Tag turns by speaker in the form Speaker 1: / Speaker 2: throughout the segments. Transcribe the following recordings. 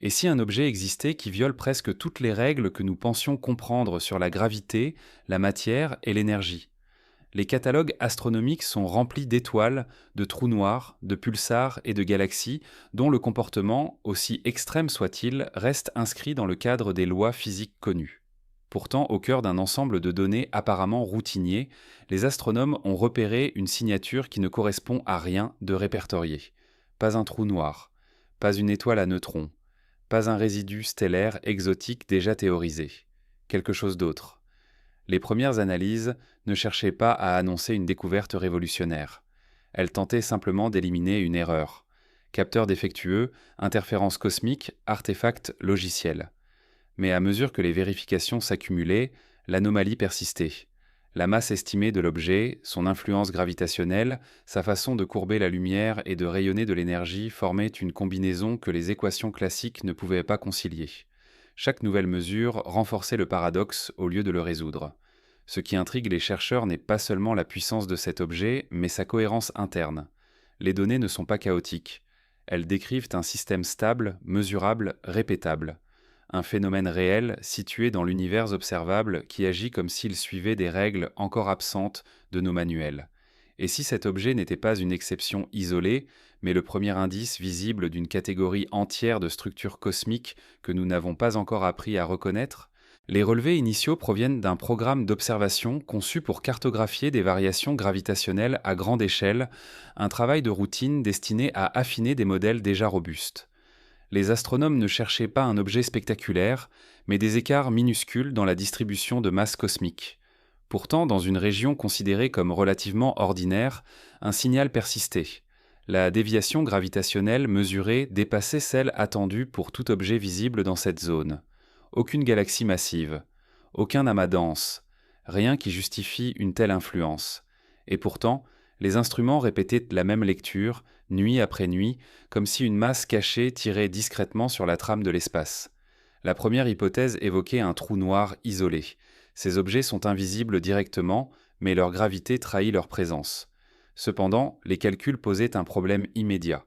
Speaker 1: Et si un objet existait qui viole presque toutes les règles que nous pensions comprendre sur la gravité, la matière et l'énergie? Les catalogues astronomiques sont remplis d'étoiles, de trous noirs, de pulsars et de galaxies dont le comportement, aussi extrême soit-il, reste inscrit dans le cadre des lois physiques connues. Pourtant, au cœur d'un ensemble de données apparemment routinier, les astronomes ont repéré une signature qui ne correspond à rien de répertorié. Pas un trou noir, pas une étoile à neutrons, pas un résidu stellaire exotique déjà théorisé. Quelque chose d'autre. Les premières analyses ne cherchaient pas à annoncer une découverte révolutionnaire. Elles tentaient simplement d'éliminer une erreur. Capteurs défectueux, interférences cosmiques, artefacts logiciels. Mais à mesure que les vérifications s'accumulaient, l'anomalie persistait. La masse estimée de l'objet, son influence gravitationnelle, sa façon de courber la lumière et de rayonner de l'énergie formaient une combinaison que les équations classiques ne pouvaient pas concilier. Chaque nouvelle mesure renforçait le paradoxe au lieu de le résoudre. Ce qui intrigue les chercheurs n'est pas seulement la puissance de cet objet, mais sa cohérence interne. Les données ne sont pas chaotiques. Elles décrivent un système stable, mesurable, répétable. Un phénomène réel, situé dans l'univers observable, qui agit comme s'il suivait des règles encore absentes de nos manuels. Et si cet objet n'était pas une exception isolée, mais le premier indice visible d'une catégorie entière de structures cosmiques que nous n'avons pas encore appris à reconnaître? Les relevés initiaux proviennent d'un programme d'observation conçu pour cartographier des variations gravitationnelles à grande échelle, un travail de routine destiné à affiner des modèles déjà robustes. Les astronomes ne cherchaient pas un objet spectaculaire, mais des écarts minuscules dans la distribution de masse cosmique. Pourtant, dans une région considérée comme relativement ordinaire, un signal persistait. La déviation gravitationnelle mesurée dépassait celle attendue pour tout objet visible dans cette zone. Aucune galaxie massive, aucun amas dense, rien qui justifie une telle influence. Et pourtant, les instruments répétaient la même lecture, nuit après nuit, comme si une masse cachée tirait discrètement sur la trame de l'espace. La première hypothèse évoquait un trou noir isolé. Ces objets sont invisibles directement, mais leur gravité trahit leur présence. Cependant, les calculs posaient un problème immédiat.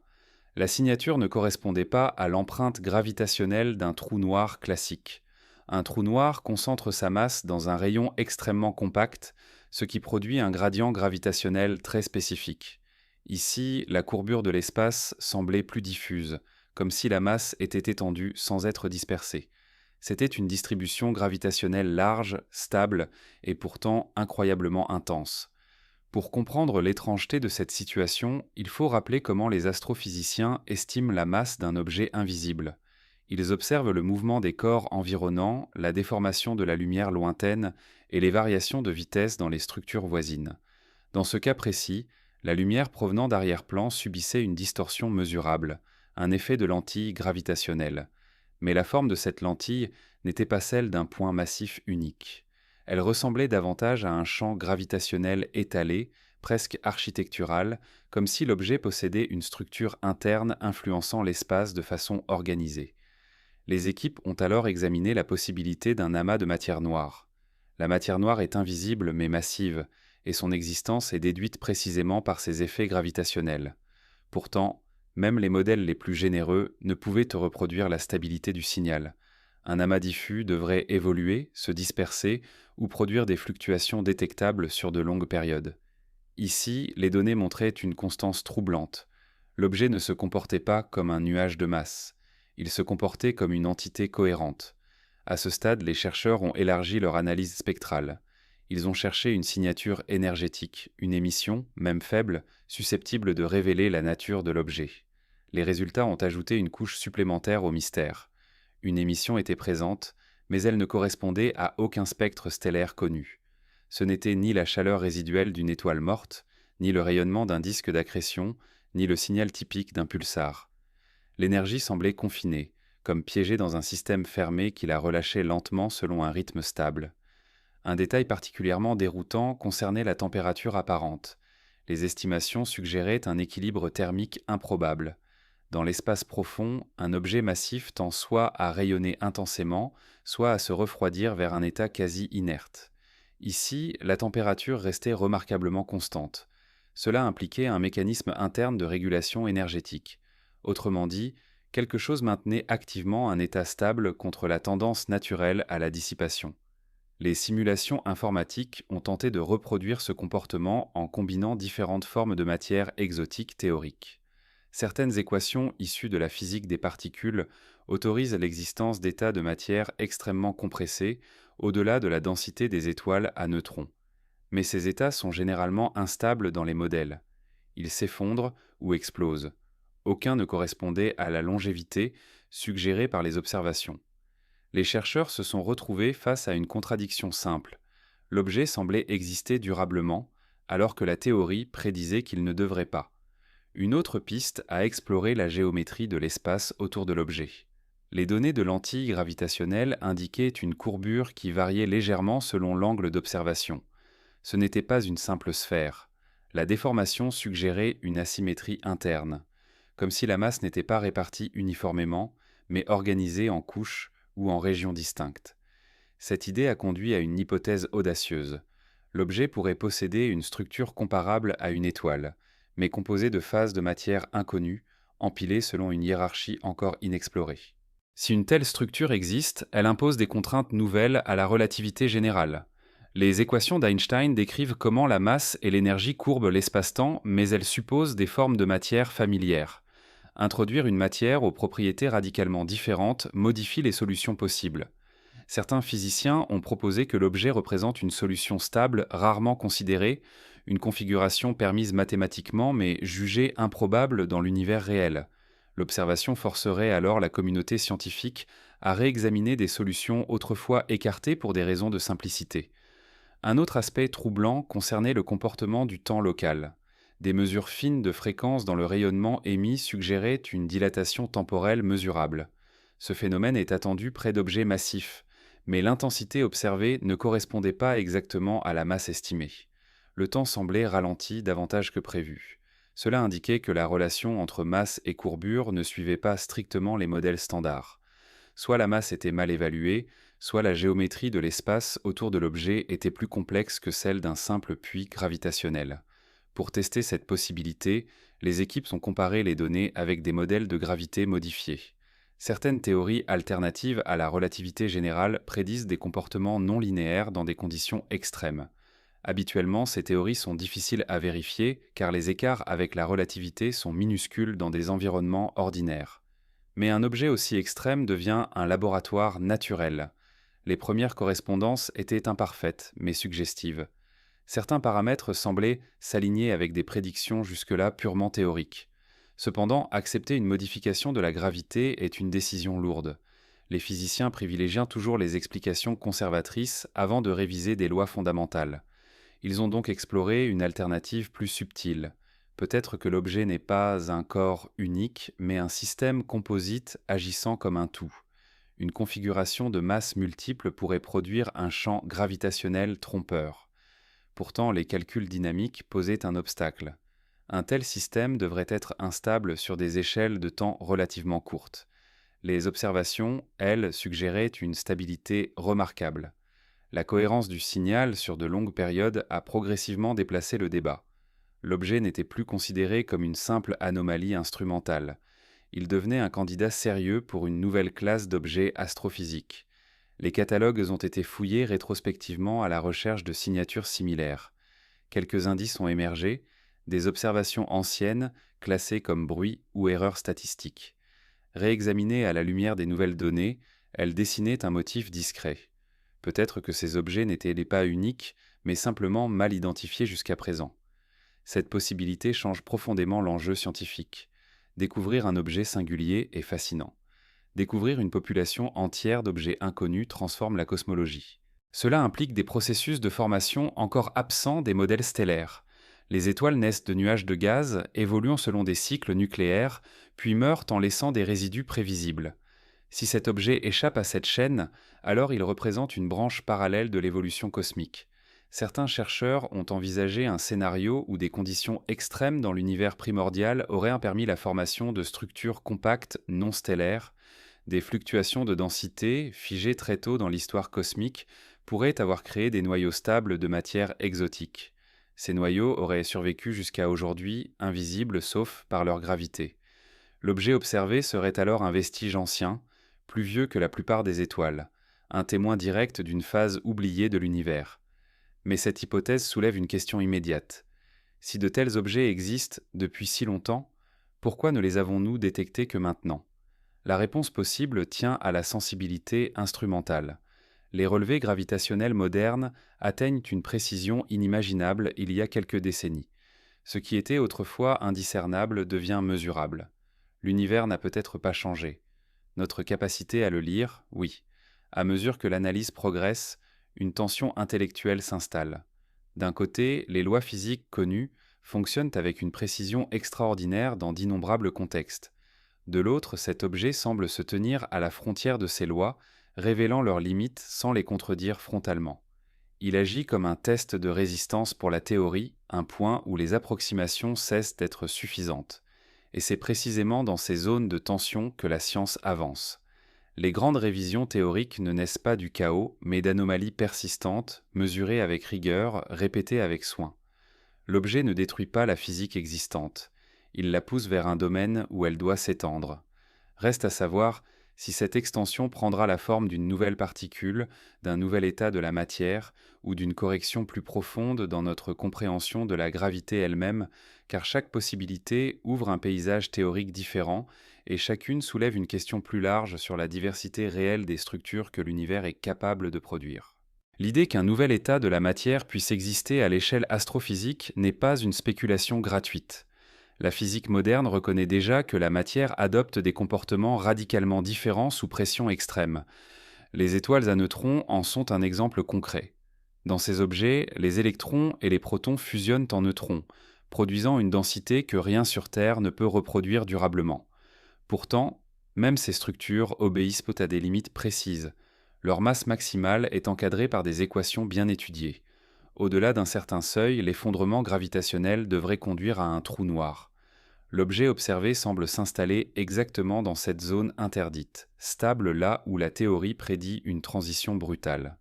Speaker 1: La signature ne correspondait pas à l'empreinte gravitationnelle d'un trou noir classique. Un trou noir concentre sa masse dans un rayon extrêmement compact, ce qui produit un gradient gravitationnel très spécifique. Ici, la courbure de l'espace semblait plus diffuse, comme si la masse était étendue sans être dispersée. C'était une distribution gravitationnelle large, stable et pourtant incroyablement intense. Pour comprendre l'étrangeté de cette situation, il faut rappeler comment les astrophysiciens estiment la masse d'un objet invisible. Ils observent le mouvement des corps environnants, la déformation de la lumière lointaine et les variations de vitesse dans les structures voisines. Dans ce cas précis, la lumière provenant d'arrière-plan subissait une distorsion mesurable, un effet de lentille gravitationnelle. Mais la forme de cette lentille n'était pas celle d'un point massif unique. Elle ressemblait davantage à un champ gravitationnel étalé, presque architectural, comme si l'objet possédait une structure interne influençant l'espace de façon organisée. Les équipes ont alors examiné la possibilité d'un amas de matière noire. La matière noire est invisible mais massive, et son existence est déduite précisément par ses effets gravitationnels. Pourtant, même les modèles les plus généreux ne pouvaient te reproduire la stabilité du signal. Un amas diffus devrait évoluer, se disperser ou produire des fluctuations détectables sur de longues périodes. Ici, les données montraient une constance troublante. L'objet ne se comportait pas comme un nuage de masse. Il se comportait comme une entité cohérente. À ce stade, les chercheurs ont élargi leur analyse spectrale. Ils ont cherché une signature énergétique, une émission, même faible, susceptible de révéler la nature de l'objet. Les résultats ont ajouté une couche supplémentaire au mystère. Une émission était présente, mais elle ne correspondait à aucun spectre stellaire connu. Ce n'était ni la chaleur résiduelle d'une étoile morte, ni le rayonnement d'un disque d'accrétion, ni le signal typique d'un pulsar. L'énergie semblait confinée, comme piégée dans un système fermé qui la relâchait lentement selon un rythme stable. Un détail particulièrement déroutant concernait la température apparente. Les estimations suggéraient un équilibre thermique improbable. Dans l'espace profond, un objet massif tend soit à rayonner intensément, soit à se refroidir vers un état quasi inerte. Ici, la température restait remarquablement constante. Cela impliquait un mécanisme interne de régulation énergétique. Autrement dit, Quelque chose maintenait activement un état stable contre la tendance naturelle à la dissipation. Les simulations informatiques ont tenté de reproduire ce comportement en combinant différentes formes de matière exotique théorique. Certaines équations issues de la physique des particules autorisent l'existence d'états de matière extrêmement compressés, au-delà de la densité des étoiles à neutrons. Mais ces états sont généralement instables dans les modèles. Ils s'effondrent ou explosent. Aucun ne correspondait à la longévité suggérée par les observations. Les chercheurs se sont retrouvés face à une contradiction simple. L'objet semblait exister durablement, alors que la théorie prédisait qu'il ne devrait pas. Une autre piste a exploré la géométrie de l'espace autour de l'objet. Les données de lentilles gravitationnelles indiquaient une courbure qui variait légèrement selon l'angle d'observation. Ce n'était pas une simple sphère. La déformation suggérait une asymétrie interne, comme si la masse n'était pas répartie uniformément, mais organisée en couches ou en régions distinctes. Cette idée a conduit à une hypothèse audacieuse. L'objet pourrait posséder une structure comparable à une étoile, mais composée de phases de matière inconnues, empilées selon une hiérarchie encore inexplorée. Si une telle structure existe, elle impose des contraintes nouvelles à la relativité générale. Les équations d'Einstein décrivent comment la masse et l'énergie courbent l'espace-temps, mais elles supposent des formes de matière familières. Introduire une matière aux propriétés radicalement différentes modifie les solutions possibles. Certains physiciens ont proposé que l'objet représente une solution stable rarement considérée, une configuration permise mathématiquement mais jugée improbable dans l'univers réel. L'observation forcerait alors la communauté scientifique à réexaminer des solutions autrefois écartées pour des raisons de simplicité. Un autre aspect troublant concernait le comportement du temps local. Des mesures fines de fréquence dans le rayonnement émis suggéraient une dilatation temporelle mesurable. Ce phénomène est attendu près d'objets massifs, mais l'intensité observée ne correspondait pas exactement à la masse estimée. Le temps semblait ralenti davantage que prévu. Cela indiquait que la relation entre masse et courbure ne suivait pas strictement les modèles standards. Soit la masse était mal évaluée, soit la géométrie de l'espace autour de l'objet était plus complexe que celle d'un simple puits gravitationnel. Pour tester cette possibilité, les équipes ont comparé les données avec des modèles de gravité modifiés. Certaines théories alternatives à la relativité générale prédisent des comportements non linéaires dans des conditions extrêmes. Habituellement, ces théories sont difficiles à vérifier car les écarts avec la relativité sont minuscules dans des environnements ordinaires. Mais un objet aussi extrême devient un laboratoire naturel. Les premières correspondances étaient imparfaites, mais suggestives. Certains paramètres semblaient s'aligner avec des prédictions jusque-là purement théoriques. Cependant, accepter une modification de la gravité est une décision lourde. Les physiciens privilégient toujours les explications conservatrices avant de réviser des lois fondamentales. Ils ont donc exploré une alternative plus subtile. Peut-être que l'objet n'est pas un corps unique, mais un système composite agissant comme un tout. Une configuration de masses multiples pourrait produire un champ gravitationnel trompeur. Pourtant, les calculs dynamiques posaient un obstacle. Un tel système devrait être instable sur des échelles de temps relativement courtes. Les observations, elles, suggéraient une stabilité remarquable. La cohérence du signal sur de longues périodes a progressivement déplacé le débat. L'objet n'était plus considéré comme une simple anomalie instrumentale. Il devenait un candidat sérieux pour une nouvelle classe d'objets astrophysiques. Les catalogues ont été fouillés rétrospectivement à la recherche de signatures similaires. Quelques indices ont émergé, des observations anciennes classées comme bruit ou erreurs statistiques. Réexaminées à la lumière des nouvelles données, elles dessinaient un motif discret. Peut-être que ces objets n'étaient pas uniques, mais simplement mal identifiés jusqu'à présent. Cette possibilité change profondément l'enjeu scientifique. Découvrir un objet singulier est fascinant. Découvrir une population entière d'objets inconnus transforme la cosmologie. Cela implique des processus de formation encore absents des modèles stellaires. Les étoiles naissent de nuages de gaz, évoluant selon des cycles nucléaires, puis meurent en laissant des résidus prévisibles. Si cet objet échappe à cette chaîne, alors il représente une branche parallèle de l'évolution cosmique. Certains chercheurs ont envisagé un scénario où des conditions extrêmes dans l'univers primordial auraient permis la formation de structures compactes non stellaires. Des fluctuations de densité, figées très tôt dans l'histoire cosmique, pourraient avoir créé des noyaux stables de matière exotique. Ces noyaux auraient survécu jusqu'à aujourd'hui, invisibles sauf par leur gravité. L'objet observé serait alors un vestige ancien, plus vieux que la plupart des étoiles, un témoin direct d'une phase oubliée de l'univers. Mais cette hypothèse soulève une question immédiate. Si de tels objets existent depuis si longtemps, pourquoi ne les avons-nous détectés que maintenant? La réponse possible tient à la sensibilité instrumentale. Les relevés gravitationnels modernes atteignent une précision inimaginable il y a quelques décennies. Ce qui était autrefois indiscernable devient mesurable. L'univers n'a peut-être pas changé. Notre capacité à le lire, oui. À mesure que l'analyse progresse, une tension intellectuelle s'installe. D'un côté, les lois physiques connues fonctionnent avec une précision extraordinaire dans d'innombrables contextes. De l'autre, cet objet semble se tenir à la frontière de ces lois, révélant leurs limites sans les contredire frontalement. Il agit comme un test de résistance pour la théorie, un point où les approximations cessent d'être suffisantes. Et c'est précisément dans ces zones de tension que la science avance. Les grandes révisions théoriques ne naissent pas du chaos, mais d'anomalies persistantes, mesurées avec rigueur, répétées avec soin. L'objet ne détruit pas la physique existante. Il la pousse vers un domaine où elle doit s'étendre. Reste à savoir si cette extension prendra la forme d'une nouvelle particule, d'un nouvel état de la matière, ou d'une correction plus profonde dans notre compréhension de la gravité elle-même, car chaque possibilité ouvre un paysage théorique différent, et chacune soulève une question plus large sur la diversité réelle des structures que l'univers est capable de produire. L'idée qu'un nouvel état de la matière puisse exister à l'échelle astrophysique n'est pas une spéculation gratuite. La physique moderne reconnaît déjà que la matière adopte des comportements radicalement différents sous pression extrême. Les étoiles à neutrons en sont un exemple concret. Dans ces objets, les électrons et les protons fusionnent en neutrons, produisant une densité que rien sur Terre ne peut reproduire durablement. Pourtant, même ces structures obéissent à des limites précises. Leur masse maximale est encadrée par des équations bien étudiées. Au-delà d'un certain seuil, l'effondrement gravitationnel devrait conduire à un trou noir. L'objet observé semble s'installer exactement dans cette zone interdite, stable là où la théorie prédit une transition brutale.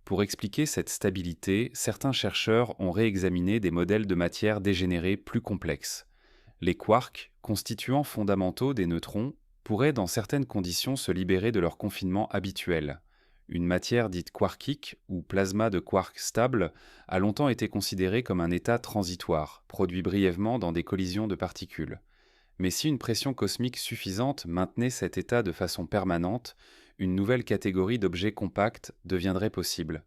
Speaker 1: Pour expliquer cette stabilité, certains chercheurs ont réexaminé des modèles de matière dégénérée plus complexes. Les quarks, constituants fondamentaux des neutrons, pourraient dans certaines conditions se libérer de leur confinement habituel. Une matière dite quarkique, ou plasma de quark stable, a longtemps été considérée comme un état transitoire, produit brièvement dans des collisions de particules. Mais si une pression cosmique suffisante maintenait cet état de façon permanente, une nouvelle catégorie d'objets compacts deviendrait possible.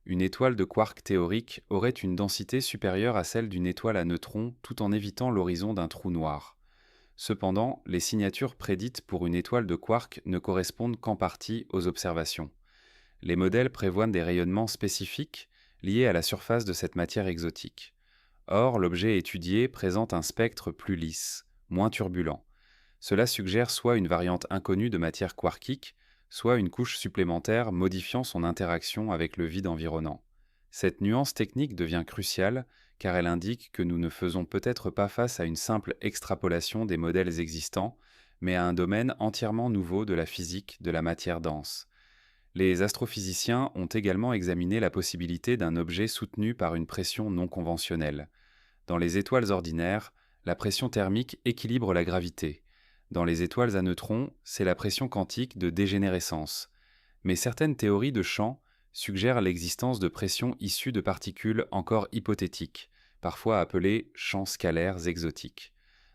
Speaker 1: Une étoile de quark théorique aurait une densité supérieure à celle d'une étoile à neutrons tout en évitant l'horizon d'un trou noir. Cependant, les signatures prédites pour une étoile de quark ne correspondent qu'en partie aux observations. Les modèles prévoient des rayonnements spécifiques liés à la surface de cette matière exotique. Or, l'objet étudié présente un spectre plus lisse, moins turbulent. Cela suggère soit une variante inconnue de matière quarkique, soit une couche supplémentaire modifiant son interaction avec le vide environnant. Cette nuance technique devient cruciale car elle indique que nous ne faisons peut-être pas face à une simple extrapolation des modèles existants, mais à un domaine entièrement nouveau de la physique de la matière dense. Les astrophysiciens ont également examiné la possibilité d'un objet soutenu par une pression non conventionnelle. Dans les étoiles ordinaires, la pression thermique équilibre la gravité. Dans les étoiles à neutrons, c'est la pression quantique de dégénérescence. Mais certaines théories de champ suggèrent l'existence de pressions issues de particules encore hypothétiques, parfois appelées champs scalaires exotiques.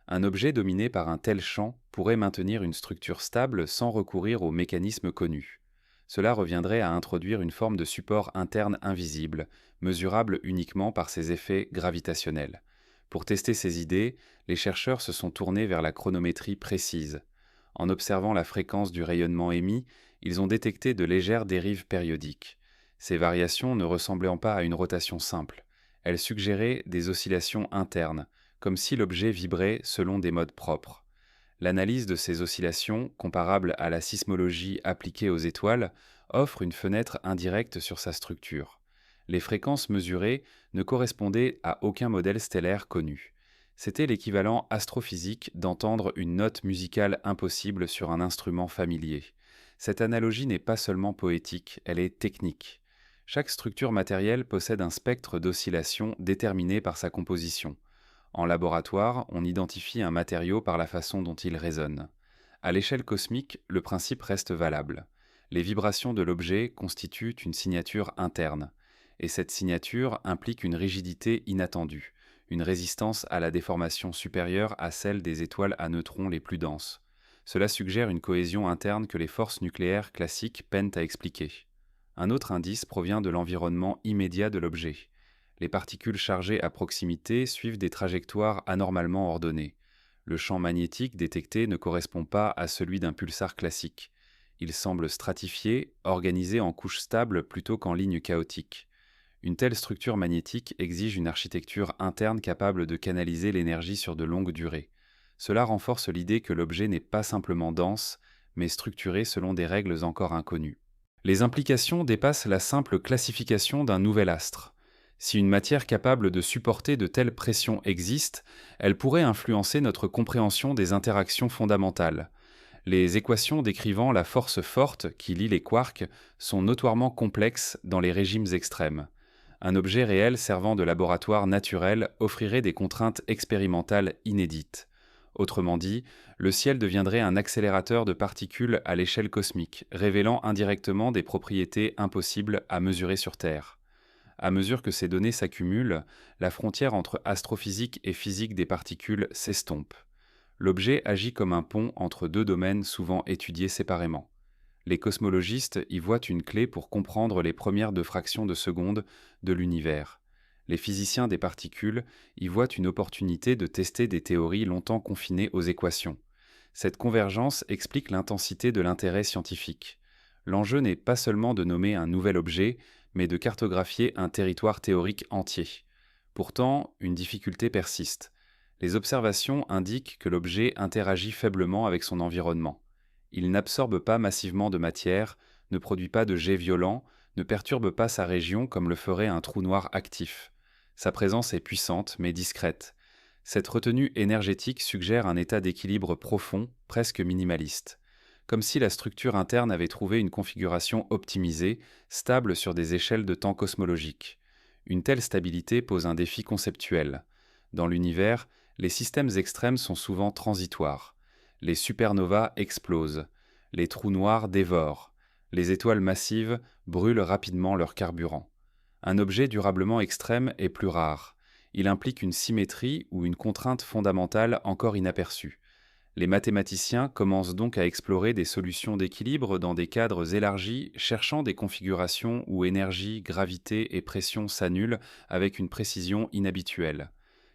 Speaker 1: Un objet dominé par un tel champ pourrait maintenir une structure stable sans recourir aux mécanismes connus. Cela reviendrait à introduire une forme de support interne invisible, mesurable uniquement par ses effets gravitationnels. Pour tester ces idées, les chercheurs se sont tournés vers la chronométrie précise. En observant la fréquence du rayonnement émis, ils ont détecté de légères dérives périodiques. Ces variations ne ressemblant pas à une rotation simple, elles suggéraient des oscillations internes, comme si l'objet vibrait selon des modes propres. L'analyse de ces oscillations, comparable à la sismologie appliquée aux étoiles, offre une fenêtre indirecte sur sa structure. Les fréquences mesurées ne correspondaient à aucun modèle stellaire connu. C'était l'équivalent astrophysique d'entendre une note musicale impossible sur un instrument familier. Cette analogie n'est pas seulement poétique, elle est technique. Chaque structure matérielle possède un spectre d'oscillation déterminé par sa composition. En laboratoire, on identifie un matériau par la façon dont il résonne. À l'échelle cosmique, le principe reste valable. Les vibrations de l'objet constituent une signature interne, et cette signature implique une rigidité inattendue, une résistance à la déformation supérieure à celle des étoiles à neutrons les plus denses. Cela suggère une cohésion interne que les forces nucléaires classiques peinent à expliquer. Un autre indice provient de l'environnement immédiat de l'objet. Les particules chargées à proximité suivent des trajectoires anormalement ordonnées. Le champ magnétique détecté ne correspond pas à celui d'un pulsar classique. Il semble stratifié, organisé en couches stables plutôt qu'en lignes chaotiques. Une telle structure magnétique exige une architecture interne capable de canaliser l'énergie sur de longues durées. Cela renforce l'idée que l'objet n'est pas simplement dense, mais structuré selon des règles encore inconnues. Les implications dépassent la simple classification d'un nouvel astre. Si une matière capable de supporter de telles pressions existe, elle pourrait influencer notre compréhension des interactions fondamentales. Les équations décrivant la force forte qui lie les quarks sont notoirement complexes dans les régimes extrêmes. Un objet réel servant de laboratoire naturel offrirait des contraintes expérimentales inédites. Autrement dit, le ciel deviendrait un accélérateur de particules à l'échelle cosmique, révélant indirectement des propriétés impossibles à mesurer sur Terre. À mesure que ces données s'accumulent, la frontière entre astrophysique et physique des particules s'estompe. L'objet agit comme un pont entre deux domaines souvent étudiés séparément. Les cosmologistes y voient une clé pour comprendre les premières 2 fractions de seconde de l'univers. Les physiciens des particules y voient une opportunité de tester des théories longtemps confinées aux équations. Cette convergence explique l'intensité de l'intérêt scientifique. L'enjeu n'est pas seulement de nommer un nouvel objet, mais de cartographier un territoire théorique entier. Pourtant, une difficulté persiste. Les observations indiquent que l'objet interagit faiblement avec son environnement. Il n'absorbe pas massivement de matière, ne produit pas de jets violents, ne perturbe pas sa région comme le ferait un trou noir actif. Sa présence est puissante mais discrète. Cette retenue énergétique suggère un état d'équilibre profond, presque minimaliste. Comme si la structure interne avait trouvé une configuration optimisée, stable sur des échelles de temps cosmologiques. Une telle stabilité pose un défi conceptuel. Dans l'univers, les systèmes extrêmes sont souvent transitoires. Les supernovas explosent, les trous noirs dévorent, les étoiles massives brûlent rapidement leur carburant. Un objet durablement extrême est plus rare. Il implique une symétrie ou une contrainte fondamentale encore inaperçue. Les mathématiciens commencent donc à explorer des solutions d'équilibre dans des cadres élargis, cherchant des configurations où énergie, gravité et pression s'annulent avec une précision inhabituelle.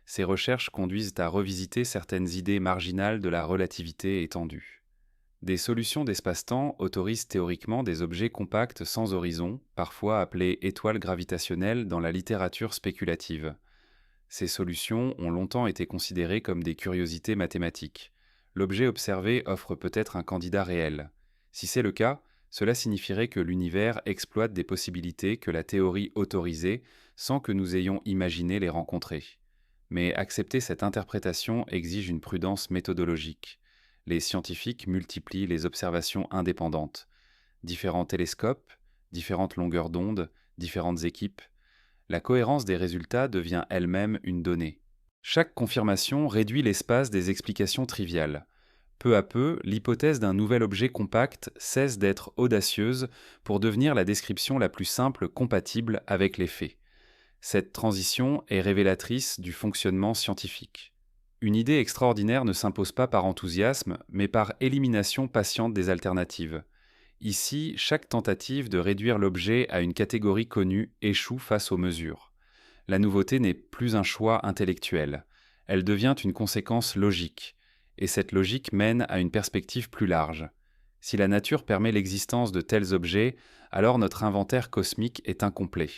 Speaker 1: Ces recherches conduisent à revisiter certaines idées marginales de la relativité étendue. Des solutions d'espace-temps autorisent théoriquement des objets compacts sans horizon, parfois appelés étoiles gravitationnelles dans la littérature spéculative. Ces solutions ont longtemps été considérées comme des curiosités mathématiques. L'objet observé offre peut-être un candidat réel. Si c'est le cas, cela signifierait que l'univers exploite des possibilités que la théorie autorisait sans que nous ayons imaginé les rencontrer. Mais accepter cette interprétation exige une prudence méthodologique. Les scientifiques multiplient les observations indépendantes. Différents télescopes, différentes longueurs d'onde, différentes équipes. La cohérence des résultats devient elle-même une donnée. Chaque confirmation réduit l'espace des explications triviales. Peu à peu, l'hypothèse d'un nouvel objet compact cesse d'être audacieuse pour devenir la description la plus simple compatible avec les faits. Cette transition est révélatrice du fonctionnement scientifique. Une idée extraordinaire ne s'impose pas par enthousiasme, mais par élimination patiente des alternatives. Ici, chaque tentative de réduire l'objet à une catégorie connue échoue face aux mesures. La nouveauté n'est plus un choix intellectuel, elle devient une conséquence logique, et cette logique mène à une perspective plus large. Si la nature permet l'existence de tels objets, alors notre inventaire cosmique est incomplet.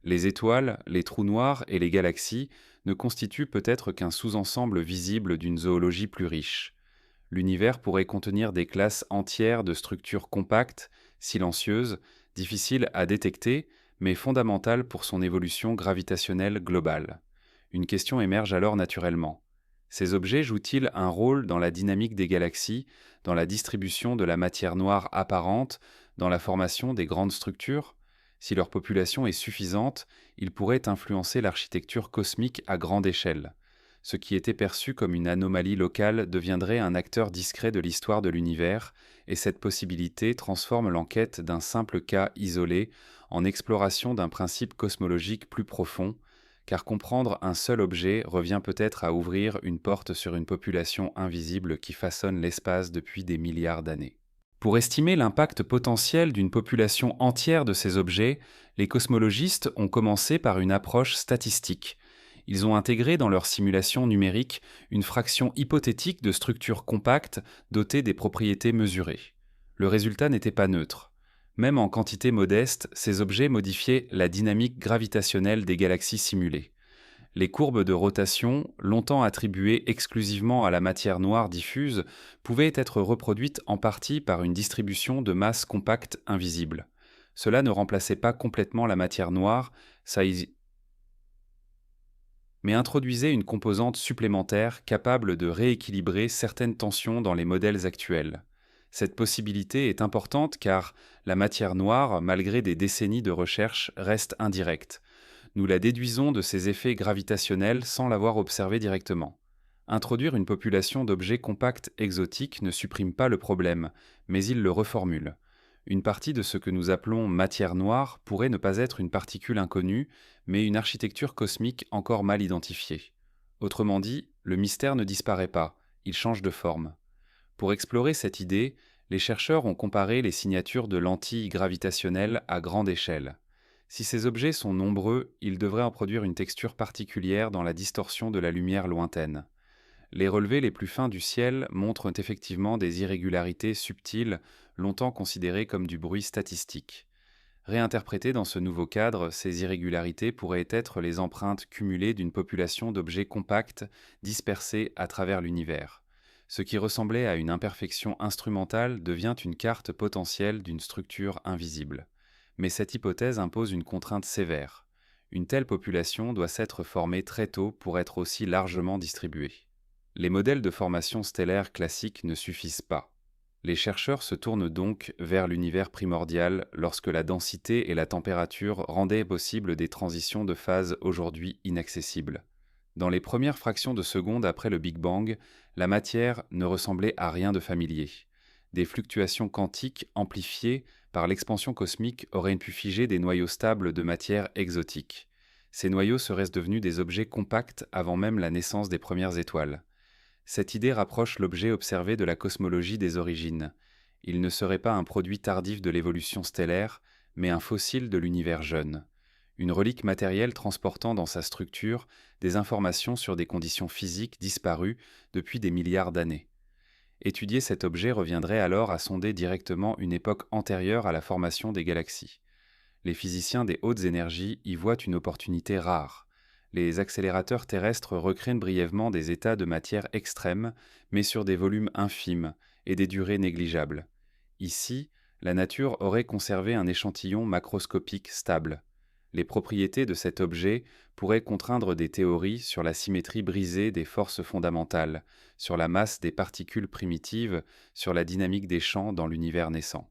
Speaker 1: Les étoiles, les trous noirs et les galaxies ne constituent peut-être qu'un sous-ensemble visible d'une zoologie plus riche. L'univers pourrait contenir des classes entières de structures compactes, silencieuses, difficiles à détecter, mais fondamentales pour son évolution gravitationnelle globale. Une question émerge alors naturellement. Ces objets jouent-ils un rôle dans la dynamique des galaxies, dans la distribution de la matière noire apparente, dans la formation des grandes structures ? Si leur population est suffisante, ils pourraient influencer l'architecture cosmique à grande échelle. Ce qui était perçu comme une anomalie locale deviendrait un acteur discret de l'histoire de l'univers, et cette possibilité transforme l'enquête d'un simple cas isolé en exploration d'un principe cosmologique plus profond, car comprendre un seul objet revient peut-être à ouvrir une porte sur une population invisible qui façonne l'espace depuis des milliards d'années. Pour estimer l'impact potentiel d'une population entière de ces objets, les cosmologistes ont commencé par une approche statistique. Ils ont intégré dans leur simulation numérique une fraction hypothétique de structures compactes dotées des propriétés mesurées. Le résultat n'était pas neutre. Même en quantité modeste, ces objets modifiaient la dynamique gravitationnelle des galaxies simulées. Les courbes de rotation, longtemps attribuées exclusivement à la matière noire diffuse, pouvaient être reproduites en partie par une distribution de masse compacte invisible. Cela ne remplaçait pas complètement la matière noire, mais introduisait une composante supplémentaire capable de rééquilibrer certaines tensions dans les modèles actuels. Cette possibilité est importante car la matière noire, malgré des décennies de recherche, reste indirecte. Nous la déduisons de ses effets gravitationnels sans l'avoir observée directement. Introduire une population d'objets compacts exotiques ne supprime pas le problème, mais il le reformule. Une partie de ce que nous appelons matière noire pourrait ne pas être une particule inconnue, mais une architecture cosmique encore mal identifiée. Autrement dit, le mystère ne disparaît pas, il change de forme. Pour explorer cette idée, les chercheurs ont comparé les signatures de lentilles gravitationnelles à grande échelle. Si ces objets sont nombreux, ils devraient en produire une texture particulière dans la distorsion de la lumière lointaine. Les relevés les plus fins du ciel montrent effectivement des irrégularités subtiles, longtemps considérées comme du bruit statistique. Réinterprétées dans ce nouveau cadre, ces irrégularités pourraient être les empreintes cumulées d'une population d'objets compacts dispersés à travers l'univers. Ce qui ressemblait à une imperfection instrumentale devient une carte potentielle d'une structure invisible. Mais cette hypothèse impose une contrainte sévère. Une telle population doit s'être formée très tôt pour être aussi largement distribuée. Les modèles de formation stellaire classiques ne suffisent pas. Les chercheurs se tournent donc vers l'univers primordial lorsque la densité et la température rendaient possible des transitions de phase aujourd'hui inaccessibles. Dans les premières fractions de seconde après le Big Bang, la matière ne ressemblait à rien de familier. Des fluctuations quantiques amplifiées par l'expansion cosmique auraient pu figer des noyaux stables de matière exotique. Ces noyaux seraient devenus des objets compacts avant même la naissance des premières étoiles. Cette idée rapproche l'objet observé de la cosmologie des origines. Il ne serait pas un produit tardif de l'évolution stellaire, mais un fossile de l'univers jeune. Une relique matérielle transportant dans sa structure des informations sur des conditions physiques disparues depuis des milliards d'années. Étudier cet objet reviendrait alors à sonder directement une époque antérieure à la formation des galaxies. Les physiciens des hautes énergies y voient une opportunité rare. Les accélérateurs terrestres recréent brièvement des états de matière extrêmes, mais sur des volumes infimes et des durées négligeables. Ici, la nature aurait conservé un échantillon macroscopique stable. Les propriétés de cet objet pourraient contraindre des théories sur la symétrie brisée des forces fondamentales, sur la masse des particules primitives, sur la dynamique des champs dans l'univers naissant.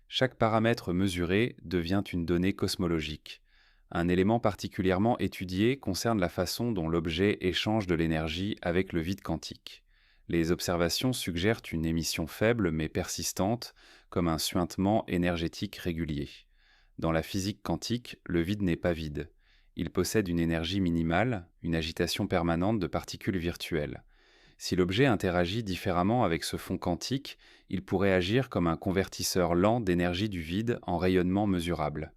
Speaker 1: Chaque paramètre mesuré devient une donnée cosmologique. Un élément particulièrement étudié concerne la façon dont l'objet échange de l'énergie avec le vide quantique. Les observations suggèrent une émission faible mais persistante, comme un suintement énergétique régulier. Dans la physique quantique, le vide n'est pas vide. Il possède une énergie minimale, une agitation permanente de particules virtuelles. Si l'objet interagit différemment avec ce fond quantique, il pourrait agir comme un convertisseur lent d'énergie du vide en rayonnement mesurable.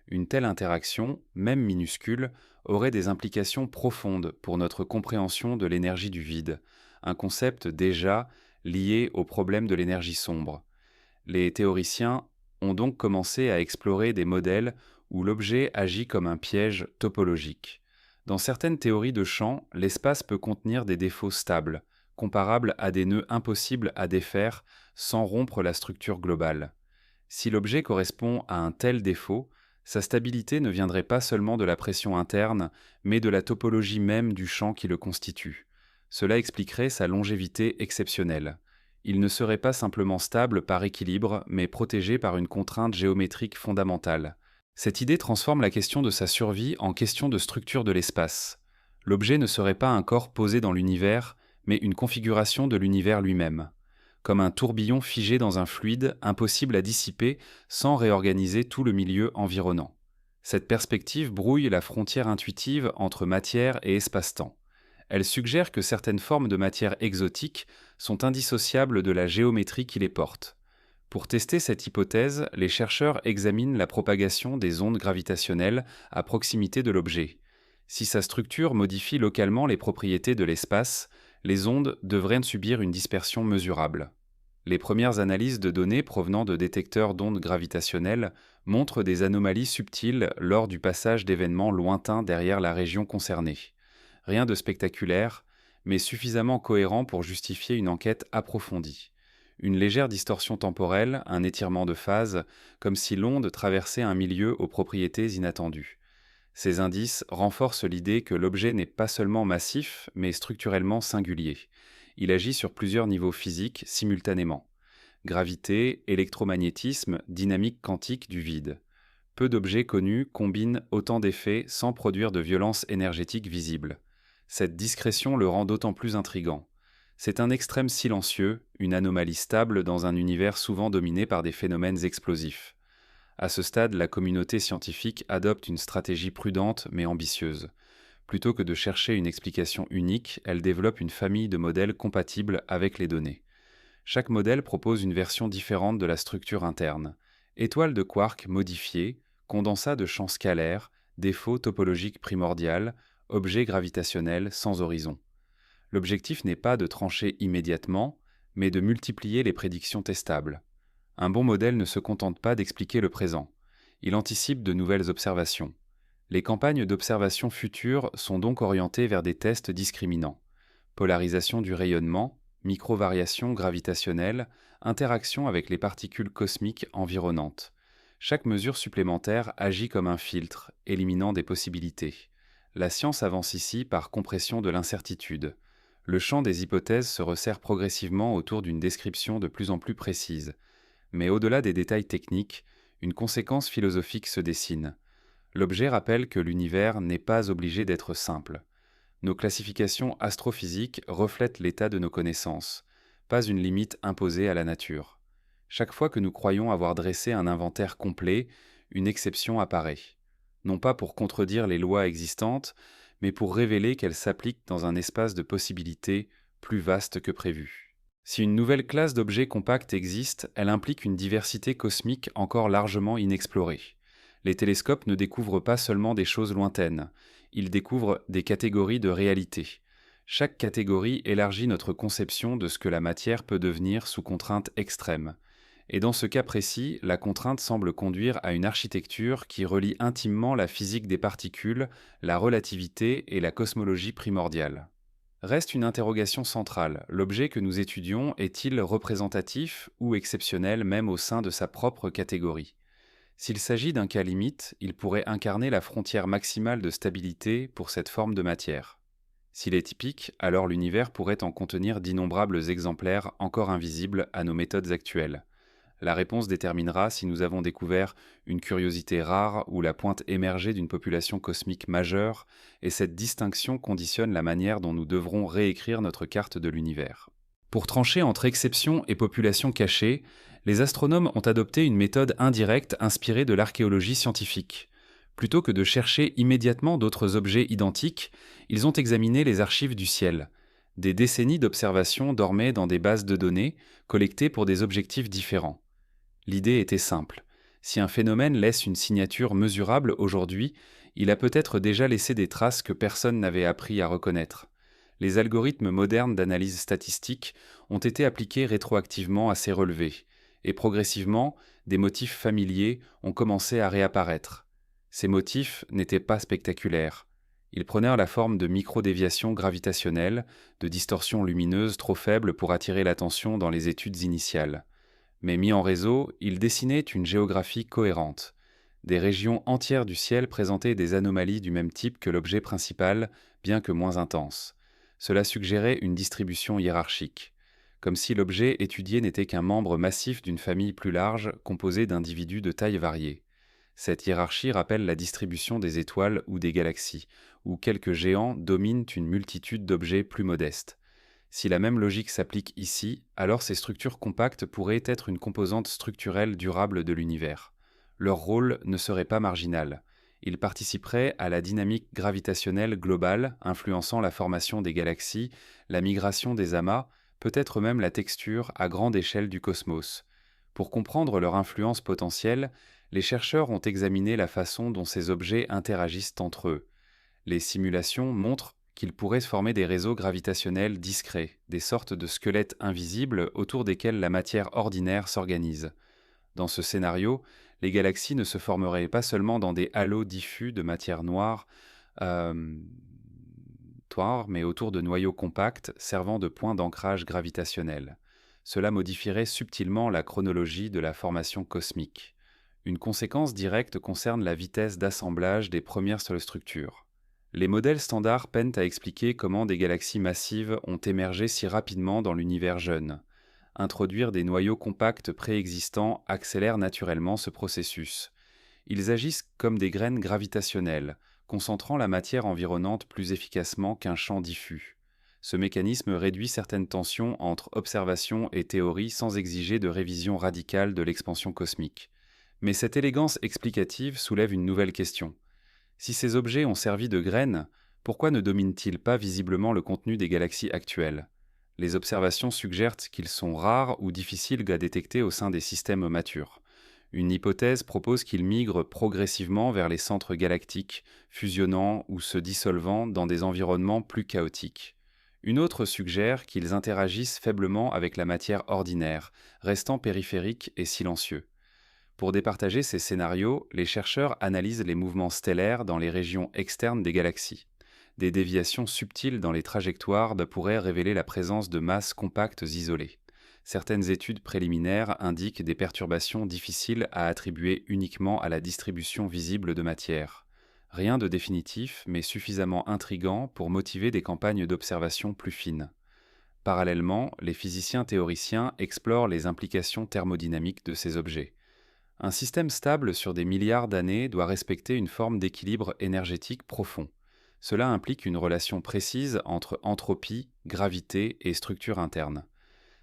Speaker 1: Une telle interaction, même minuscule, aurait des implications profondes pour notre compréhension de l'énergie du vide, un concept déjà lié au problème de l'énergie sombre. Les théoriciens ont donc commencé à explorer des modèles où l'objet agit comme un piège topologique. Dans certaines théories de champ, l'espace peut contenir des défauts stables, comparables à des nœuds impossibles à défaire sans rompre la structure globale. Si l'objet correspond à un tel défaut, sa stabilité ne viendrait pas seulement de la pression interne, mais de la topologie même du champ qui le constitue. Cela expliquerait sa longévité exceptionnelle. Il ne serait pas simplement stable par équilibre, mais protégé par une contrainte géométrique fondamentale. Cette idée transforme la question de sa survie en question de structure de l'espace. L'objet ne serait pas un corps posé dans l'univers, mais une configuration de l'univers lui-même, comme un tourbillon figé dans un fluide impossible à dissiper sans réorganiser tout le milieu environnant. Cette perspective brouille la frontière intuitive entre matière et espace-temps. Elle suggère que certaines formes de matière exotique sont indissociables de la géométrie qui les porte. Pour tester cette hypothèse, les chercheurs examinent la propagation des ondes gravitationnelles à proximité de l'objet. Si sa structure modifie localement les propriétés de l'espace, les ondes devraient subir une dispersion mesurable. Les premières analyses de données provenant de détecteurs d'ondes gravitationnelles montrent des anomalies subtiles lors du passage d'événements lointains derrière la région concernée. Rien de spectaculaire, mais suffisamment cohérent pour justifier une enquête approfondie. Une légère distorsion temporelle, un étirement de phase, comme si l'onde traversait un milieu aux propriétés inattendues. Ces indices renforcent l'idée que l'objet n'est pas seulement massif, mais structurellement singulier. Il agit sur plusieurs niveaux physiques simultanément. Gravité, électromagnétisme, dynamique quantique du vide. Peu d'objets connus combinent autant d'effets sans produire de violence énergétique visible. Cette discrétion le rend d'autant plus intrigant. C'est un extrême silencieux, une anomalie stable dans un univers souvent dominé par des phénomènes explosifs. À ce stade, la communauté scientifique adopte une stratégie prudente mais ambitieuse. Plutôt que de chercher une explication unique, elle développe une famille de modèles compatibles avec les données. Chaque modèle propose une version différente de la structure interne. Étoile de quark modifiée, condensat de champs scalaires, défaut topologique primordial, objet gravitationnel sans horizon. L'objectif n'est pas de trancher immédiatement, mais de multiplier les prédictions testables. Un bon modèle ne se contente pas d'expliquer le présent. Il anticipe de nouvelles observations. Les campagnes d'observation futures sont donc orientées vers des tests discriminants. Polarisation du rayonnement, micro-variations gravitationnelles, interaction avec les particules cosmiques environnantes. Chaque mesure supplémentaire agit comme un filtre, éliminant des possibilités. La science avance ici par compression de l'incertitude. Le champ des hypothèses se resserre progressivement autour d'une description de plus en plus précise. Mais au-delà des détails techniques, une conséquence philosophique se dessine. L'objet rappelle que l'univers n'est pas obligé d'être simple. Nos classifications astrophysiques reflètent l'état de nos connaissances, pas une limite imposée à la nature. Chaque fois que nous croyons avoir dressé un inventaire complet, une exception apparaît. Non pas pour contredire les lois existantes, mais pour révéler qu'elles s'appliquent dans un espace de possibilités plus vaste que prévu. Si une nouvelle classe d'objets compacts existe, elle implique une diversité cosmique encore largement inexplorée. Les télescopes ne découvrent pas seulement des choses lointaines, ils découvrent des catégories de réalité. Chaque catégorie élargit notre conception de ce que la matière peut devenir sous contraintes extrêmes. Et dans ce cas précis, la contrainte semble conduire à une architecture qui relie intimement la physique des particules, la relativité et la cosmologie primordiale. Reste une interrogation centrale. L'objet que nous étudions est-il représentatif ou exceptionnel même au sein de sa propre catégorie ? S'il s'agit d'un cas limite, il pourrait incarner la frontière maximale de stabilité pour cette forme de matière. S'il est typique, alors l'univers pourrait en contenir d'innombrables exemplaires encore invisibles à nos méthodes actuelles. La réponse déterminera si nous avons découvert une curiosité rare ou la pointe émergée d'une population cosmique majeure, et cette distinction conditionne la manière dont nous devrons réécrire notre carte de l'univers. Pour trancher entre exception et population cachée, les astronomes ont adopté une méthode indirecte inspirée de l'archéologie scientifique. Plutôt que de chercher immédiatement d'autres objets identiques, ils ont examiné les archives du ciel. Des décennies d'observations dormaient dans des bases de données, collectées pour des objectifs différents. L'idée était simple. Si un phénomène laisse une signature mesurable aujourd'hui, il a peut-être déjà laissé des traces que personne n'avait appris à reconnaître. Les algorithmes modernes d'analyse statistique ont été appliqués rétroactivement à ces relevés, et progressivement, des motifs familiers ont commencé à réapparaître. Ces motifs n'étaient pas spectaculaires. Ils prenaient la forme de micro-déviations gravitationnelles, de distorsions lumineuses trop faibles pour attirer l'attention dans les études initiales. Mais mis en réseau, ils dessinaient une géographie cohérente. Des régions entières du ciel présentaient des anomalies du même type que l'objet principal, bien que moins intenses. Cela suggérait une distribution hiérarchique, comme si l'objet étudié n'était qu'un membre massif d'une famille plus large composée d'individus de taille variée. Cette hiérarchie rappelle la distribution des étoiles ou des galaxies, où quelques géants dominent une multitude d'objets plus modestes. Si la même logique s'applique ici, alors ces structures compactes pourraient être une composante structurelle durable de l'univers. Leur rôle ne serait pas marginal. Ils participeraient à la dynamique gravitationnelle globale, influençant la formation des galaxies, la migration des amas, peut-être même la texture à grande échelle du cosmos. Pour comprendre leur influence potentielle, les chercheurs ont examiné la façon dont ces objets interagissent entre eux. Les simulations montrent qu'ils pourraient former des réseaux gravitationnels discrets, des sortes de squelettes invisibles autour desquels la matière ordinaire s'organise. Dans ce scénario, les galaxies ne se formeraient pas seulement dans des halos diffus de matière noire, euh, mais autour de noyaux compacts servant de points d'ancrage gravitationnel. Cela modifierait subtilement la chronologie de la formation cosmique. Une conséquence directe concerne la vitesse d'assemblage des premières structures. Les modèles standards peinent à expliquer comment des galaxies massives ont émergé si rapidement dans l'univers jeune. Introduire des noyaux compacts préexistants accélère naturellement ce processus. Ils agissent comme des graines gravitationnelles, concentrant la matière environnante plus efficacement qu'un champ diffus. Ce mécanisme réduit certaines tensions entre observation et théorie sans exiger de révision radicale de l'expansion cosmique. Mais cette élégance explicative soulève une nouvelle question. Si ces objets ont servi de graines, pourquoi ne dominent-ils pas visiblement le contenu des galaxies actuelles? Les observations suggèrent qu'ils sont rares ou difficiles à détecter au sein des systèmes matures. Une hypothèse propose qu'ils migrent progressivement vers les centres galactiques, fusionnant ou se dissolvant dans des environnements plus chaotiques. Une autre suggère qu'ils interagissent faiblement avec la matière ordinaire, restant périphériques et silencieux. Pour départager ces scénarios, les chercheurs analysent les mouvements stellaires dans les régions externes des galaxies. Des déviations subtiles dans les trajectoires pourraient révéler la présence de masses compactes isolées. Certaines études préliminaires indiquent des perturbations difficiles à attribuer uniquement à la distribution visible de matière. Rien de définitif, mais suffisamment intrigant pour motiver des campagnes d'observation plus fines. Parallèlement, les physiciens théoriciens explorent les implications thermodynamiques de ces objets. Un système stable sur des milliards d'années doit respecter une forme d'équilibre énergétique profond. Cela implique une relation précise entre entropie, gravité et structure interne.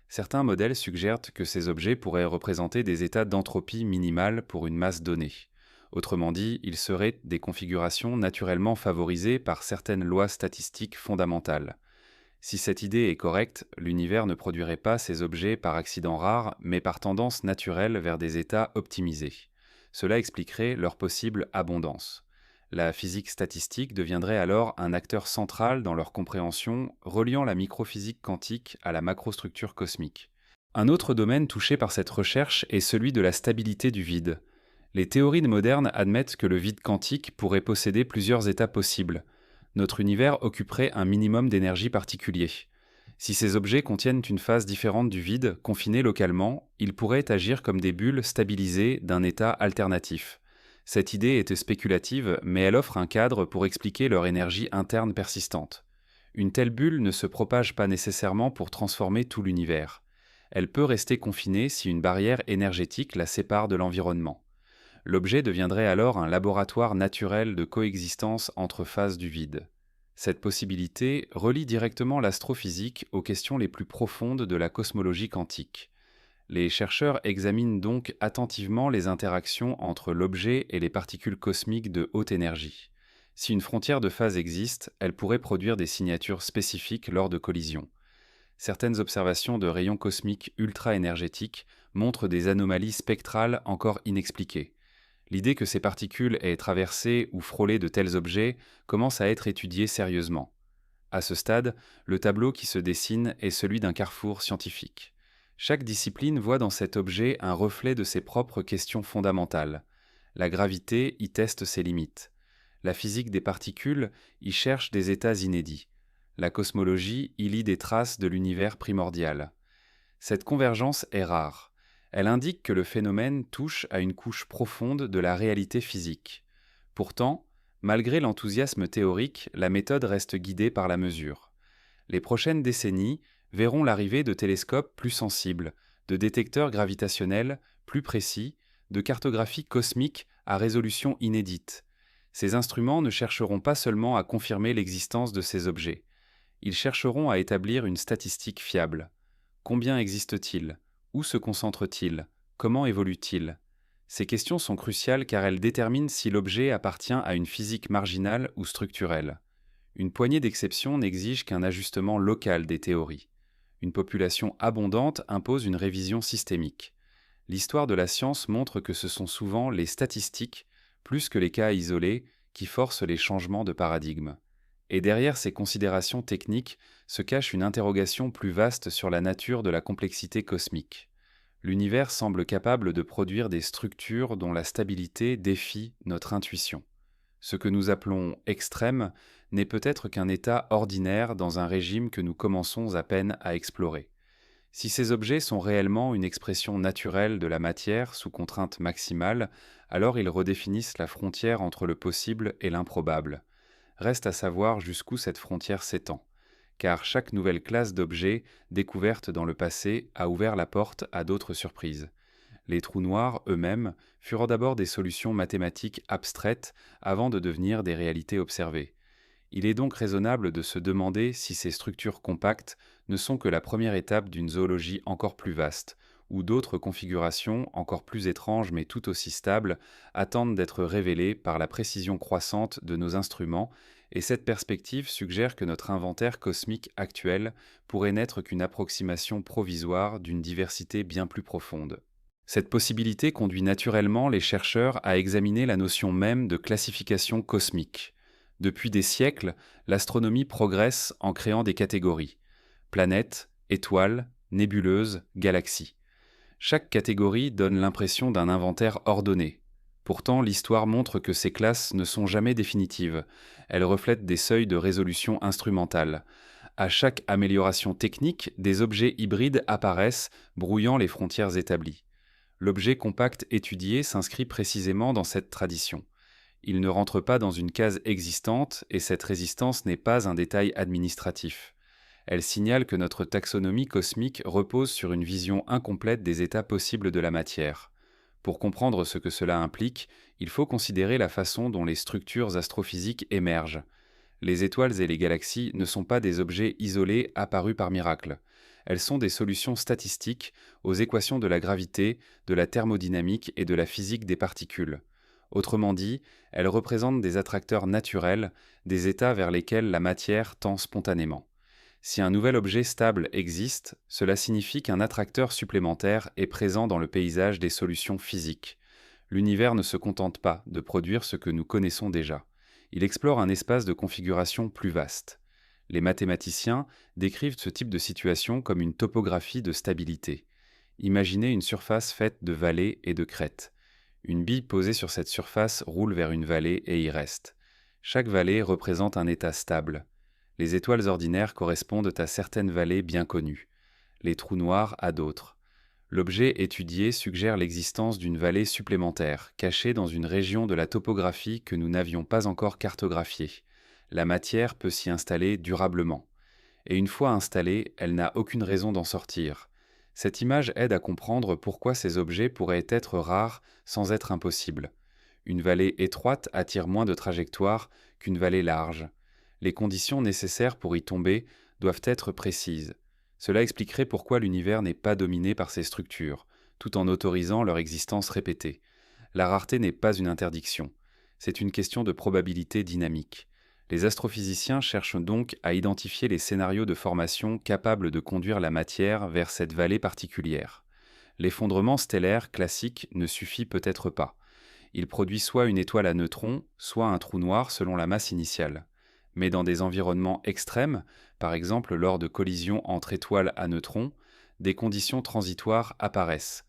Speaker 1: Certains modèles suggèrent que ces objets pourraient représenter des états d'entropie minimale pour une masse donnée. Autrement dit, ils seraient des configurations naturellement favorisées par certaines lois statistiques fondamentales. Si cette idée est correcte, l'univers ne produirait pas ces objets par accident rare, mais par tendance naturelle vers des états optimisés. Cela expliquerait leur possible abondance. La physique statistique deviendrait alors un acteur central dans leur compréhension, reliant la microphysique quantique à la macrostructure cosmique. Un autre domaine touché par cette recherche est celui de la stabilité du vide. Les théories modernes admettent que le vide quantique pourrait posséder plusieurs états possibles. Notre univers occuperait un minimum d'énergie particulier. Si ces objets contiennent une phase différente du vide, confinée localement, ils pourraient agir comme des bulles stabilisées d'un état alternatif. Cette idée était spéculative, mais elle offre un cadre pour expliquer leur énergie interne persistante. Une telle bulle ne se propage pas nécessairement pour transformer tout l'univers. Elle peut rester confinée si une barrière énergétique la sépare de l'environnement. L'objet deviendrait alors un laboratoire naturel de coexistence entre phases du vide. Cette possibilité relie directement l'astrophysique aux questions les plus profondes de la cosmologie quantique. Les chercheurs examinent donc attentivement les interactions entre l'objet et les particules cosmiques de haute énergie. Si une frontière de phase existe, elle pourrait produire des signatures spécifiques lors de collisions. Certaines observations de rayons cosmiques ultra-énergétiques montrent des anomalies spectrales encore inexpliquées. L'idée que ces particules aient traversé ou frôlé de tels objets commence à être étudiée sérieusement. À ce stade, le tableau qui se dessine est celui d'un carrefour scientifique. Chaque discipline voit dans cet objet un reflet de ses propres questions fondamentales. La gravité y teste ses limites. La physique des particules y cherche des états inédits. La cosmologie y lit des traces de l'univers primordial. Cette convergence est rare. Elle indique que le phénomène touche à une couche profonde de la réalité physique. Pourtant, malgré l'enthousiasme théorique, la méthode reste guidée par la mesure. Les prochaines décennies verront l'arrivée de télescopes plus sensibles, de détecteurs gravitationnels plus précis, de cartographie cosmique à résolution inédite. Ces instruments ne chercheront pas seulement à confirmer l'existence de ces objets, ils chercheront à établir une statistique fiable. Combien existe-t-il? Où se concentre-t-il? Comment évolue-t-il? Ces questions sont cruciales car elles déterminent si l'objet appartient à une physique marginale ou structurelle. Une poignée d'exceptions n'exige qu'un ajustement local des théories. Une population abondante impose une révision systémique. L'histoire de la science montre que ce sont souvent les statistiques, plus que les cas isolés, qui forcent les changements de paradigme. Et derrière ces considérations techniques se cache une interrogation plus vaste sur la nature de la complexité cosmique. L'univers semble capable de produire des structures dont la stabilité défie notre intuition. Ce que nous appelons extrême n'est peut-être qu'un état ordinaire dans un régime que nous commençons à peine à explorer. Si ces objets sont réellement une expression naturelle de la matière sous contrainte maximale, alors ils redéfinissent la frontière entre le possible et l'improbable. Reste à savoir jusqu'où cette frontière s'étend, car chaque nouvelle classe d'objets découverte dans le passé a ouvert la porte à d'autres surprises. Les trous noirs eux-mêmes furent d'abord des solutions mathématiques abstraites avant de devenir des réalités observées. Il est donc raisonnable de se demander si ces structures compactes ne sont que la première étape d'une zoologie encore plus vaste, où d'autres configurations, encore plus étranges mais tout aussi stables, attendent d'être révélées par la précision croissante de nos instruments, et cette perspective suggère que notre inventaire cosmique actuel pourrait n'être qu'une approximation provisoire d'une diversité bien plus profonde. Cette possibilité conduit naturellement les chercheurs à examiner la notion même de classification cosmique. Depuis des siècles, l'astronomie progresse en créant des catégories: planètes, étoiles, nébuleuses, galaxies. Chaque catégorie donne l'impression d'un inventaire ordonné. Pourtant, l'histoire montre que ces classes ne sont jamais définitives. Elles reflètent des seuils de résolution instrumentale. À chaque amélioration technique, des objets hybrides apparaissent, brouillant les frontières établies. L'objet compact étudié s'inscrit précisément dans cette tradition. Il ne rentre pas dans une case existante et cette résistance n'est pas un détail administratif. Elle signale que notre taxonomie cosmique repose sur une vision incomplète des états possibles de la matière. Pour comprendre ce que cela implique, il faut considérer la façon dont les structures astrophysiques émergent. Les étoiles et les galaxies ne sont pas des objets isolés apparus par miracle. Elles sont des solutions statistiques aux équations de la gravité, de la thermodynamique et de la physique des particules. Autrement dit, elles représentent des attracteurs naturels, des états vers lesquels la matière tend spontanément. Si un nouvel objet stable existe, cela signifie qu'un attracteur supplémentaire est présent dans le paysage des solutions physiques. L'univers ne se contente pas de produire ce que nous connaissons déjà. Il explore un espace de configuration plus vaste. Les mathématiciens décrivent ce type de situation comme une topographie de stabilité. Imaginez une surface faite de vallées et de crêtes. Une bille posée sur cette surface roule vers une vallée et y reste. Chaque vallée représente un état stable. Les étoiles ordinaires correspondent à certaines vallées bien connues, les trous noirs à d'autres. L'objet étudié suggère l'existence d'une vallée supplémentaire, cachée dans une région de la topographie que nous n'avions pas encore cartographiée. La matière peut s'y installer durablement. Et une fois installée, elle n'a aucune raison d'en sortir. Cette image aide à comprendre pourquoi ces objets pourraient être rares sans être impossibles. Une vallée étroite attire moins de trajectoires qu'une vallée large. Les conditions nécessaires pour y tomber doivent être précises. Cela expliquerait pourquoi l'univers n'est pas dominé par ces structures, tout en autorisant leur existence répétée. La rareté n'est pas une interdiction, c'est une question de probabilité dynamique. Les astrophysiciens cherchent donc à identifier les scénarios de formation capables de conduire la matière vers cette vallée particulière. L'effondrement stellaire classique ne suffit peut-être pas. Il produit soit une étoile à neutrons, soit un trou noir selon la masse initiale. Mais dans des environnements extrêmes, par exemple lors de collisions entre étoiles à neutrons, des conditions transitoires apparaissent.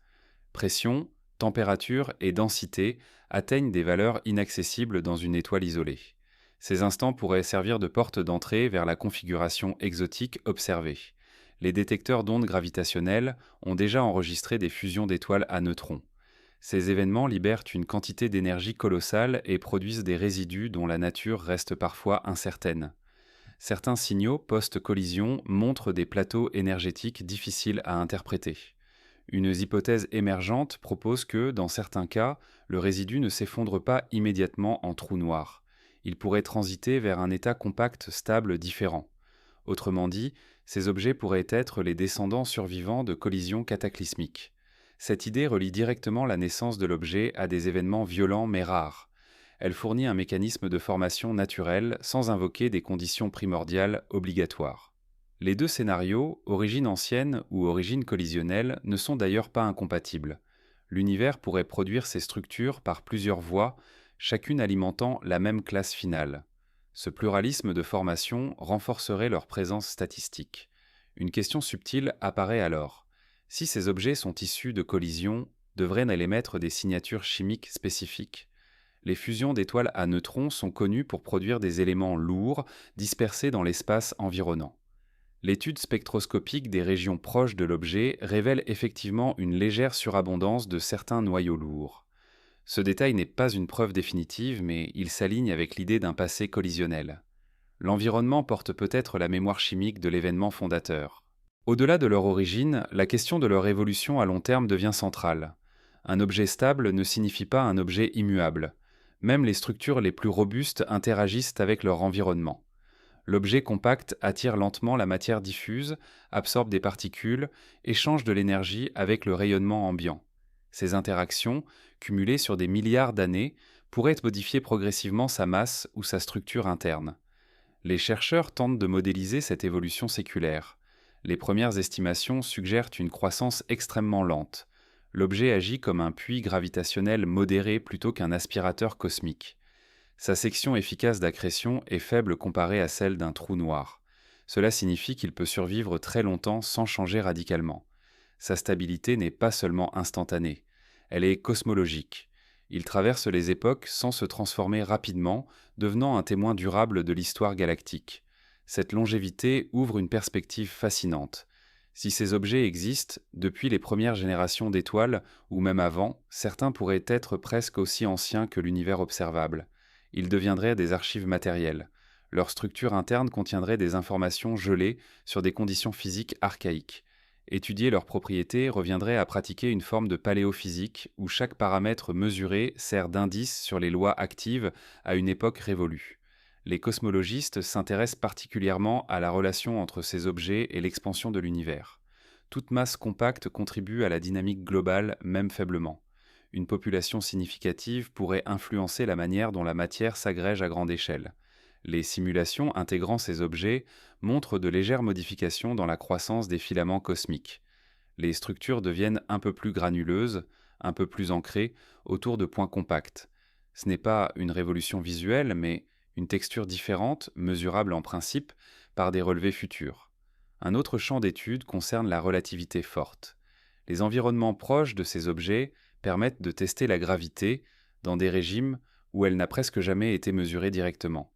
Speaker 1: Pression, température et densité atteignent des valeurs inaccessibles dans une étoile isolée. Ces instants pourraient servir de porte d'entrée vers la configuration exotique observée. Les détecteurs d'ondes gravitationnelles ont déjà enregistré des fusions d'étoiles à neutrons. Ces événements libèrent une quantité d'énergie colossale et produisent des résidus dont la nature reste parfois incertaine. Certains signaux post-collision montrent des plateaux énergétiques difficiles à interpréter. Une hypothèse émergente propose que, dans certains cas, le résidu ne s'effondre pas immédiatement en trou noir. Il pourrait transiter vers un état compact stable différent. Autrement dit, ces objets pourraient être les descendants survivants de collisions cataclysmiques. Cette idée relie directement la naissance de l'objet à des événements violents mais rares. Elle fournit un mécanisme de formation naturel sans invoquer des conditions primordiales obligatoires. Les deux scénarios, origine ancienne ou origine collisionnelle, ne sont d'ailleurs pas incompatibles. L'univers pourrait produire ces structures par plusieurs voies, chacune alimentant la même classe finale. Ce pluralisme de formation renforcerait leur présence statistique. Une question subtile apparaît alors. Si ces objets sont issus de collisions, devraient-elles émettre des signatures chimiques spécifiques? Les fusions d'étoiles à neutrons sont connues pour produire des éléments lourds dispersés dans l'espace environnant. L'étude spectroscopique des régions proches de l'objet révèle effectivement une légère surabondance de certains noyaux lourds. Ce détail n'est pas une preuve définitive, mais il s'aligne avec l'idée d'un passé collisionnel. L'environnement porte peut-être la mémoire chimique de l'événement fondateur. Au-delà de leur origine, la question de leur évolution à long terme devient centrale. Un objet stable ne signifie pas un objet immuable. Même les structures les plus robustes interagissent avec leur environnement. L'objet compact attire lentement la matière diffuse, absorbe des particules, échange de l'énergie avec le rayonnement ambiant. Ces interactions, cumulées sur des milliards d'années, pourraient modifier progressivement sa masse ou sa structure interne. Les chercheurs tentent de modéliser cette évolution séculaire. Les premières estimations suggèrent une croissance extrêmement lente. L'objet agit comme un puits gravitationnel modéré plutôt qu'un aspirateur cosmique. Sa section efficace d'accrétion est faible comparée à celle d'un trou noir. Cela signifie qu'il peut survivre très longtemps sans changer radicalement. Sa stabilité n'est pas seulement instantanée, elle est cosmologique. Il traverse les époques sans se transformer rapidement, devenant un témoin durable de l'histoire galactique. Cette longévité ouvre une perspective fascinante. Si ces objets existent, depuis les premières générations d'étoiles, ou même avant, certains pourraient être presque aussi anciens que l'univers observable. Ils deviendraient des archives matérielles. Leur structure interne contiendrait des informations gelées sur des conditions physiques archaïques. Étudier leurs propriétés reviendrait à pratiquer une forme de paléophysique où chaque paramètre mesuré sert d'indice sur les lois actives à une époque révolue. Les cosmologistes s'intéressent particulièrement à la relation entre ces objets et l'expansion de l'univers. Toute masse compacte contribue à la dynamique globale, même faiblement. Une population significative pourrait influencer la manière dont la matière s'agrège à grande échelle. Les simulations intégrant ces objets montrent de légères modifications dans la croissance des filaments cosmiques. Les structures deviennent un peu plus granuleuses, un peu plus ancrées, autour de points compacts. Ce n'est pas une révolution visuelle, mais une texture différente, mesurable en principe, par des relevés futurs. Un autre champ d'étude concerne la relativité forte. Les environnements proches de ces objets permettent de tester la gravité dans des régimes où elle n'a presque jamais été mesurée directement.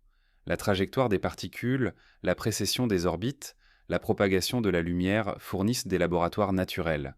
Speaker 1: La trajectoire des particules, la précession des orbites, la propagation de la lumière fournissent des laboratoires naturels.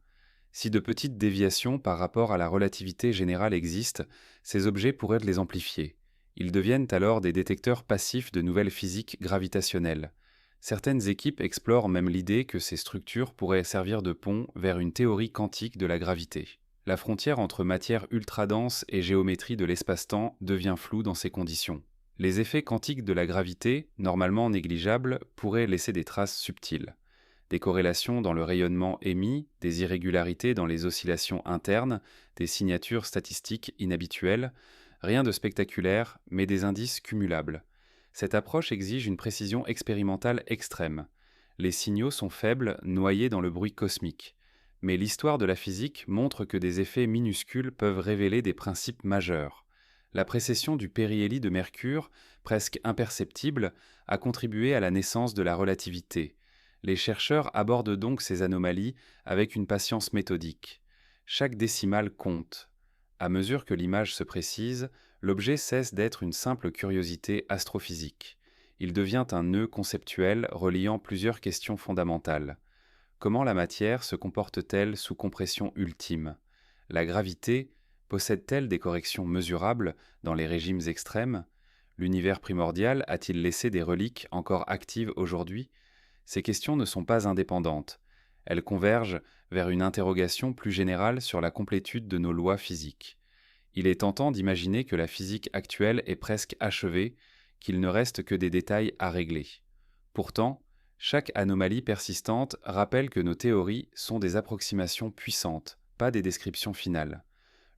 Speaker 1: Si de petites déviations par rapport à la relativité générale existent, ces objets pourraient les amplifier. Ils deviennent alors des détecteurs passifs de nouvelles physiques gravitationnelles. Certaines équipes explorent même l'idée que ces structures pourraient servir de pont vers une théorie quantique de la gravité. La frontière entre matière ultra-dense et géométrie de l'espace-temps devient floue dans ces conditions. Les effets quantiques de la gravité, normalement négligeables, pourraient laisser des traces subtiles. Des corrélations dans le rayonnement émis, des irrégularités dans les oscillations internes, des signatures statistiques inhabituelles, rien de spectaculaire, mais des indices cumulables. Cette approche exige une précision expérimentale extrême. Les signaux sont faibles, noyés dans le bruit cosmique. Mais l'histoire de la physique montre que des effets minuscules peuvent révéler des principes majeurs. La précession du périhélie de Mercure, presque imperceptible, a contribué à la naissance de la relativité. Les chercheurs abordent donc ces anomalies avec une patience méthodique. Chaque décimale compte. À mesure que l'image se précise, l'objet cesse d'être une simple curiosité astrophysique. Il devient un nœud conceptuel reliant plusieurs questions fondamentales. Comment la matière se comporte-t-elle sous compression ultime? La gravité possède-t-elle des corrections mesurables dans les régimes extrêmes? L'univers primordial a-t-il laissé des reliques encore actives aujourd'hui? Ces questions ne sont pas indépendantes. Elles convergent vers une interrogation plus générale sur la complétude de nos lois physiques. Il est tentant d'imaginer que la physique actuelle est presque achevée, qu'il ne reste que des détails à régler. Pourtant, chaque anomalie persistante rappelle que nos théories sont des approximations puissantes, pas des descriptions finales.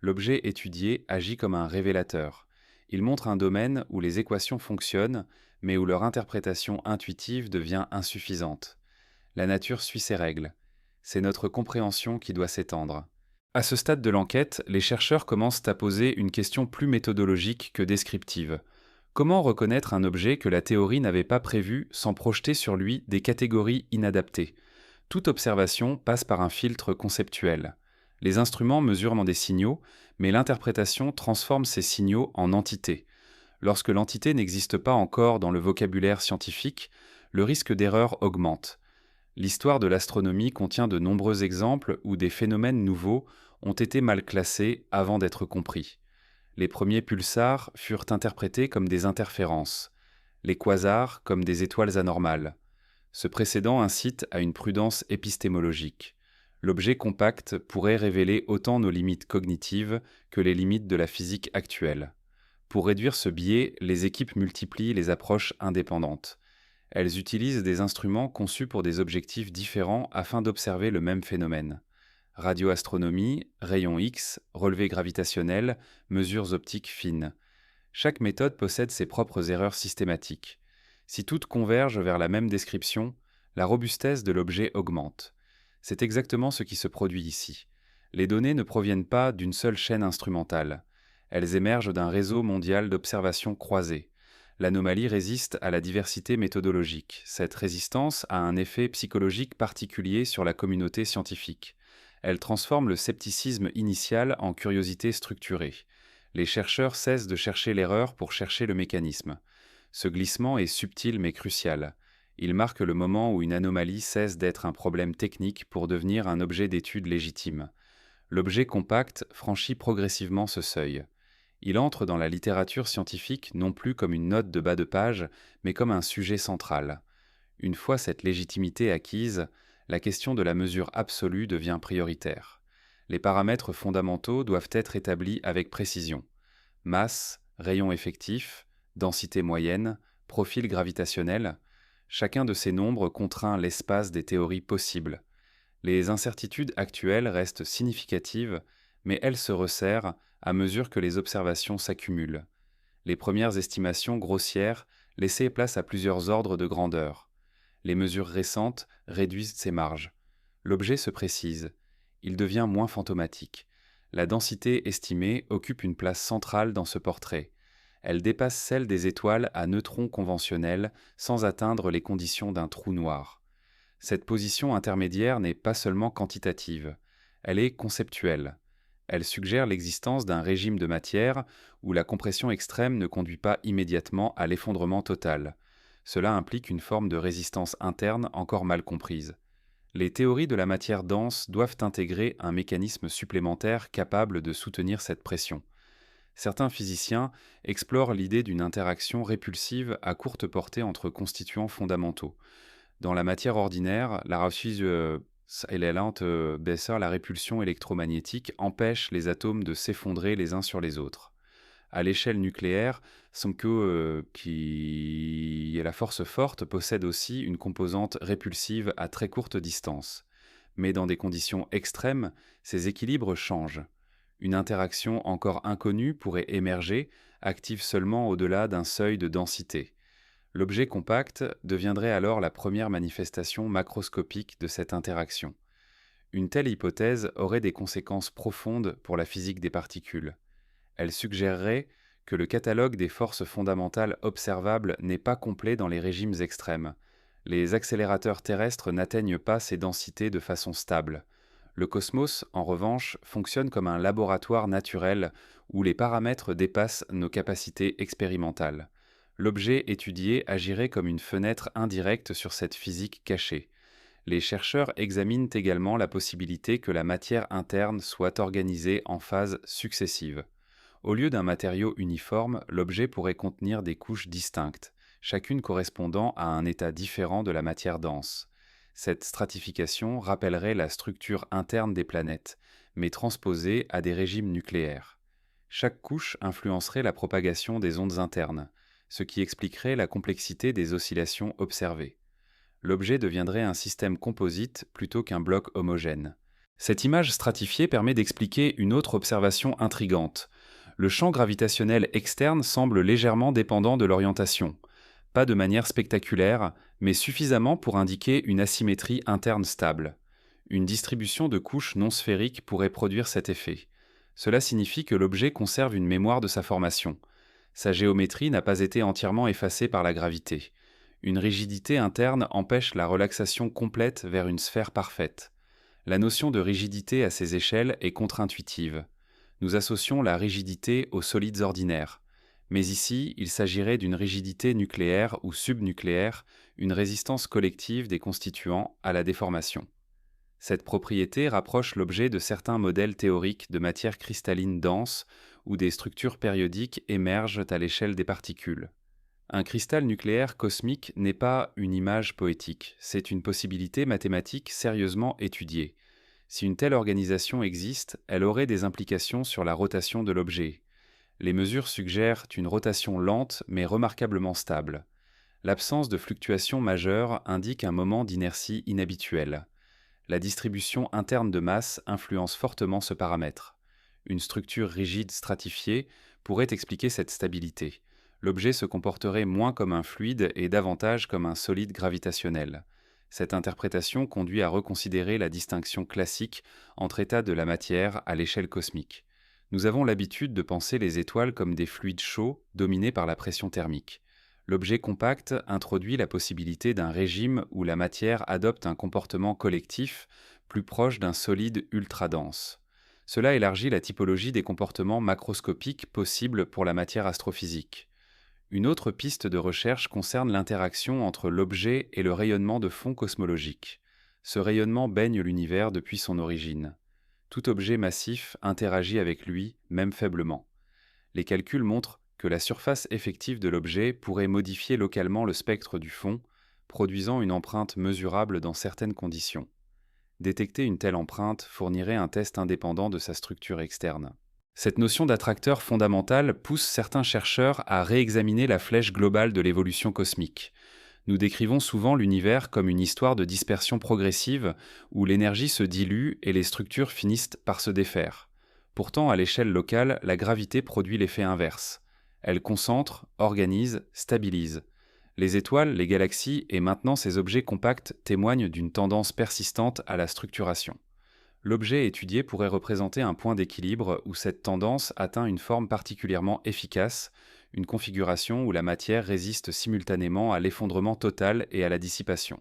Speaker 1: L'objet étudié agit comme un révélateur. Il montre un domaine où les équations fonctionnent, mais où leur interprétation intuitive devient insuffisante. La nature suit ses règles. C'est notre compréhension qui doit s'étendre. À ce stade de l'enquête, les chercheurs commencent à poser une question plus méthodologique que descriptive. Comment reconnaître un objet que la théorie n'avait pas prévu sans projeter sur lui des catégories inadaptées ? Toute observation passe par un filtre conceptuel. Les instruments mesurent des signaux, mais l'interprétation transforme ces signaux en entités. Lorsque l'entité n'existe pas encore dans le vocabulaire scientifique, le risque d'erreur augmente. L'histoire de l'astronomie contient de nombreux exemples où des phénomènes nouveaux ont été mal classés avant d'être compris. Les premiers pulsars furent interprétés comme des interférences, les quasars comme des étoiles anormales. Ce précédent incite à une prudence épistémologique. L'objet compact pourrait révéler autant nos limites cognitives que les limites de la physique actuelle. Pour réduire ce biais, les équipes multiplient les approches indépendantes. Elles utilisent des instruments conçus pour des objectifs différents afin d'observer le même phénomène. Radioastronomie, rayons X, relevés gravitationnels, mesures optiques fines. Chaque méthode possède ses propres erreurs systématiques. Si toutes convergent vers la même description, la robustesse de l'objet augmente. C'est exactement ce qui se produit ici. Les données ne proviennent pas d'une seule chaîne instrumentale. Elles émergent d'un réseau mondial d'observations croisées. L'anomalie résiste à la diversité méthodologique. Cette résistance a un effet psychologique particulier sur la communauté scientifique. Elle transforme le scepticisme initial en curiosité structurée. Les chercheurs cessent de chercher l'erreur pour chercher le mécanisme. Ce glissement est subtil mais crucial. Il marque le moment où une anomalie cesse d'être un problème technique pour devenir un objet d'étude légitime. L'objet compact franchit progressivement ce seuil. Il entre dans la littérature scientifique non plus comme une note de bas de page, mais comme un sujet central. Une fois cette légitimité acquise, la question de la mesure absolue devient prioritaire. Les paramètres fondamentaux doivent être établis avec précision. Masse, rayon effectif, densité moyenne, profil gravitationnel, chacun de ces nombres contraint l'espace des théories possibles. Les incertitudes actuelles restent significatives, mais elles se resserrent à mesure que les observations s'accumulent. Les premières estimations grossières laissaient place à plusieurs ordres de grandeur. Les mesures récentes réduisent ces marges. L'objet se précise. Il devient moins fantomatique. La densité estimée occupe une place centrale dans ce portrait. Elle dépasse celle des étoiles à neutrons conventionnels sans atteindre les conditions d'un trou noir. Cette position intermédiaire n'est pas seulement quantitative, elle est conceptuelle. Elle suggère l'existence d'un régime de matière où la compression extrême ne conduit pas immédiatement à l'effondrement total. Cela implique une forme de résistance interne encore mal comprise. Les théories de la matière dense doivent intégrer un mécanisme supplémentaire capable de soutenir cette pression. Certains physiciens explorent l'idée d'une interaction répulsive à courte portée entre constituants fondamentaux. Dans la matière ordinaire, la la répulsion électromagnétique empêche les atomes de s'effondrer les uns sur les autres. À l'échelle nucléaire, qui est la force forte, possède aussi une composante répulsive à très courte distance. Mais dans des conditions extrêmes, ces équilibres changent. Une interaction encore inconnue pourrait émerger, active seulement au-delà d'un seuil de densité. L'objet compact deviendrait alors la première manifestation macroscopique de cette interaction. Une telle hypothèse aurait des conséquences profondes pour la physique des particules. Elle suggérerait que le catalogue des forces fondamentales observables n'est pas complet dans les régimes extrêmes. Les accélérateurs terrestres n'atteignent pas ces densités de façon stable. Le cosmos, en revanche, fonctionne comme un laboratoire naturel où les paramètres dépassent nos capacités expérimentales. L'objet étudié agirait comme une fenêtre indirecte sur cette physique cachée. Les chercheurs examinent également la possibilité que la matière interne soit organisée en phases successives. Au lieu d'un matériau uniforme, l'objet pourrait contenir des couches distinctes, chacune correspondant à un état différent de la matière dense. Cette stratification rappellerait la structure interne des planètes, mais transposée à des régimes nucléaires. Chaque couche influencerait la propagation des ondes internes, ce qui expliquerait la complexité des oscillations observées. L'objet deviendrait un système composite plutôt qu'un bloc homogène. Cette image stratifiée permet d'expliquer une autre observation intrigante. Le champ gravitationnel externe semble légèrement dépendant de l'orientation. Pas de manière spectaculaire, mais suffisamment pour indiquer une asymétrie interne stable. Une distribution de couches non sphériques pourrait produire cet effet. Cela signifie que l'objet conserve une mémoire de sa formation. Sa géométrie n'a pas été entièrement effacée par la gravité. Une rigidité interne empêche la relaxation complète vers une sphère parfaite. La notion de rigidité à ces échelles est contre-intuitive. Nous associons la rigidité aux solides ordinaires. Mais ici, il s'agirait d'une rigidité nucléaire ou subnucléaire, une résistance collective des constituants à la déformation. Cette propriété rapproche l'objet de certains modèles théoriques de matière cristalline dense où des structures périodiques émergent à l'échelle des particules. Un cristal nucléaire cosmique n'est pas une image poétique, c'est une possibilité mathématique sérieusement étudiée. Si une telle organisation existe, elle aurait des implications sur la rotation de l'objet. Les mesures suggèrent une rotation lente mais remarquablement stable. L'absence de fluctuations majeures indique un moment d'inertie inhabituel. La distribution interne de masse influence fortement ce paramètre. Une structure rigide stratifiée pourrait expliquer cette stabilité. L'objet se comporterait moins comme un fluide et davantage comme un solide gravitationnel. Cette interprétation conduit à reconsidérer la distinction classique entre états de la matière à l'échelle cosmique. Nous avons l'habitude de penser les étoiles comme des fluides chauds dominés par la pression thermique. L'objet compact introduit la possibilité d'un régime où la matière adopte un comportement collectif plus proche d'un solide ultra-dense. Cela élargit la typologie des comportements macroscopiques possibles pour la matière astrophysique. Une autre piste de recherche concerne l'interaction entre l'objet et le rayonnement de fond cosmologique. Ce rayonnement baigne l'univers depuis son origine. Tout objet massif interagit avec lui, même faiblement. Les calculs montrent que la surface effective de l'objet pourrait modifier localement le spectre du fond, produisant une empreinte mesurable dans certaines conditions. Détecter une telle empreinte fournirait un test indépendant de sa structure externe. Cette notion d'attracteur fondamental pousse certains chercheurs à réexaminer la flèche globale de l'évolution cosmique. Nous décrivons souvent l'univers comme une histoire de dispersion progressive où l'énergie se dilue et les structures finissent par se défaire. Pourtant, à l'échelle locale, la gravité produit l'effet inverse. Elle concentre, organise, stabilise. Les étoiles, les galaxies et maintenant ces objets compacts témoignent d'une tendance persistante à la structuration. L'objet étudié pourrait représenter un point d'équilibre où cette tendance atteint une forme particulièrement efficace, une configuration où la matière résiste simultanément à l'effondrement total et à la dissipation.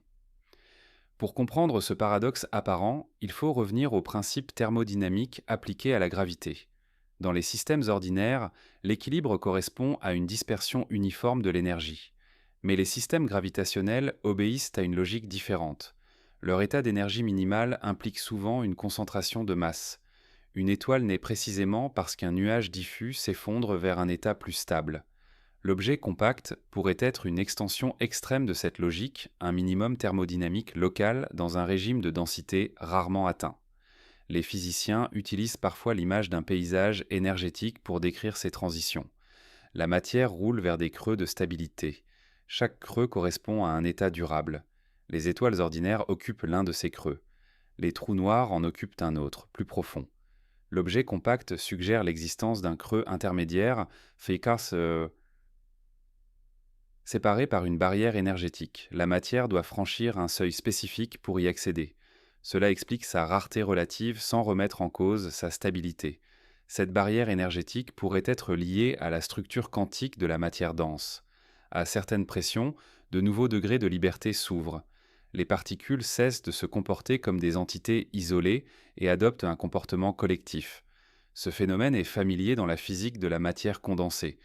Speaker 1: Pour comprendre ce paradoxe apparent, il faut revenir aux principes thermodynamiques appliqués à la gravité. Dans les systèmes ordinaires, l'équilibre correspond à une dispersion uniforme de l'énergie. Mais les systèmes gravitationnels obéissent à une logique différente. Leur état d'énergie minimale implique souvent une concentration de masse. Une étoile naît précisément parce qu'un nuage diffus s'effondre vers un état plus stable. L'objet compact pourrait être une extension extrême de cette logique, un minimum thermodynamique local dans un régime de densité rarement atteint. Les physiciens utilisent parfois l'image d'un paysage énergétique pour décrire ces transitions. La matière roule vers des creux de stabilité. Chaque creux correspond à un état durable. Les étoiles ordinaires occupent l'un de ces creux. Les trous noirs en occupent un autre, plus profond. L'objet compact suggère l'existence d'un creux intermédiaire, séparé par une barrière énergétique. La matière doit franchir un seuil spécifique pour y accéder. Cela explique sa rareté relative sans remettre en cause sa stabilité. Cette barrière énergétique pourrait être liée à la structure quantique de la matière dense. À certaines pressions, de nouveaux degrés de liberté s'ouvrent. Les particules cessent de se comporter comme des entités isolées et adoptent un comportement collectif. Ce phénomène est familier dans la physique de la matière condensée.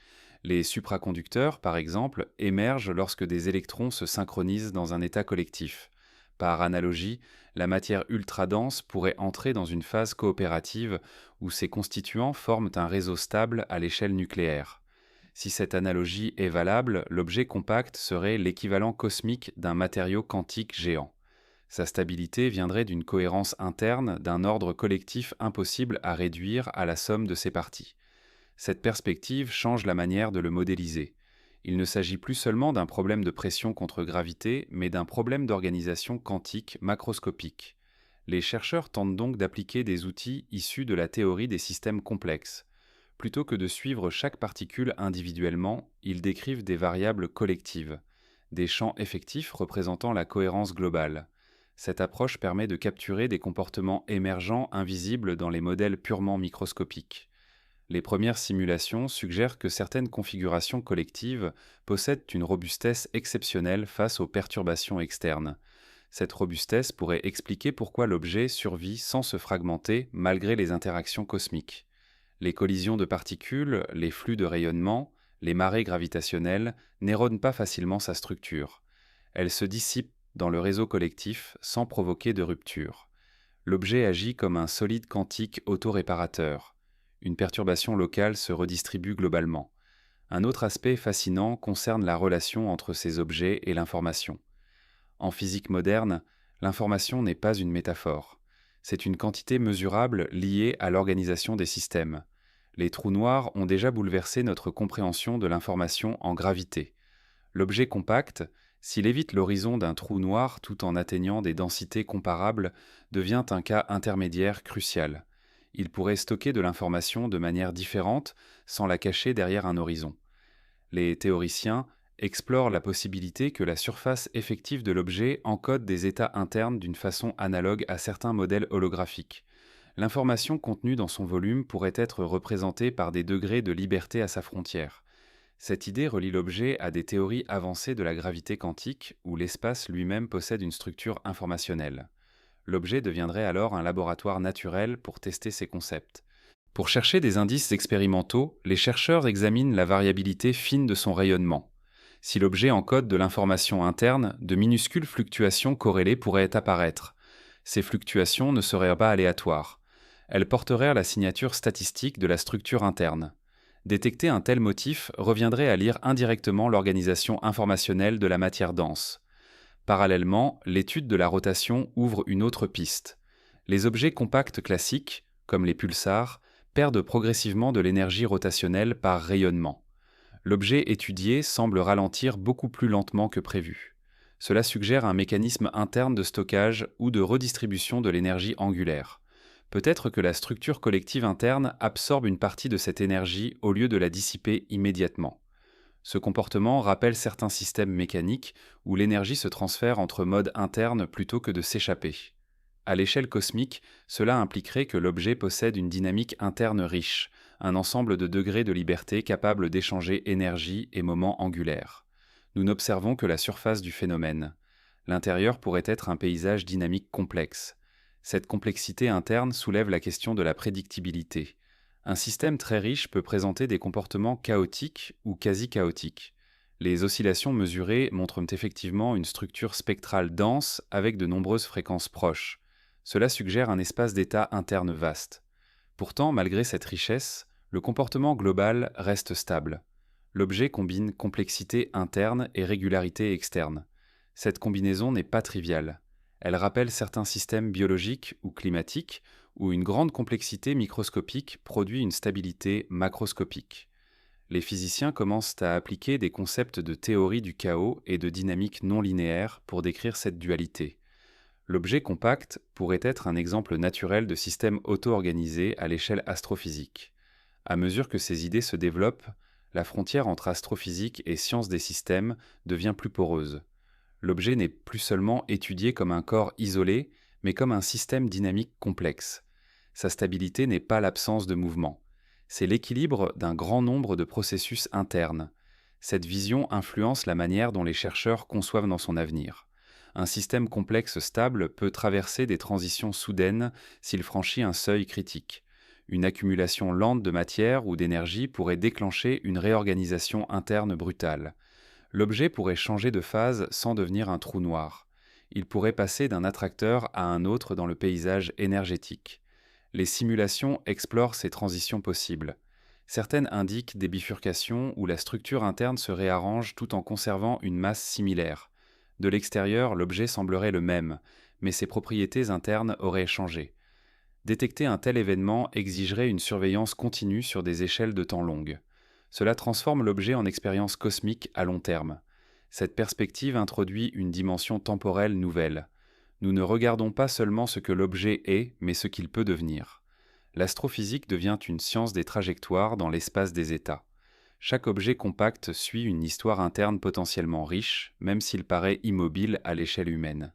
Speaker 1: Les supraconducteurs, par exemple, émergent lorsque des électrons se synchronisent dans un état collectif. Par analogie, la matière ultra-dense pourrait entrer dans une phase coopérative où ses constituants forment un réseau stable à l'échelle nucléaire. Si cette analogie est valable, l'objet compact serait l'équivalent cosmique d'un matériau quantique géant. Sa stabilité viendrait d'une cohérence interne, d'un ordre collectif impossible à réduire à la somme de ses parties. Cette perspective change la manière de le modéliser. Il ne s'agit plus seulement d'un problème de pression contre gravité, mais d'un problème d'organisation quantique macroscopique. Les chercheurs tentent donc d'appliquer des outils issus de la théorie des systèmes complexes. Plutôt que de suivre chaque particule individuellement, ils décrivent des variables collectives, des champs effectifs représentant la cohérence globale. Cette approche permet de capturer des comportements émergents invisibles dans les modèles purement microscopiques. Les premières simulations suggèrent que certaines configurations collectives possèdent une robustesse exceptionnelle face aux perturbations externes. Cette robustesse pourrait expliquer pourquoi l'objet survit sans se fragmenter malgré les interactions cosmiques. Les collisions de particules, les flux de rayonnement, les marées gravitationnelles n'érodent pas facilement sa structure. Elle se dissipe dans le réseau collectif sans provoquer de rupture. L'objet agit comme un solide quantique autoréparateur. Une perturbation locale se redistribue globalement. Un autre aspect fascinant concerne la relation entre ces objets et l'information. En physique moderne, l'information n'est pas une métaphore. C'est une quantité mesurable liée à l'organisation des systèmes. Les trous noirs ont déjà bouleversé notre compréhension de l'information en gravité. L'objet compact, s'il évite l'horizon d'un trou noir tout en atteignant des densités comparables, devient un cas intermédiaire crucial. Il pourrait stocker de l'information de manière différente sans la cacher derrière un horizon. Les théoriciens explorent la possibilité que la surface effective de l'objet encode des états internes d'une façon analogue à certains modèles holographiques. L'information contenue dans son volume pourrait être représentée par des degrés de liberté à sa frontière. Cette idée relie l'objet à des théories avancées de la gravité quantique, où l'espace lui-même possède une structure informationnelle. L'objet deviendrait alors un laboratoire naturel pour tester ces concepts. Pour chercher des indices expérimentaux, les chercheurs examinent la variabilité fine de son rayonnement. Si l'objet encode de l'information interne, de minuscules fluctuations corrélées pourraient apparaître. Ces fluctuations ne seraient pas aléatoires. Elles porteraient à la signature statistique de la structure interne. Détecter un tel motif reviendrait à lire indirectement l'organisation informationnelle de la matière dense. Parallèlement, l'étude de la rotation ouvre une autre piste. Les objets compacts classiques, comme les pulsars, perdent progressivement de l'énergie rotationnelle par rayonnement. L'objet étudié semble ralentir beaucoup plus lentement que prévu. Cela suggère un mécanisme interne de stockage ou de redistribution de l'énergie angulaire. Peut-être que la structure collective interne absorbe une partie de cette énergie au lieu de la dissiper immédiatement. Ce comportement rappelle certains systèmes mécaniques où l'énergie se transfère entre modes internes plutôt que de s'échapper. À l'échelle cosmique, cela impliquerait que l'objet possède une dynamique interne riche, un ensemble de degrés de liberté capables d'échanger énergie et moments angulaires. Nous n'observons que la surface du phénomène. L'intérieur pourrait être un paysage dynamique complexe. Cette complexité interne soulève la question de la prédictibilité. Un système très riche peut présenter des comportements chaotiques ou quasi chaotiques. Les oscillations mesurées montrent effectivement une structure spectrale dense avec de nombreuses fréquences proches. Cela suggère un espace d'état interne vaste. Pourtant, malgré cette richesse, le comportement global reste stable. L'objet combine complexité interne et régularité externe. Cette combinaison n'est pas triviale. Elle rappelle certains systèmes biologiques ou climatiques où une grande complexité microscopique produit une stabilité macroscopique. Les physiciens commencent à appliquer des concepts de théorie du chaos et de dynamique non linéaire pour décrire cette dualité. L'objet compact pourrait être un exemple naturel de système auto-organisé à l'échelle astrophysique. À mesure que ces idées se développent, la frontière entre astrophysique et science des systèmes devient plus poreuse. L'objet n'est plus seulement étudié comme un corps isolé, mais comme un système dynamique complexe. Sa stabilité n'est pas l'absence de mouvement. C'est l'équilibre d'un grand nombre de processus internes. Cette vision influence la manière dont les chercheurs conçoivent dans son avenir. Un système complexe stable peut traverser des transitions soudaines s'il franchit un seuil critique. Une accumulation lente de matière ou d'énergie pourrait déclencher une réorganisation interne brutale. L'objet pourrait changer de phase sans devenir un trou noir. Il pourrait passer d'un attracteur à un autre dans le paysage énergétique. Les simulations explorent ces transitions possibles. Certaines indiquent des bifurcations où la structure interne se réarrange tout en conservant une masse similaire. De l'extérieur, l'objet semblerait le même, mais ses propriétés internes auraient changé. Détecter un tel événement exigerait une surveillance continue sur des échelles de temps longues. Cela transforme l'objet en expérience cosmique à long terme. Cette perspective introduit une dimension temporelle nouvelle. Nous ne regardons pas seulement ce que l'objet est, mais ce qu'il peut devenir. L'astrophysique devient une science des trajectoires dans l'espace des états. Chaque objet compact suit une histoire interne potentiellement riche, même s'il paraît immobile à l'échelle humaine.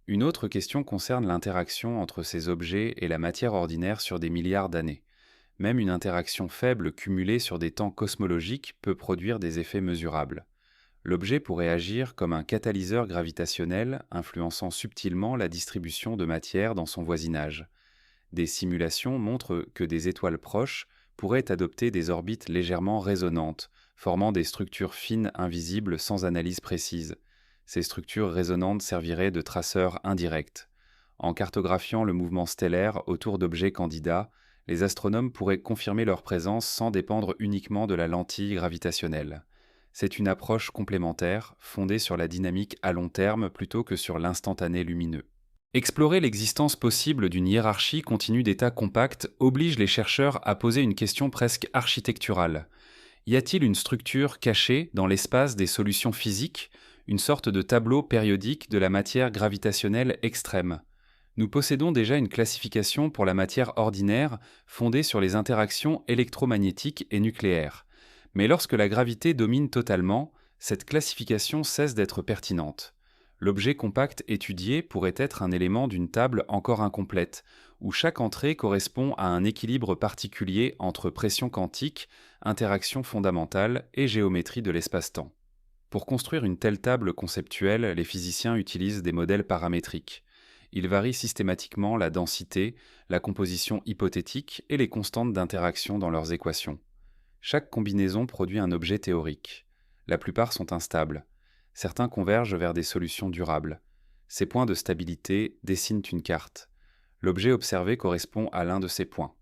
Speaker 1: Une autre question concerne l'interaction entre ces objets et la matière ordinaire sur des milliards d'années. Même une interaction faible cumulée sur des temps cosmologiques peut produire des effets mesurables. L'objet pourrait agir comme un catalyseur gravitationnel, influençant subtilement la distribution de matière dans son voisinage. Des simulations montrent que des étoiles proches pourraient adopter des orbites légèrement résonantes, formant des structures fines invisibles sans analyse précise. Ces structures résonantes serviraient de traceurs indirects. En cartographiant le mouvement stellaire autour d'objets candidats, les astronomes pourraient confirmer leur présence sans dépendre uniquement de la lentille gravitationnelle. C'est une approche complémentaire, fondée sur la dynamique à long terme plutôt que sur l'instantané lumineux. Explorer l'existence possible d'une hiérarchie continue d'états compacts oblige les chercheurs à poser une question presque architecturale. Y a-t-il une structure cachée dans l'espace des solutions physiques, une sorte de tableau périodique de la matière gravitationnelle extrême? Nous possédons déjà une classification pour la matière ordinaire fondée sur les interactions électromagnétiques et nucléaires. Mais lorsque la gravité domine totalement, cette classification cesse d'être pertinente. L'objet compact étudié pourrait être un élément d'une table encore incomplète, où chaque entrée correspond à un équilibre particulier entre pression quantique, interaction fondamentale et géométrie de l'espace-temps. Pour construire une telle table conceptuelle, les physiciens utilisent des modèles paramétriques. Ils varient systématiquement la densité, la composition hypothétique et les constantes d'interaction dans leurs équations. Chaque combinaison produit un objet théorique. La plupart sont instables. Certains convergent vers des solutions durables. Ces points de stabilité dessinent une carte. L'objet observé correspond à l'un de ces points.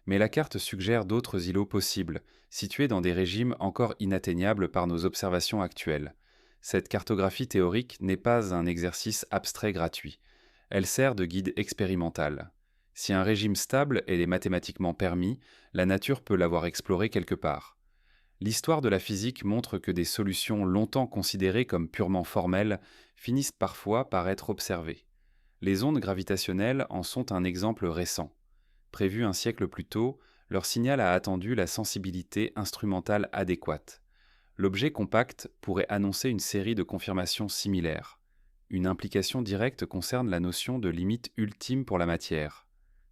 Speaker 1: Mais la carte suggère d'autres îlots possibles, situés dans des régimes encore inatteignables par nos observations actuelles. Cette cartographie théorique n'est pas un exercice abstrait gratuit. Elle sert de guide expérimental. Si un régime stable est mathématiquement permis, la nature peut l'avoir exploré quelque part. L'histoire de la physique montre que des solutions longtemps considérées comme purement formelles finissent parfois par être observées. Les ondes gravitationnelles en sont un exemple récent. Prévu un siècle plus tôt, leur signal a attendu la sensibilité instrumentale adéquate. L'objet compact pourrait annoncer une série de confirmations similaires. Une implication directe concerne la notion de limite ultime pour la matière.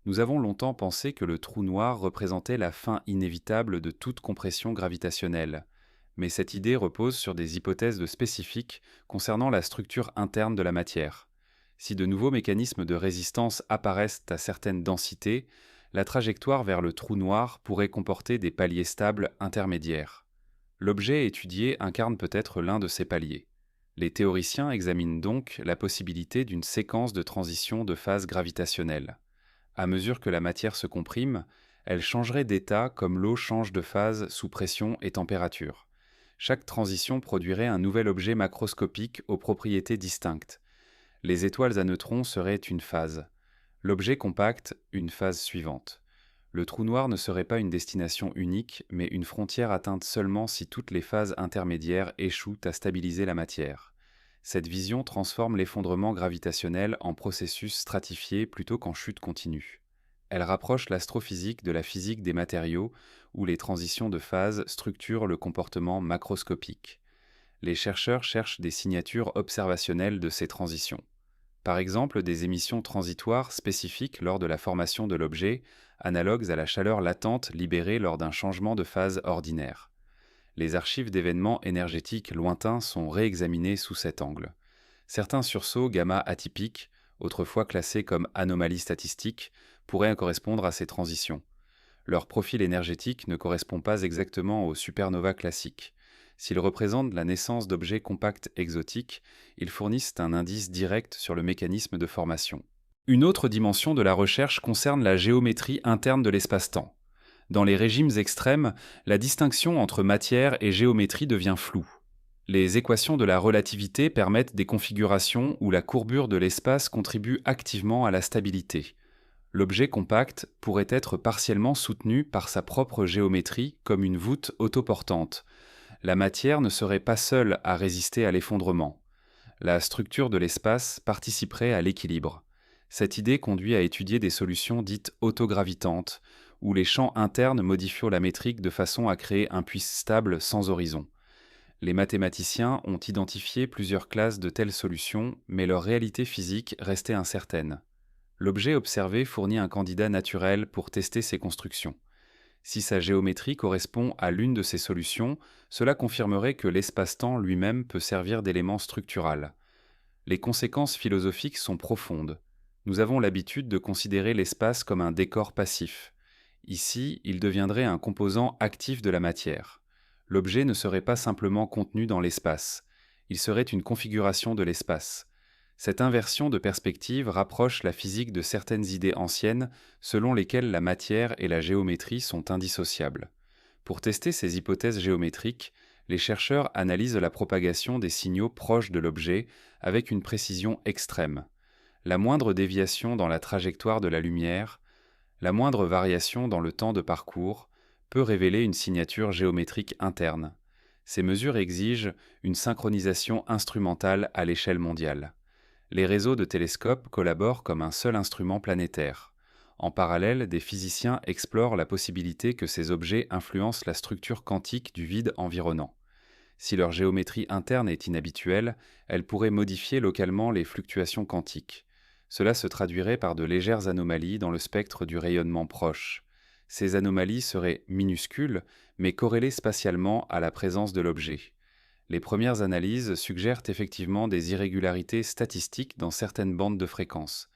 Speaker 1: Nous avons longtemps pensé que le trou noir représentait la fin inévitable de toute compression gravitationnelle, mais cette idée repose sur des hypothèses spécifiques concernant la structure interne de la matière. Si de nouveaux mécanismes de résistance apparaissent à certaines densités, la trajectoire vers le trou noir pourrait comporter des paliers stables intermédiaires. L'objet étudié incarne peut-être l'un de ces paliers. Les théoriciens examinent donc la possibilité d'une séquence de transition de phase gravitationnelle. À mesure que la matière se comprime, elle changerait d'état comme l'eau change de phase sous pression et température. Chaque transition produirait un nouvel objet macroscopique aux propriétés distinctes. Les étoiles à neutrons seraient une phase. L'objet compact, une phase suivante. Le trou noir ne serait pas une destination unique, mais une frontière atteinte seulement si toutes les phases intermédiaires échouent à stabiliser la matière. Cette vision transforme l'effondrement gravitationnel en processus stratifié plutôt qu'en chute continue. Elle rapproche l'astrophysique de la physique des matériaux, où les transitions de phase structurent le comportement macroscopique. Les chercheurs cherchent des signatures observationnelles de ces transitions. Par exemple, des émissions transitoires spécifiques lors de la formation de l'objet, analogues à la chaleur latente libérée lors d'un changement de phase ordinaire. Les archives d'événements énergétiques lointains sont réexaminées sous cet angle. Certains sursauts gamma atypiques, autrefois classés comme anomalies statistiques, pourraient correspondre à ces transitions. Leur profil énergétique ne correspond pas exactement aux supernovas classiques. S'ils représentent la naissance d'objets compacts exotiques, ils fournissent un indice direct sur le mécanisme de formation. Une autre dimension de la recherche concerne la géométrie interne de l'espace-temps. Dans les régimes extrêmes, la distinction entre matière et géométrie devient floue. Les équations de la relativité permettent des configurations où la courbure de l'espace contribue activement à la stabilité. L'objet compact pourrait être partiellement soutenu par sa propre géométrie comme une voûte autoportante. La matière ne serait pas seule à résister à l'effondrement. La structure de l'espace participerait à l'équilibre. Cette idée conduit à étudier des solutions dites autogravitantes, où les champs internes modifient la métrique de façon à créer un puits stable sans horizon. Les mathématiciens ont identifié plusieurs classes de telles solutions, mais leur réalité physique restait incertaine. L'objet observé fournit un candidat naturel pour tester ces constructions. Si sa géométrie correspond à l'une de ces solutions, cela confirmerait que l'espace-temps lui-même peut servir d'élément structural. Les conséquences philosophiques sont profondes. Nous avons l'habitude de considérer l'espace comme un décor passif. Ici, il deviendrait un composant actif de la matière. L'objet ne serait pas simplement contenu dans l'espace, il serait une configuration de l'espace. Cette inversion de perspective rapproche la physique de certaines idées anciennes selon lesquelles la matière et la géométrie sont indissociables. Pour tester ces hypothèses géométriques, les chercheurs analysent la propagation des signaux proches de l'objet avec une précision extrême. La moindre déviation dans la trajectoire de la lumière, la moindre variation dans le temps de parcours, peut révéler une signature géométrique interne. Ces mesures exigent une synchronisation instrumentale à l'échelle mondiale. Les réseaux de télescopes collaborent comme un seul instrument planétaire. En parallèle, des physiciens explorent la possibilité que ces objets influencent la structure quantique du vide environnant. Si leur géométrie interne est inhabituelle, elle pourrait modifier localement les fluctuations quantiques. Cela se traduirait par de légères anomalies dans le spectre du rayonnement proche. Ces anomalies seraient minuscules, mais corrélées spatialement à la présence de l'objet. Les premières analyses suggèrent effectivement des irrégularités statistiques dans certaines bandes de fréquences.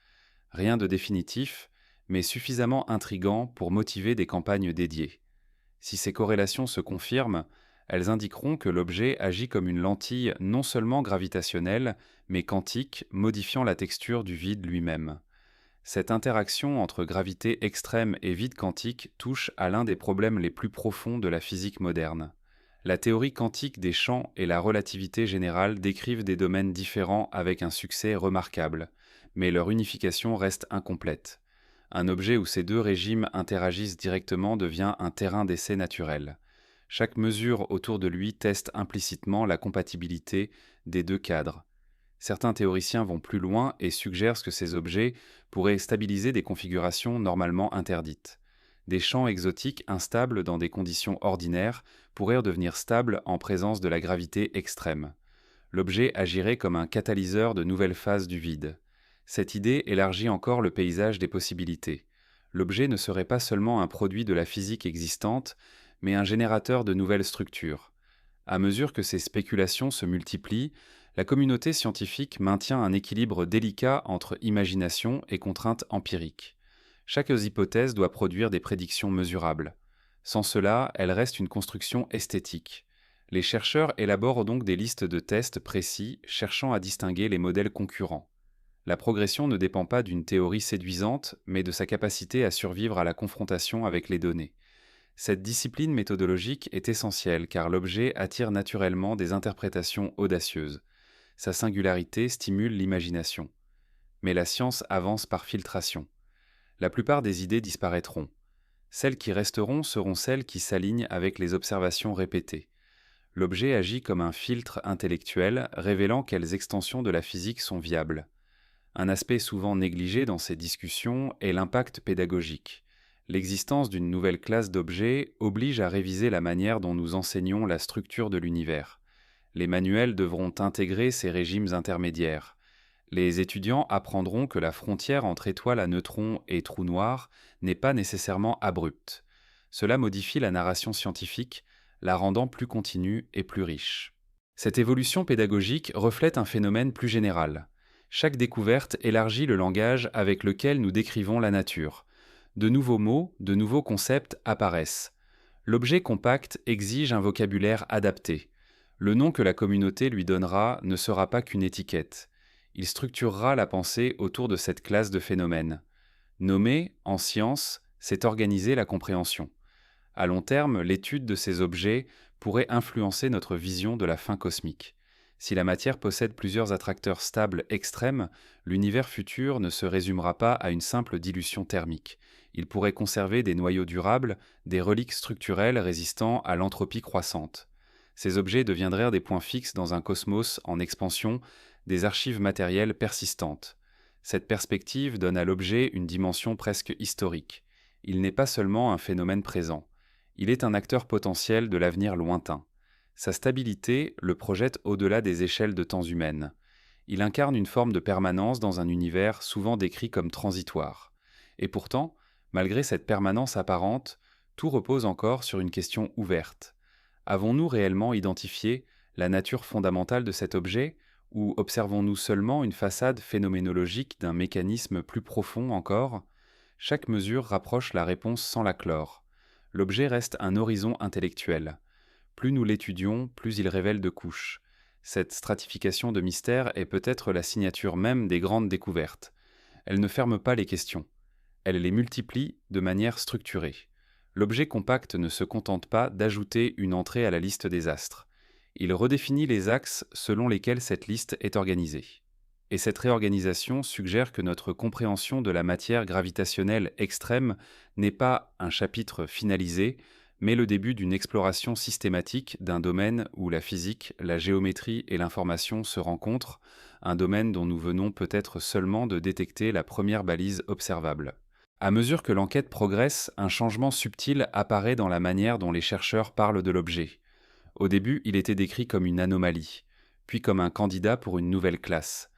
Speaker 1: Rien de définitif, mais suffisamment intrigant pour motiver des campagnes dédiées. Si ces corrélations se confirment, elles indiqueront que l'objet agit comme une lentille non seulement gravitationnelle, mais quantique, modifiant la texture du vide lui-même. Cette interaction entre gravité extrême et vide quantique touche à l'un des problèmes les plus profonds de la physique moderne. La théorie quantique des champs et la relativité générale décrivent des domaines différents avec un succès remarquable, mais leur unification reste incomplète. Un objet où ces deux régimes interagissent directement devient un terrain d'essai naturel. Chaque mesure autour de lui teste implicitement la compatibilité des deux cadres. Certains théoriciens vont plus loin et suggèrent que ces objets pourraient stabiliser des configurations normalement interdites. Des champs exotiques instables dans des conditions ordinaires pourraient redevenir stables en présence de la gravité extrême. L'objet agirait comme un catalyseur de nouvelles phases du vide. Cette idée élargit encore le paysage des possibilités. L'objet ne serait pas seulement un produit de la physique existante, mais un générateur de nouvelles structures. À mesure que ces spéculations se multiplient, la communauté scientifique maintient un équilibre délicat entre imagination et contraintes empiriques. Chaque hypothèse doit produire des prédictions mesurables. Sans cela, elle reste une construction esthétique. Les chercheurs élaborent donc des listes de tests précis, cherchant à distinguer les modèles concurrents. La progression ne dépend pas d'une théorie séduisante, mais de sa capacité à survivre à la confrontation avec les données. Cette discipline méthodologique est essentielle car l'objet attire naturellement des interprétations audacieuses. Sa singularité stimule l'imagination. Mais la science avance par filtration. La plupart des idées disparaîtront. Celles qui resteront seront celles qui s'alignent avec les observations répétées. L'objet agit comme un filtre intellectuel, révélant quelles extensions de la physique sont viables. Un aspect souvent négligé dans ces discussions est l'impact pédagogique. L'existence d'une nouvelle classe d'objets oblige à réviser la manière dont nous enseignons la structure de l'univers. Les manuels devront intégrer ces régimes intermédiaires. Les étudiants apprendront que la frontière entre étoiles à neutrons et trous noirs n'est pas nécessairement abrupte. Cela modifie la narration scientifique, la rendant plus continue et plus riche. Cette évolution pédagogique reflète un phénomène plus général. Chaque découverte élargit le langage avec lequel nous décrivons la nature. De nouveaux mots, de nouveaux concepts apparaissent. L'objet compact exige un vocabulaire adapté. Le nom que la communauté lui donnera ne sera pas qu'une étiquette. Il structurera la pensée autour de cette classe de phénomènes. Nommer, en science, c'est organiser la compréhension. À long terme, l'étude de ces objets pourrait influencer notre vision de la fin cosmique. Si la matière possède plusieurs attracteurs stables extrêmes, l'univers futur ne se résumera pas à une simple dilution thermique. Il pourrait conserver des noyaux durables, des reliques structurelles résistant à l'entropie croissante. Ces objets deviendraient des points fixes dans un cosmos en expansion, des archives matérielles persistantes. Cette perspective donne à l'objet une dimension presque historique. Il n'est pas seulement un phénomène présent. Il est un acteur potentiel de l'avenir lointain. Sa stabilité le projette au-delà des échelles de temps humaines. Il incarne une forme de permanence dans un univers souvent décrit comme transitoire. Et pourtant, malgré cette permanence apparente, tout repose encore sur une question ouverte. Avons-nous réellement identifié la nature fondamentale de cet objet, ou observons-nous seulement une façade phénoménologique d'un mécanisme plus profond encore ? Chaque mesure rapproche la réponse sans la clore. L'objet reste un horizon intellectuel. Plus nous l'étudions, plus il révèle de couches. Cette stratification de mystère est peut-être la signature même des grandes découvertes. Elle ne ferme pas les questions. Elle les multiplie de manière structurée. L'objet compact ne se contente pas d'ajouter une entrée à la liste des astres. Il redéfinit les axes selon lesquels cette liste est organisée. Et cette réorganisation suggère que notre compréhension de la matière gravitationnelle extrême n'est pas un chapitre finalisé, mais le début d'une exploration systématique d'un domaine où la physique, la géométrie et l'information se rencontrent, un domaine dont nous venons peut-être seulement de détecter la première balise observable. À mesure que l'enquête progresse, un changement subtil apparaît dans la manière dont les chercheurs parlent de l'objet. Au début, il était décrit comme une anomalie, puis comme un candidat pour une nouvelle classe.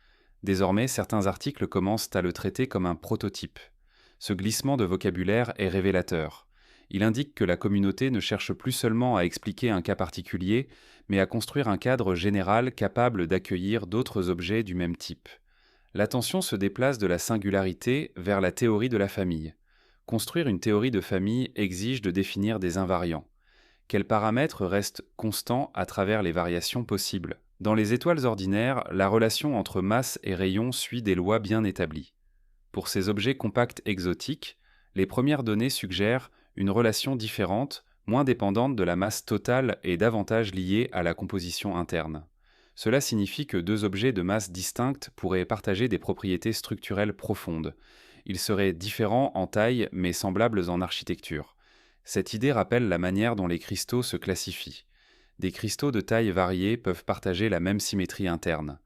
Speaker 1: Désormais, certains articles commencent à le traiter comme un prototype. Ce glissement de vocabulaire est révélateur. Il indique que la communauté ne cherche plus seulement à expliquer un cas particulier, mais à construire un cadre général capable d'accueillir d'autres objets du même type. L'attention se déplace de la singularité vers la théorie de la famille. Construire une théorie de famille exige de définir des invariants. Quels paramètres restent constants à travers les variations possibles ? Dans les étoiles ordinaires, la relation entre masse et rayon suit des lois bien établies. Pour ces objets compacts exotiques, les premières données suggèrent une relation différente, moins dépendante de la masse totale et davantage liée à la composition interne. Cela signifie que deux objets de masse distincte pourraient partager des propriétés structurelles profondes. Ils seraient différents en taille mais semblables en architecture. Cette idée rappelle la manière dont les cristaux se classifient. Des cristaux de taille variée peuvent partager la même symétrie interne.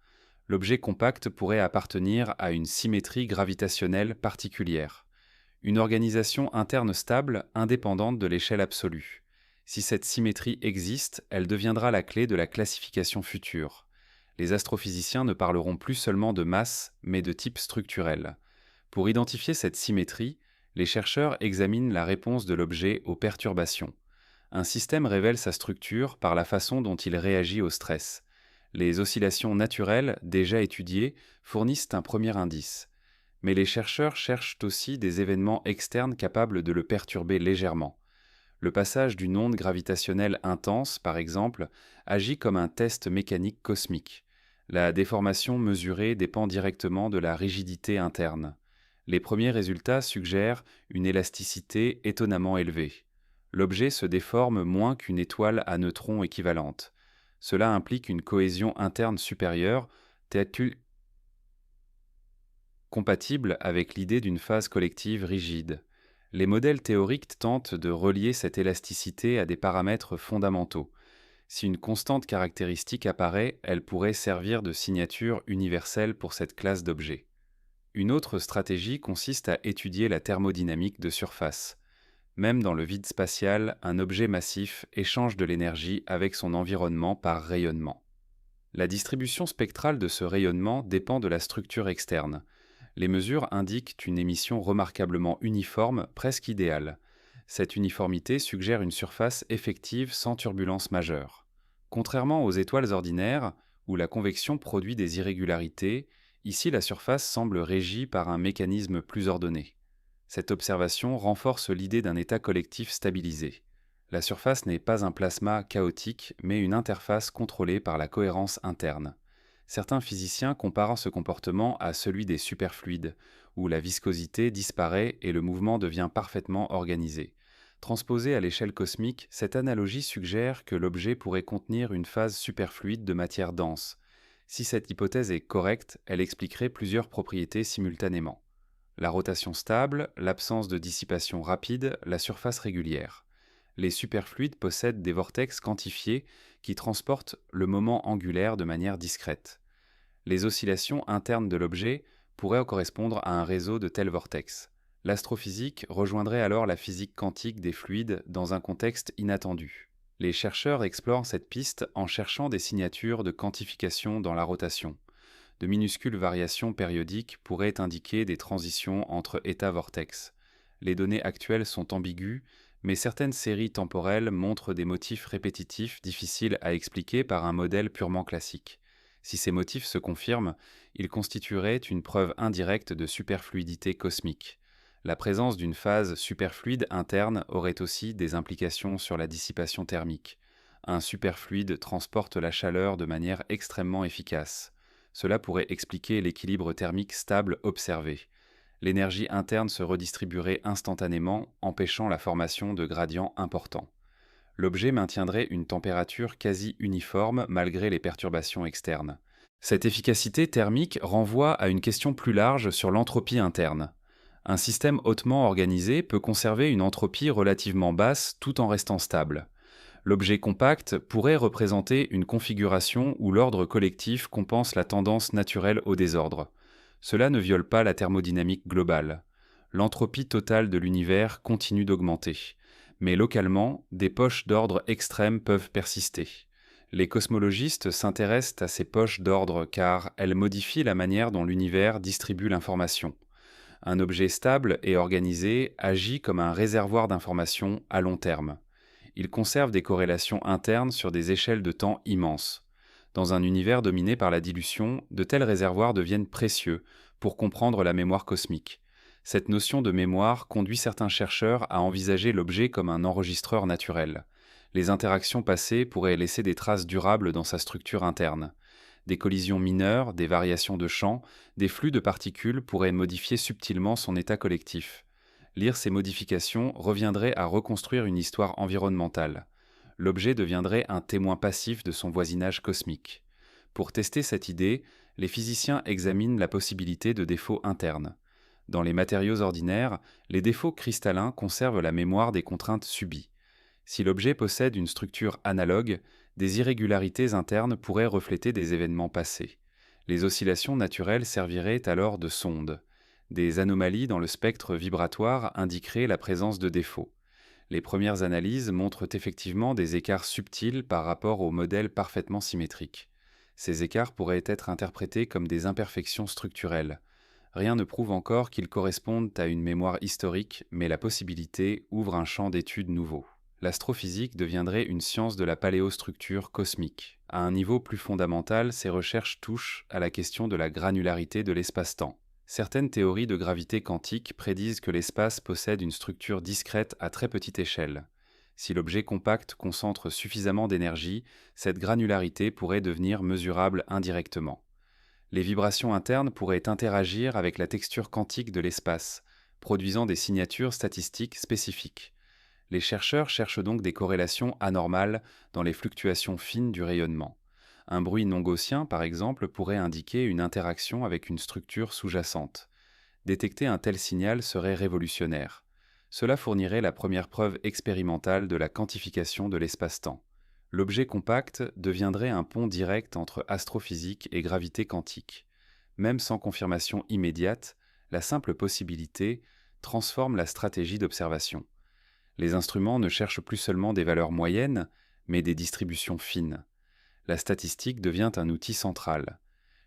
Speaker 1: L'objet compact pourrait appartenir à une symétrie gravitationnelle particulière. Une organisation interne stable, indépendante de l'échelle absolue. Si cette symétrie existe, elle deviendra la clé de la classification future. Les astrophysiciens ne parleront plus seulement de masse, mais de type structurel. Pour identifier cette symétrie, les chercheurs examinent la réponse de l'objet aux perturbations. Un système révèle sa structure par la façon dont il réagit au stress. Les oscillations naturelles, déjà étudiées, fournissent un premier indice. Mais les chercheurs cherchent aussi des événements externes capables de le perturber légèrement. Le passage d'une onde gravitationnelle intense, par exemple, agit comme un test mécanique cosmique. La déformation mesurée dépend directement de la rigidité interne. Les premiers résultats suggèrent une élasticité étonnamment élevée. L'objet se déforme moins qu'une étoile à neutrons équivalente. Cela implique une cohésion interne supérieure, compatible avec l'idée d'une phase collective rigide. Les modèles théoriques tentent de relier cette élasticité à des paramètres fondamentaux. Si une constante caractéristique apparaît, elle pourrait servir de signature universelle pour cette classe d'objets. Une autre stratégie consiste à étudier la thermodynamique de surface. Même dans le vide spatial, un objet massif échange de l'énergie avec son environnement par rayonnement. La distribution spectrale de ce rayonnement dépend de la structure externe. Les mesures indiquent une émission remarquablement uniforme, presque idéale. Cette uniformité suggère une surface effective sans turbulence majeure. Contrairement aux étoiles ordinaires, où la convection produit des irrégularités, ici la surface semble régie par un mécanisme plus ordonné. Cette observation renforce l'idée d'un état collectif stabilisé. La surface n'est pas un plasma chaotique, mais une interface contrôlée par la cohérence interne. Certains physiciens comparent ce comportement à celui des superfluides, où la viscosité disparaît et le mouvement devient parfaitement organisé. Transposée à l'échelle cosmique, cette analogie suggère que l'objet pourrait contenir une phase superfluide de matière dense. Si cette hypothèse est correcte, elle expliquerait plusieurs propriétés simultanément. La rotation stable, l'absence de dissipation rapide, la surface régulière. Les superfluides possèdent des vortex quantifiés qui transportent le moment angulaire de manière discrète. Les oscillations internes de l'objet pourraient correspondre à un réseau de tels vortex. L'astrophysique rejoindrait alors la physique quantique des fluides dans un contexte inattendu. Les chercheurs explorent cette piste en cherchant des signatures de quantification dans la rotation. De minuscules variations périodiques pourraient indiquer des transitions entre états vortex. Les données actuelles sont ambiguës, mais certaines séries temporelles montrent des motifs répétitifs difficiles à expliquer par un modèle purement classique. Si ces motifs se confirment, ils constitueraient une preuve indirecte de superfluidité cosmique. La présence d'une phase superfluide interne aurait aussi des implications sur la dissipation thermique. Un superfluide transporte la chaleur de manière extrêmement efficace. Cela pourrait expliquer l'équilibre thermique stable observé. L'énergie interne se redistribuerait instantanément, empêchant la formation de gradients importants. L'objet maintiendrait une température quasi uniforme malgré les perturbations externes. Cette efficacité thermique renvoie à une question plus large sur l'entropie interne. Un système hautement organisé peut conserver une entropie relativement basse tout en restant stable. L'objet compact pourrait représenter une configuration où l'ordre collectif compense la tendance naturelle au désordre. Cela ne viole pas la thermodynamique globale. L'entropie totale de l'univers continue d'augmenter. Mais localement, des poches d'ordre extrême peuvent persister. Les cosmologistes s'intéressent à ces poches d'ordre car elles modifient la manière dont l'univers distribue l'information. Un objet stable et organisé agit comme un réservoir d'informations à long terme. Il conserve des corrélations internes sur des échelles de temps immenses. Dans un univers dominé par la dilution, de tels réservoirs deviennent précieux pour comprendre la mémoire cosmique. Cette notion de mémoire conduit certains chercheurs à envisager l'objet comme un enregistreur naturel. Les interactions passées pourraient laisser des traces durables dans sa structure interne. Des collisions mineures, des variations de champ, des flux de particules pourraient modifier subtilement son état collectif. Lire ces modifications reviendrait à reconstruire une histoire environnementale. L'objet deviendrait un témoin passif de son voisinage cosmique. Pour tester cette idée, les physiciens examinent la possibilité de défauts internes. Dans les matériaux ordinaires, les défauts cristallins conservent la mémoire des contraintes subies. Si l'objet possède une structure analogue, des irrégularités internes pourraient refléter des événements passés. Les oscillations naturelles serviraient alors de sonde. Des anomalies dans le spectre vibratoire indiqueraient la présence de défauts. Les premières analyses montrent effectivement des écarts subtils par rapport au modèle parfaitement symétrique. Ces écarts pourraient être interprétés comme des imperfections structurelles. Rien ne prouve encore qu'ils correspondent à une mémoire historique, mais la possibilité ouvre un champ d'études nouveau. L'astrophysique deviendrait une science de la paléostructure cosmique. À un niveau plus fondamental, ces recherches touchent à la question de la granularité de l'espace-temps. Certaines théories de gravité quantique prédisent que l'espace possède une structure discrète à très petite échelle. Si l'objet compact concentre suffisamment d'énergie, cette granularité pourrait devenir mesurable indirectement. Les vibrations internes pourraient interagir avec la texture quantique de l'espace, produisant des signatures statistiques spécifiques. Les chercheurs cherchent donc des corrélations anormales dans les fluctuations fines du rayonnement. Un bruit non gaussien, par exemple, pourrait indiquer une interaction avec une structure sous-jacente. Détecter un tel signal serait révolutionnaire. Cela fournirait la première preuve expérimentale de la quantification de l'espace-temps. L'objet compact deviendrait un pont direct entre astrophysique et gravité quantique. Même sans confirmation immédiate, la simple possibilité transforme la stratégie d'observation. Les instruments ne cherchent plus seulement des valeurs moyennes, mais des distributions fines. La statistique devient un outil central.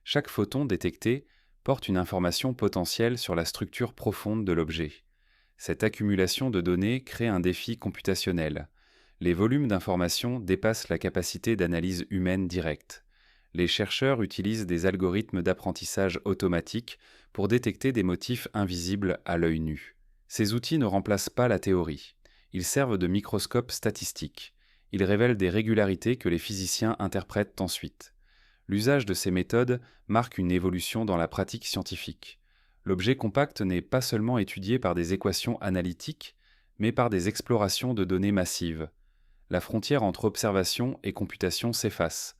Speaker 1: Chaque photon détecté porte une information potentielle sur la structure profonde de l'objet. Cette accumulation de données crée un défi computationnel. Les volumes d'informations dépassent la capacité d'analyse humaine directe. Les chercheurs utilisent des algorithmes d'apprentissage automatique pour détecter des motifs invisibles à l'œil nu. Ces outils ne remplacent pas la théorie. Ils servent de microscope statistique. Ils révèlent des régularités que les physiciens interprètent ensuite. L'usage de ces méthodes marque une évolution dans la pratique scientifique. L'objet compact n'est pas seulement étudié par des équations analytiques, mais par des explorations de données massives. La frontière entre observation et computation s'efface.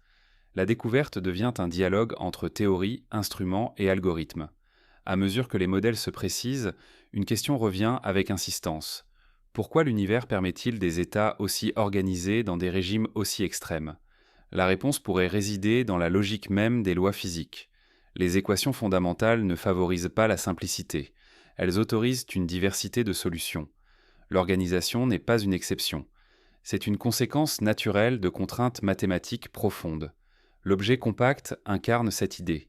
Speaker 1: La découverte devient un dialogue entre théorie, instruments et algorithmes. À mesure que les modèles se précisent, une question revient avec insistance. Pourquoi l'univers permet-il des états aussi organisés dans des régimes aussi extrêmes? La réponse pourrait résider dans la logique même des lois physiques. Les équations fondamentales ne favorisent pas la simplicité. Elles autorisent une diversité de solutions. L'organisation n'est pas une exception. C'est une conséquence naturelle de contraintes mathématiques profondes. L'objet compact incarne cette idée.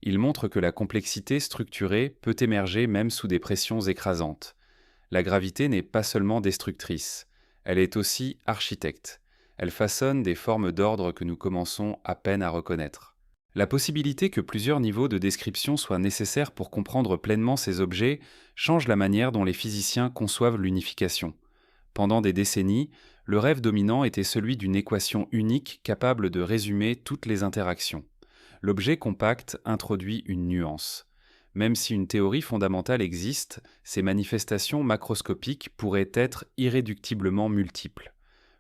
Speaker 1: Il montre que la complexité structurée peut émerger même sous des pressions écrasantes. La gravité n'est pas seulement destructrice, elle est aussi architecte. Elle façonne des formes d'ordre que nous commençons à peine à reconnaître. La possibilité que plusieurs niveaux de description soient nécessaires pour comprendre pleinement ces objets change la manière dont les physiciens conçoivent l'unification. Pendant des décennies, le rêve dominant était celui d'une équation unique capable de résumer toutes les interactions. L'objet compact introduit une nuance. Même si une théorie fondamentale existe, ses manifestations macroscopiques pourraient être irréductiblement multiples.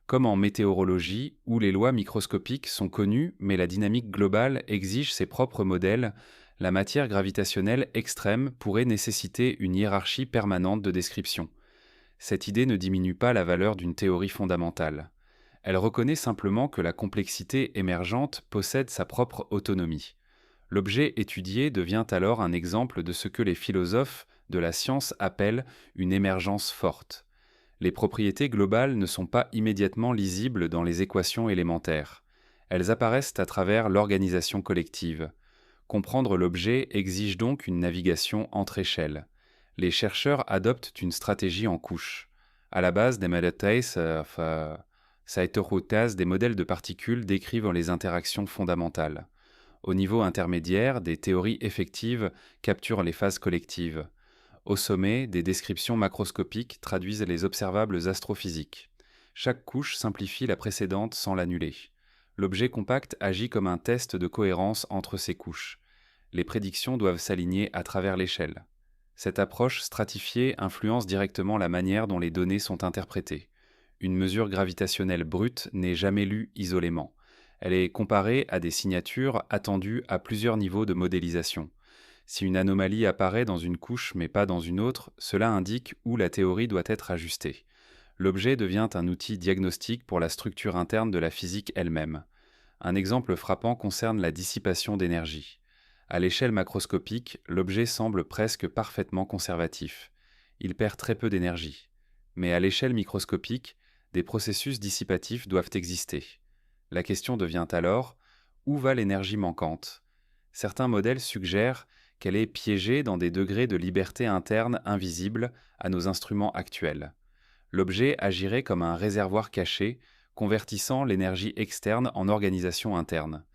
Speaker 1: Comme en météorologie, où les lois microscopiques sont connues mais la dynamique globale exige ses propres modèles, la matière gravitationnelle extrême pourrait nécessiter une hiérarchie permanente de description. Cette idée ne diminue pas la valeur d'une théorie fondamentale. Elle reconnaît simplement que la complexité émergente possède sa propre autonomie. L'objet étudié devient alors un exemple de ce que les philosophes de la science appellent une émergence forte. Les propriétés globales ne sont pas immédiatement lisibles dans les équations élémentaires. Elles apparaissent à travers l'organisation collective. Comprendre l'objet exige donc une navigation entre échelles. Les chercheurs adoptent une stratégie en couches. À la base des des modèles de particules décrivent les interactions fondamentales. Au niveau intermédiaire, des théories effectives capturent les phases collectives. Au sommet, des descriptions macroscopiques traduisent les observables astrophysiques. Chaque couche simplifie la précédente sans l'annuler. L'objet compact agit comme un test de cohérence entre ces couches. Les prédictions doivent s'aligner à travers l'échelle. Cette approche stratifiée influence directement la manière dont les données sont interprétées. Une mesure gravitationnelle brute n'est jamais lue isolément. Elle est comparée à des signatures attendues à plusieurs niveaux de modélisation. Si une anomalie apparaît dans une couche mais pas dans une autre, cela indique où la théorie doit être ajustée. L'objet devient un outil diagnostique pour la structure interne de la physique elle-même. Un exemple frappant concerne la dissipation d'énergie. À l'échelle macroscopique, l'objet semble presque parfaitement conservatif. Il perd très peu d'énergie. Mais à l'échelle microscopique, des processus dissipatifs doivent exister. La question devient alors, où va l'énergie manquante? Certains modèles suggèrent qu'elle est piégée dans des degrés de liberté interne invisibles à nos instruments actuels. L'objet agirait comme un réservoir caché, convertissant l'énergie externe en organisation interne.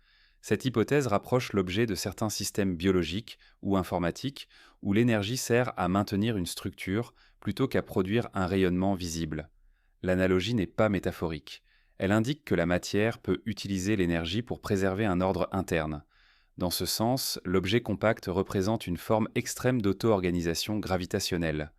Speaker 1: Cette hypothèse rapproche l'objet de certains systèmes biologiques ou informatiques où l'énergie sert à maintenir une structure plutôt qu'à produire un rayonnement visible. L'analogie n'est pas métaphorique. Elle indique que la matière peut utiliser l'énergie pour préserver un ordre interne. Dans ce sens, l'objet compact représente une forme extrême d'auto-organisation gravitationnelle.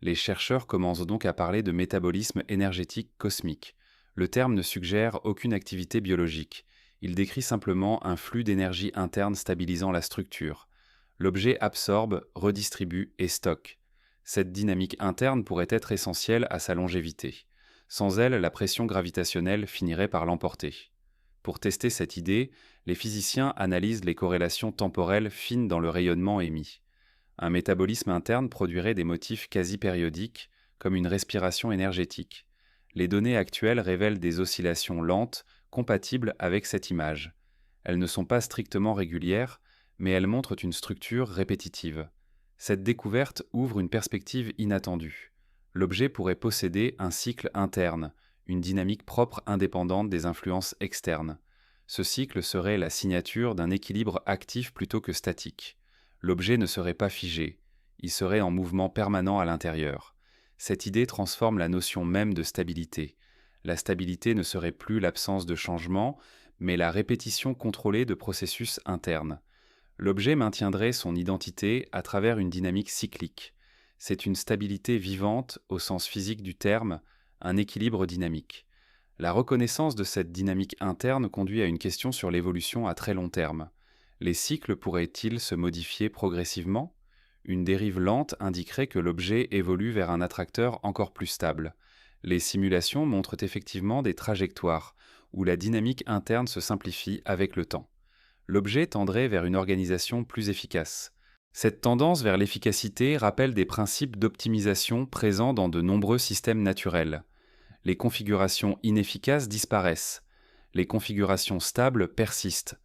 Speaker 1: Les chercheurs commencent donc à parler de métabolisme énergétique cosmique. Le terme ne suggère aucune activité biologique. Il décrit simplement un flux d'énergie interne stabilisant la structure. L'objet absorbe, redistribue et stocke. Cette dynamique interne pourrait être essentielle à sa longévité. Sans elle, la pression gravitationnelle finirait par l'emporter. Pour tester cette idée, les physiciens analysent les corrélations temporelles fines dans le rayonnement émis. Un métabolisme interne produirait des motifs quasi périodiques, comme une respiration énergétique. Les données actuelles révèlent des oscillations lentes, compatibles avec cette image. Elles ne sont pas strictement régulières, mais elles montrent une structure répétitive. Cette découverte ouvre une perspective inattendue. L'objet pourrait posséder un cycle interne, une dynamique propre indépendante des influences externes. Ce cycle serait la signature d'un équilibre actif plutôt que statique. L'objet ne serait pas figé, il serait en mouvement permanent à l'intérieur. Cette idée transforme la notion même de stabilité. La stabilité ne serait plus l'absence de changement, mais la répétition contrôlée de processus internes. L'objet maintiendrait son identité à travers une dynamique cyclique. C'est une stabilité vivante au sens physique du terme, un équilibre dynamique. La reconnaissance de cette dynamique interne conduit à une question sur l'évolution à très long terme. Les cycles pourraient-ils se modifier progressivement? Une dérive lente indiquerait que l'objet évolue vers un attracteur encore plus stable. Les simulations montrent effectivement des trajectoires où la dynamique interne se simplifie avec le temps. L'objet tendrait vers une organisation plus efficace. Cette tendance vers l'efficacité rappelle des principes d'optimisation présents dans de nombreux systèmes naturels. Les configurations inefficaces disparaissent. Les configurations stables persistent.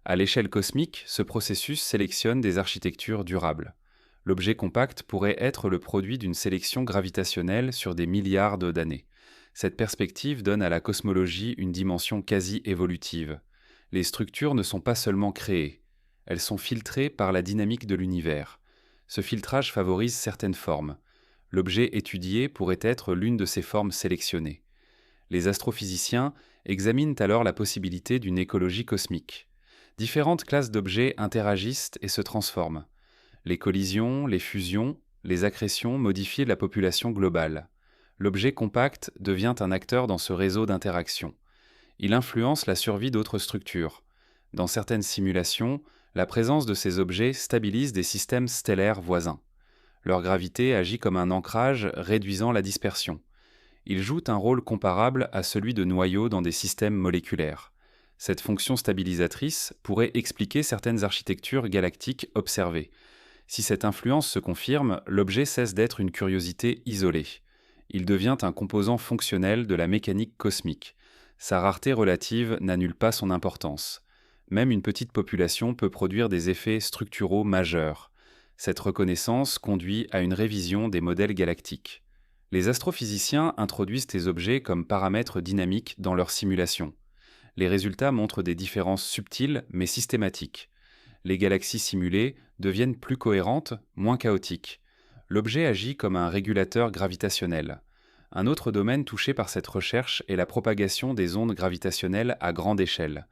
Speaker 1: À l'échelle cosmique, ce processus sélectionne des architectures durables. L'objet compact pourrait être le produit d'une sélection gravitationnelle sur des milliards d'années. Cette perspective donne à la cosmologie une dimension quasi évolutive. Les structures ne sont pas seulement créées, elles sont filtrées par la dynamique de l'univers. Ce filtrage favorise certaines formes. L'objet étudié pourrait être l'une de ces formes sélectionnées. Les astrophysiciens examinent alors la possibilité d'une écologie cosmique. Différentes classes d'objets interagissent et se transforment. Les collisions, les fusions, les accrétions modifient la population globale. L'objet compact devient un acteur dans ce réseau d'interactions. Il influence la survie d'autres structures. Dans certaines simulations, la présence de ces objets stabilise des systèmes stellaires voisins. Leur gravité agit comme un ancrage réduisant la dispersion. Ils jouent un rôle comparable à celui de noyaux dans des systèmes moléculaires. Cette fonction stabilisatrice pourrait expliquer certaines architectures galactiques observées. Si cette influence se confirme, l'objet cesse d'être une curiosité isolée. Il devient un composant fonctionnel de la mécanique cosmique. Sa rareté relative n'annule pas son importance. Même une petite population peut produire des effets structuraux majeurs. Cette reconnaissance conduit à une révision des modèles galactiques. Les astrophysiciens introduisent ces objets comme paramètres dynamiques dans leurs simulations. Les résultats montrent des différences subtiles mais systématiques. Les galaxies simulées deviennent plus cohérentes, moins chaotiques. L'objet agit comme un régulateur gravitationnel. Un autre domaine touché par cette recherche est la propagation des ondes gravitationnelles à grande échelle.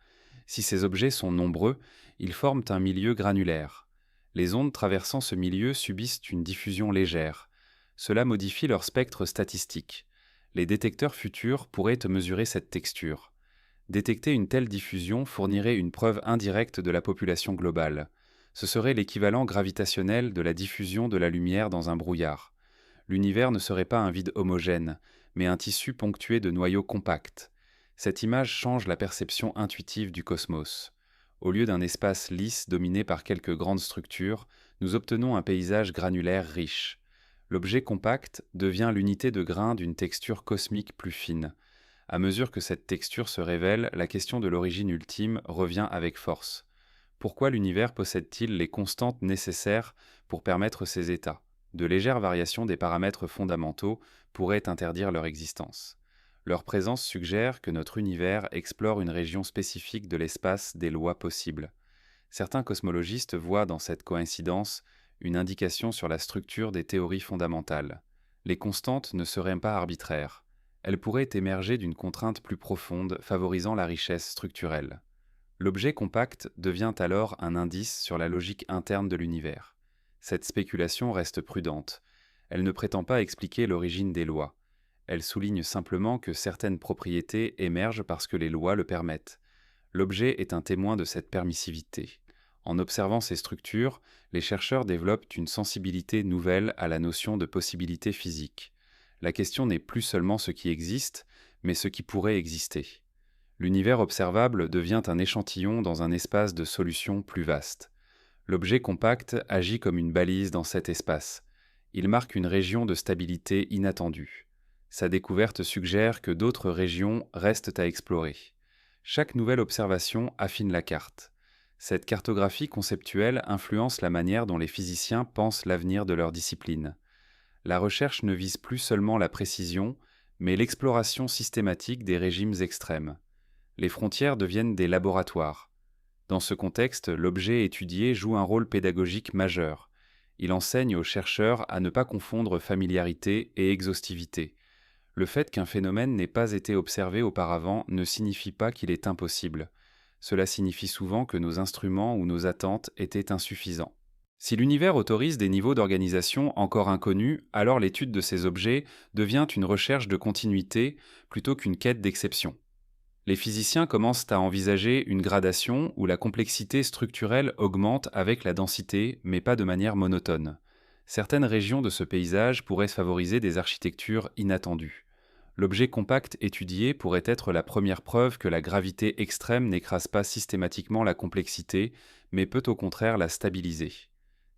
Speaker 1: Si ces objets sont nombreux, ils forment un milieu granulaire. Les ondes traversant ce milieu subissent une diffusion légère. Cela modifie leur spectre statistique. Les détecteurs futurs pourraient mesurer cette texture. Détecter une telle diffusion fournirait une preuve indirecte de la population globale. Ce serait l'équivalent gravitationnel de la diffusion de la lumière dans un brouillard. L'univers ne serait pas un vide homogène, mais un tissu ponctué de noyaux compacts. Cette image change la perception intuitive du cosmos. Au lieu d'un espace lisse dominé par quelques grandes structures, nous obtenons un paysage granulaire riche. L'objet compact devient l'unité de grain d'une texture cosmique plus fine. À mesure que cette texture se révèle, la question de l'origine ultime revient avec force. Pourquoi l'univers possède-t-il les constantes nécessaires pour permettre ces états? De légères variations des paramètres fondamentaux pourraient interdire leur existence. Leur présence suggère que notre univers explore une région spécifique de l'espace des lois possibles. Certains cosmologistes voient dans cette coïncidence une indication sur la structure des théories fondamentales. Les constantes ne seraient pas arbitraires. Elles pourraient émerger d'une contrainte plus profonde favorisant la richesse structurelle. L'objet compact devient alors un indice sur la logique interne de l'univers. Cette spéculation reste prudente. Elle ne prétend pas expliquer l'origine des lois. Elle souligne simplement que certaines propriétés émergent parce que les lois le permettent. L'objet est un témoin de cette permissivité. En observant ces structures, les chercheurs développent une sensibilité nouvelle à la notion de possibilité physique. La question n'est plus seulement ce qui existe, mais ce qui pourrait exister. L'univers observable devient un échantillon dans un espace de solutions plus vaste. L'objet compact agit comme une balise dans cet espace. Il marque une région de stabilité inattendue. Sa découverte suggère que d'autres régions restent à explorer. Chaque nouvelle observation affine la carte. Cette cartographie conceptuelle influence la manière dont les physiciens pensent l'avenir de leur discipline. La recherche ne vise plus seulement la précision, mais l'exploration systématique des régimes extrêmes. Les frontières deviennent des laboratoires. Dans ce contexte, l'objet étudié joue un rôle pédagogique majeur. Il enseigne aux chercheurs à ne pas confondre familiarité et exhaustivité. Le fait qu'un phénomène n'ait pas été observé auparavant ne signifie pas qu'il est impossible. Cela signifie souvent que nos instruments ou nos attentes étaient insuffisants. Si l'univers autorise des niveaux d'organisation encore inconnus, alors l'étude de ces objets devient une recherche de continuité plutôt qu'une quête d'exception. Les physiciens commencent à envisager une gradation où la complexité structurelle augmente avec la densité, mais pas de manière monotone. Certaines régions de ce paysage pourraient favoriser des architectures inattendues. L'objet compact étudié pourrait être la première preuve que la gravité extrême n'écrase pas systématiquement la complexité, mais peut au contraire la stabiliser.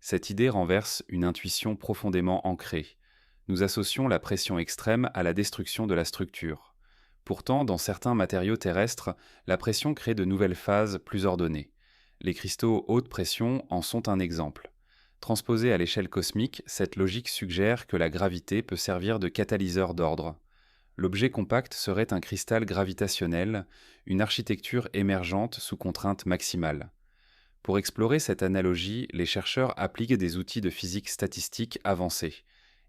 Speaker 1: Cette idée renverse une intuition profondément ancrée. Nous associons la pression extrême à la destruction de la structure. Pourtant, dans certains matériaux terrestres, la pression crée de nouvelles phases plus ordonnées. Les cristaux haute pression en sont un exemple. Transposée à l'échelle cosmique, cette logique suggère que la gravité peut servir de catalyseur d'ordre. L'objet compact serait un cristal gravitationnel, une architecture émergente sous contrainte maximale. Pour explorer cette analogie, les chercheurs appliquent des outils de physique statistique avancés.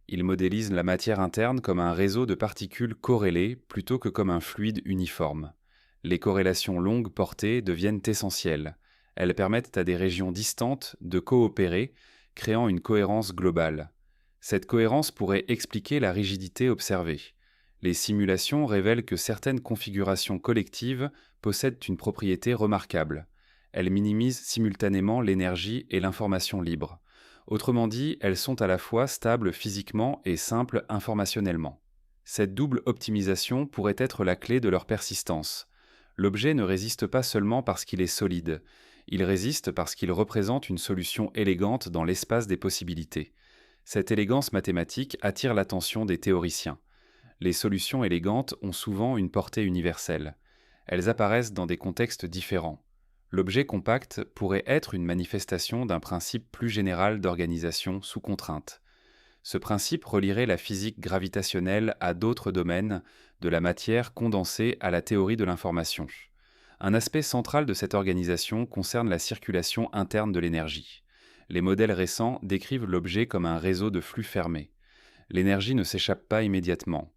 Speaker 1: Ils modélisent la matière interne comme un réseau de particules corrélées plutôt que comme un fluide uniforme. Les corrélations longues portées deviennent essentielles. Elles permettent à des régions distantes de coopérer, créant une cohérence globale. Cette cohérence pourrait expliquer la rigidité observée. Les simulations révèlent que certaines configurations collectives possèdent une propriété remarquable. Elles minimisent simultanément l'énergie et l'information libre. Autrement dit, elles sont à la fois stables physiquement et simples informationnellement. Cette double optimisation pourrait être la clé de leur persistance. L'objet ne résiste pas seulement parce qu'il est solide, il résiste parce qu'il représente une solution élégante dans l'espace des possibilités. Cette élégance mathématique attire l'attention des théoriciens. Les solutions élégantes ont souvent une portée universelle. Elles apparaissent dans des contextes différents. L'objet compact pourrait être une manifestation d'un principe plus général d'organisation sous contrainte. Ce principe relierait la physique gravitationnelle à d'autres domaines, de la matière condensée à la théorie de l'information. Un aspect central de cette organisation concerne la circulation interne de l'énergie. Les modèles récents décrivent l'objet comme un réseau de flux fermés. L'énergie ne s'échappe pas immédiatement.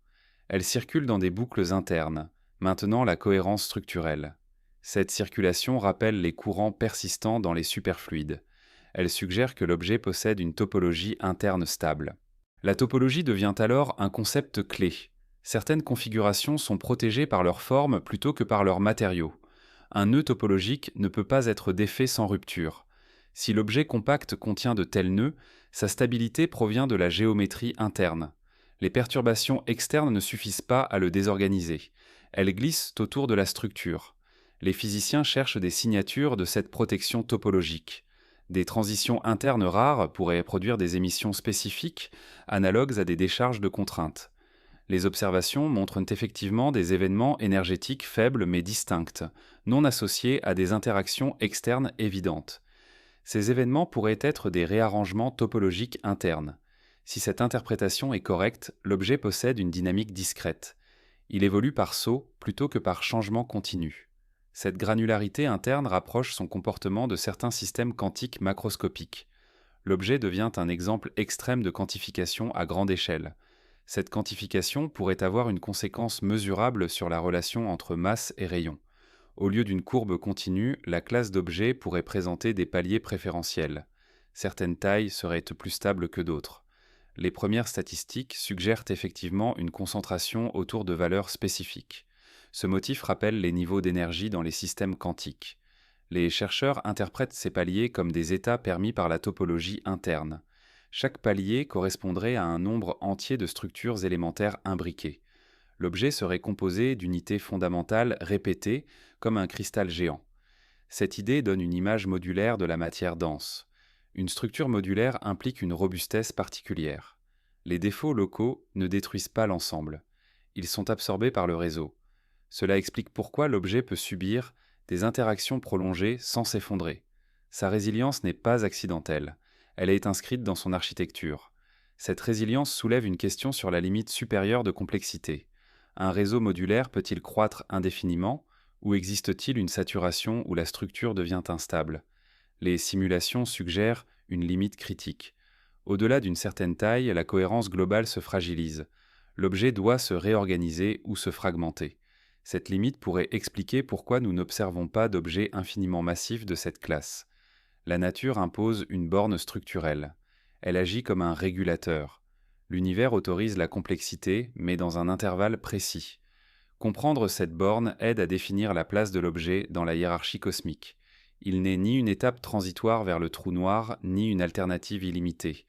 Speaker 1: Elle circule dans des boucles internes, maintenant la cohérence structurelle. Cette circulation rappelle les courants persistants dans les superfluides. Elle suggère que l'objet possède une topologie interne stable. La topologie devient alors un concept clé. Certaines configurations sont protégées par leur forme plutôt que par leurs matériaux. Un nœud topologique ne peut pas être défait sans rupture. Si l'objet compact contient de tels nœuds, sa stabilité provient de la géométrie interne. Les perturbations externes ne suffisent pas à le désorganiser. Elles glissent autour de la structure. Les physiciens cherchent des signatures de cette protection topologique. Des transitions internes rares pourraient produire des émissions spécifiques, analogues à des décharges de contraintes. Les observations montrent effectivement des événements énergétiques faibles mais distincts, non associés à des interactions externes évidentes. Ces événements pourraient être des réarrangements topologiques internes. Si cette interprétation est correcte, l'objet possède une dynamique discrète. Il évolue par saut plutôt que par changement continu. Cette granularité interne rapproche son comportement de certains systèmes quantiques macroscopiques. L'objet devient un exemple extrême de quantification à grande échelle. Cette quantification pourrait avoir une conséquence mesurable sur la relation entre masse et rayon. Au lieu d'une courbe continue, la classe d'objets pourrait présenter des paliers préférentiels. Certaines tailles seraient plus stables que d'autres. Les premières statistiques suggèrent effectivement une concentration autour de valeurs spécifiques. Ce motif rappelle les niveaux d'énergie dans les systèmes quantiques. Les chercheurs interprètent ces paliers comme des états permis par la topologie interne. Chaque palier correspondrait à un nombre entier de structures élémentaires imbriquées. L'objet serait composé d'unités fondamentales répétées, comme un cristal géant. Cette idée donne une image modulaire de la matière dense. Une structure modulaire implique une robustesse particulière. Les défauts locaux ne détruisent pas l'ensemble. Ils sont absorbés par le réseau. Cela explique pourquoi l'objet peut subir des interactions prolongées sans s'effondrer. Sa résilience n'est pas accidentelle. Elle est inscrite dans son architecture. Cette résilience soulève une question sur la limite supérieure de complexité. Un réseau modulaire peut-il croître indéfiniment, ou existe-t-il une saturation où la structure devient instable? Les simulations suggèrent une limite critique. Au-delà d'une certaine taille, la cohérence globale se fragilise. L'objet doit se réorganiser ou se fragmenter. Cette limite pourrait expliquer pourquoi nous n'observons pas d'objets infiniment massifs de cette classe. La nature impose une borne structurelle. Elle agit comme un régulateur. L'univers autorise la complexité, mais dans un intervalle précis. Comprendre cette borne aide à définir la place de l'objet dans la hiérarchie cosmique. Il n'est ni une étape transitoire vers le trou noir, ni une alternative illimitée.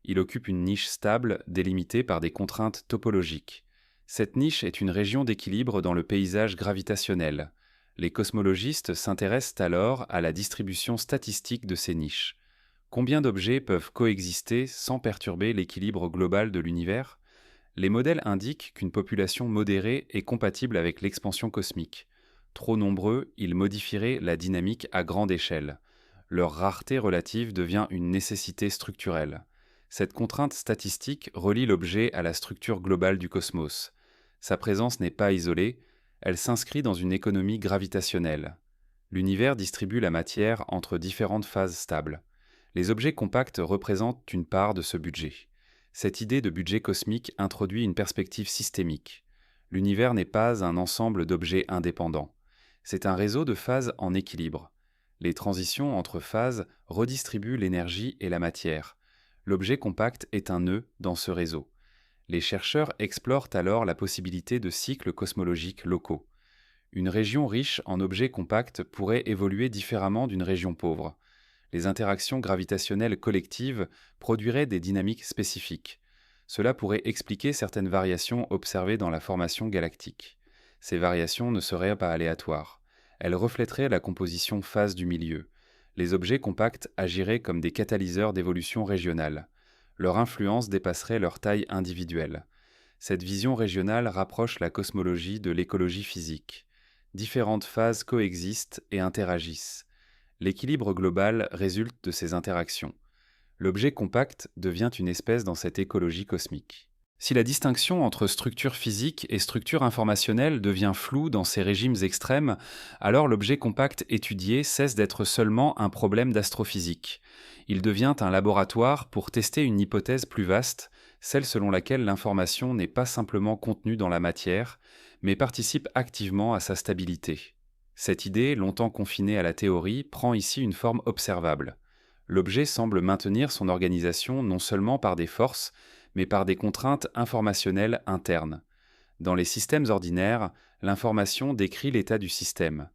Speaker 1: Il occupe une niche stable, délimitée par des contraintes topologiques. Cette niche est une région d'équilibre dans le paysage gravitationnel. Les cosmologistes s'intéressent alors à la distribution statistique de ces niches. Combien d'objets peuvent coexister sans perturber l'équilibre global de l'univers? Les modèles indiquent qu'une population modérée est compatible avec l'expansion cosmique. Trop nombreux, ils modifieraient la dynamique à grande échelle. Leur rareté relative devient une nécessité structurelle. Cette contrainte statistique relie l'objet à la structure globale du cosmos. Sa présence n'est pas isolée, elle s'inscrit dans une économie gravitationnelle. L'univers distribue la matière entre différentes phases stables. Les objets compacts représentent une part de ce budget. Cette idée de budget cosmique introduit une perspective systémique. L'univers n'est pas un ensemble d'objets indépendants. C'est un réseau de phases en équilibre. Les transitions entre phases redistribuent l'énergie et la matière. L'objet compact est un nœud dans ce réseau. Les chercheurs explorent alors la possibilité de cycles cosmologiques locaux. Une région riche en objets compacts pourrait évoluer différemment d'une région pauvre. Les interactions gravitationnelles collectives produiraient des dynamiques spécifiques. Cela pourrait expliquer certaines variations observées dans la formation galactique. Ces variations ne seraient pas aléatoires. Elles reflèteraient la composition phase du milieu. Les objets compacts agiraient comme des catalyseurs d'évolution régionale. Leur influence dépasserait leur taille individuelle. Cette vision régionale rapproche la cosmologie de l'écologie physique. Différentes phases coexistent et interagissent. L'équilibre global résulte de ces interactions. L'objet compact devient une espèce dans cette écologie cosmique. Si la distinction entre structure physique et structure informationnelle devient floue dans ces régimes extrêmes, alors l'objet compact étudié cesse d'être seulement un problème d'astrophysique. Il devient un laboratoire pour tester une hypothèse plus vaste, celle selon laquelle l'information n'est pas simplement contenue dans la matière, mais participe activement à sa stabilité. Cette idée, longtemps confinée à la théorie, prend ici une forme observable. L'objet semble maintenir son organisation non seulement par des forces, mais par des contraintes informationnelles internes. Dans les systèmes ordinaires, l'information décrit l'état du système.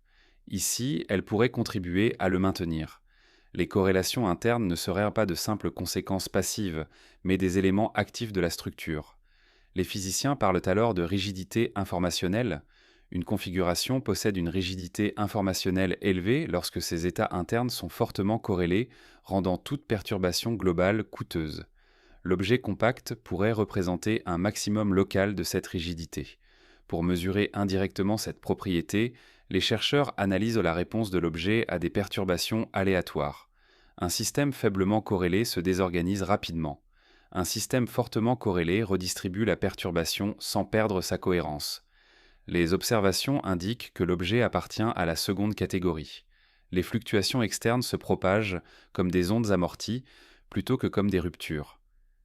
Speaker 1: Ici, elle pourrait contribuer à le maintenir. Les corrélations internes ne seraient pas de simples conséquences passives, mais des éléments actifs de la structure. Les physiciens parlent alors de rigidité informationnelle. Une configuration possède une rigidité informationnelle élevée lorsque ses états internes sont fortement corrélés, rendant toute perturbation globale coûteuse. L'objet compact pourrait représenter un maximum local de cette rigidité. Pour mesurer indirectement cette propriété, les chercheurs analysent la réponse de l'objet à des perturbations aléatoires. Un système faiblement corrélé se désorganise rapidement. Un système fortement corrélé redistribue la perturbation sans perdre sa cohérence. Les observations indiquent que l'objet appartient à la seconde catégorie. Les fluctuations externes se propagent comme des ondes amorties plutôt que comme des ruptures.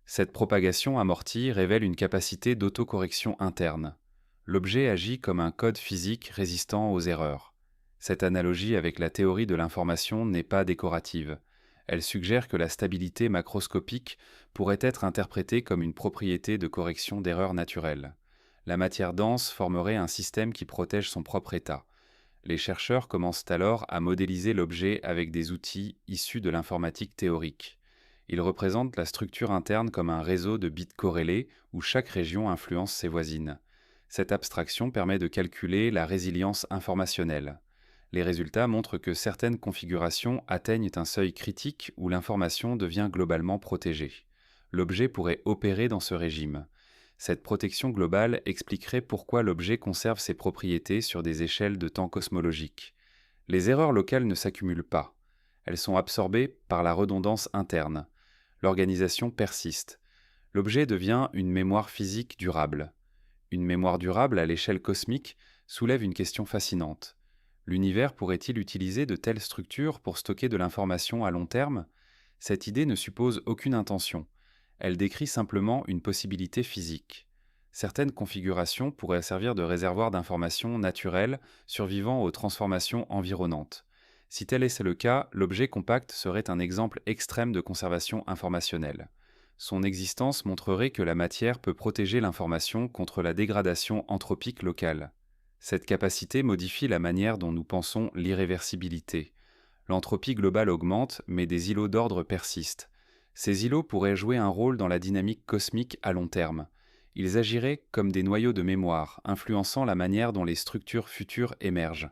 Speaker 1: Cette propagation amortie révèle une capacité d'autocorrection interne. L'objet agit comme un code physique résistant aux erreurs. Cette analogie avec la théorie de l'information n'est pas décorative. Elle suggère que la stabilité macroscopique pourrait être interprétée comme une propriété de correction d'erreurs naturelles. La matière dense formerait un système qui protège son propre état. Les chercheurs commencent alors à modéliser l'objet avec des outils issus de l'informatique théorique. Ils représentent la structure interne comme un réseau de bits corrélés où chaque région influence ses voisines. Cette abstraction permet de calculer la résilience informationnelle. Les résultats montrent que certaines configurations atteignent un seuil critique où l'information devient globalement protégée. L'objet pourrait opérer dans ce régime. Cette protection globale expliquerait pourquoi l'objet conserve ses propriétés sur des échelles de temps cosmologiques. Les erreurs locales ne s'accumulent pas. Elles sont absorbées par la redondance interne. L'organisation persiste. L'objet devient une mémoire physique durable. Une mémoire durable à l'échelle cosmique soulève une question fascinante. L'univers pourrait-il utiliser de telles structures pour stocker de l'information à long terme? Cette idée ne suppose aucune intention. Elle décrit simplement une possibilité physique. Certaines configurations pourraient servir de réservoir d'informations naturelles survivant aux transformations environnantes. Si tel est le cas, l'objet compact serait un exemple extrême de conservation informationnelle. Son existence montrerait que la matière peut protéger l'information contre la dégradation anthropique locale. Cette capacité modifie la manière dont nous pensons l'irréversibilité. L'entropie globale augmente, mais des îlots d'ordre persistent. Ces îlots pourraient jouer un rôle dans la dynamique cosmique à long terme. Ils agiraient comme des noyaux de mémoire, influençant la manière dont les structures futures émergent.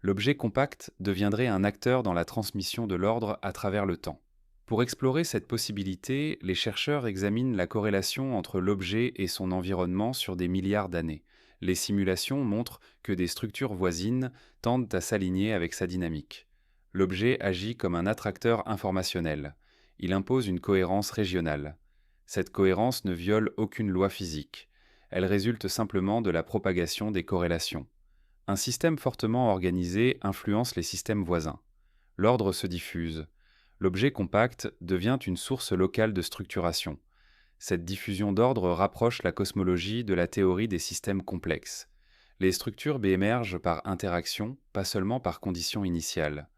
Speaker 1: L'objet compact deviendrait un acteur dans la transmission de l'ordre à travers le temps. Pour explorer cette possibilité, les chercheurs examinent la corrélation entre l'objet et son environnement sur des milliards d'années. Les simulations montrent que des structures voisines tendent à s'aligner avec sa dynamique. L'objet agit comme un attracteur informationnel. Il impose une cohérence régionale. Cette cohérence ne viole aucune loi physique. Elle résulte simplement de la propagation des corrélations. Un système fortement organisé influence les systèmes voisins. L'ordre se diffuse. L'objet compact devient une source locale de structuration. Cette diffusion d'ordre rapproche la cosmologie de la théorie des systèmes complexes. Les structures émergent par interaction, pas seulement par conditions initiales.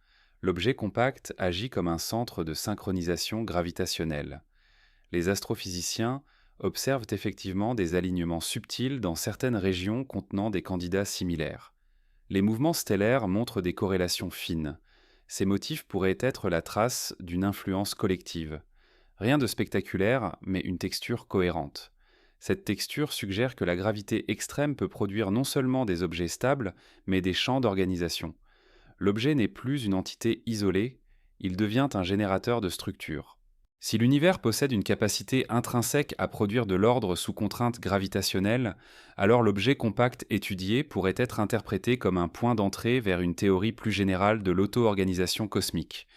Speaker 1: L'objet compact agit comme un centre de synchronisation gravitationnelle. Les astrophysiciens observent effectivement des alignements subtils dans certaines régions contenant des candidats similaires. Les mouvements stellaires montrent des corrélations fines. Ces motifs pourraient être la trace d'une influence collective. Rien de spectaculaire, mais une texture cohérente. Cette texture suggère que la gravité extrême peut produire non seulement des objets stables, mais des champs d'organisation. L'objet n'est plus une entité isolée, il devient un générateur de structures. Si l'univers possède une capacité intrinsèque à produire de l'ordre sous contrainte gravitationnelle, alors l'objet compact étudié pourrait être interprété comme un point d'entrée vers une théorie plus générale de l'auto-organisation cosmique.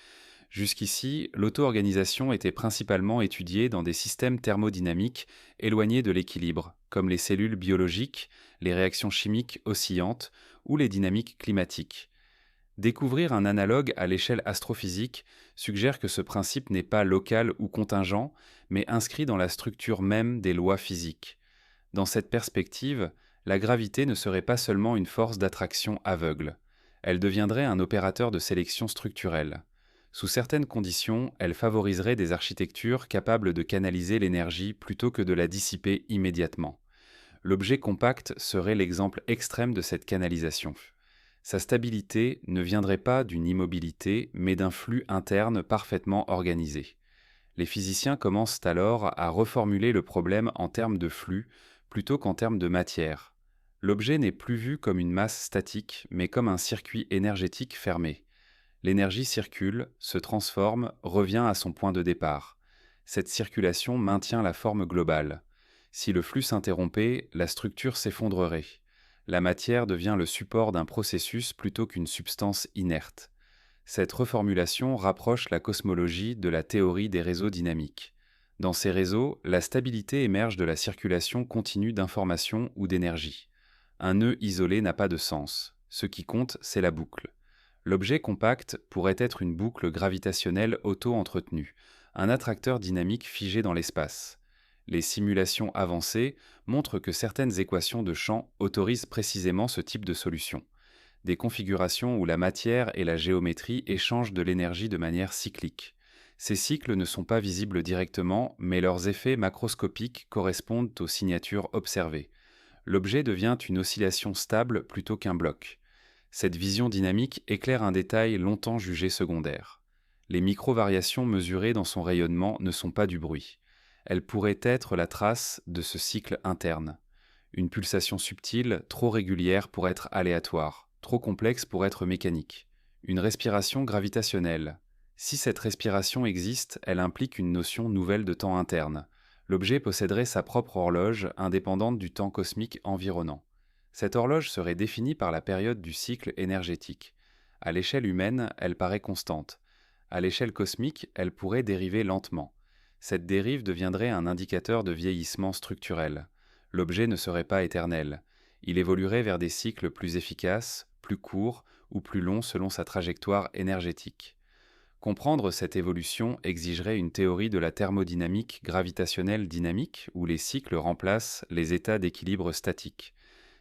Speaker 1: Jusqu'ici, l'auto-organisation était principalement étudiée dans des systèmes thermodynamiques éloignés de l'équilibre, comme les cellules biologiques, les réactions chimiques oscillantes ou les dynamiques climatiques. Découvrir un analogue à l'échelle astrophysique suggère que ce principe n'est pas local ou contingent, mais inscrit dans la structure même des lois physiques. Dans cette perspective, la gravité ne serait pas seulement une force d'attraction aveugle. Elle deviendrait un opérateur de sélection structurelle. Sous certaines conditions, elle favoriserait des architectures capables de canaliser l'énergie plutôt que de la dissiper immédiatement. L'objet compact serait l'exemple extrême de cette canalisation. Sa stabilité ne viendrait pas d'une immobilité, mais d'un flux interne parfaitement organisé. Les physiciens commencent alors à reformuler le problème en termes de flux plutôt qu'en termes de matière. L'objet n'est plus vu comme une masse statique, mais comme un circuit énergétique fermé. L'énergie circule, se transforme, revient à son point de départ. Cette circulation maintient la forme globale. Si le flux s'interrompait, la structure s'effondrerait. La matière devient le support d'un processus plutôt qu'une substance inerte. Cette reformulation rapproche la cosmologie de la théorie des réseaux dynamiques. Dans ces réseaux, la stabilité émerge de la circulation continue d'informations ou d'énergie. Un nœud isolé n'a pas de sens. Ce qui compte, c'est la boucle. L'objet compact pourrait être une boucle gravitationnelle auto-entretenue, un attracteur dynamique figé dans l'espace. Les simulations avancées montrent que certaines équations de champ autorisent précisément ce type de solution. Des configurations où la matière et la géométrie échangent de l'énergie de manière cyclique. Ces cycles ne sont pas visibles directement, mais leurs effets macroscopiques correspondent aux signatures observées. L'objet devient une oscillation stable plutôt qu'un bloc. Cette vision dynamique éclaire un détail longtemps jugé secondaire. Les micro-variations mesurées dans son rayonnement ne sont pas du bruit. Elles pourraient être la trace de ce cycle interne. Une pulsation subtile, trop régulière pour être aléatoire, trop complexe pour être mécanique. Une respiration gravitationnelle. Si cette respiration existe, elle implique une notion nouvelle de temps interne. L'objet posséderait sa propre horloge indépendante du temps cosmique environnant. Cette horloge serait définie par la période du cycle énergétique. À l'échelle humaine, elle paraît constante. À l'échelle cosmique, elle pourrait dériver lentement. Cette dérive deviendrait un indicateur de vieillissement structurel. L'objet ne serait pas éternel. Il évoluerait vers des cycles plus efficaces, plus courts ou plus longs selon sa trajectoire énergétique. Comprendre cette évolution exigerait une théorie de la thermodynamique gravitationnelle dynamique où les cycles remplacent les états d'équilibre statique.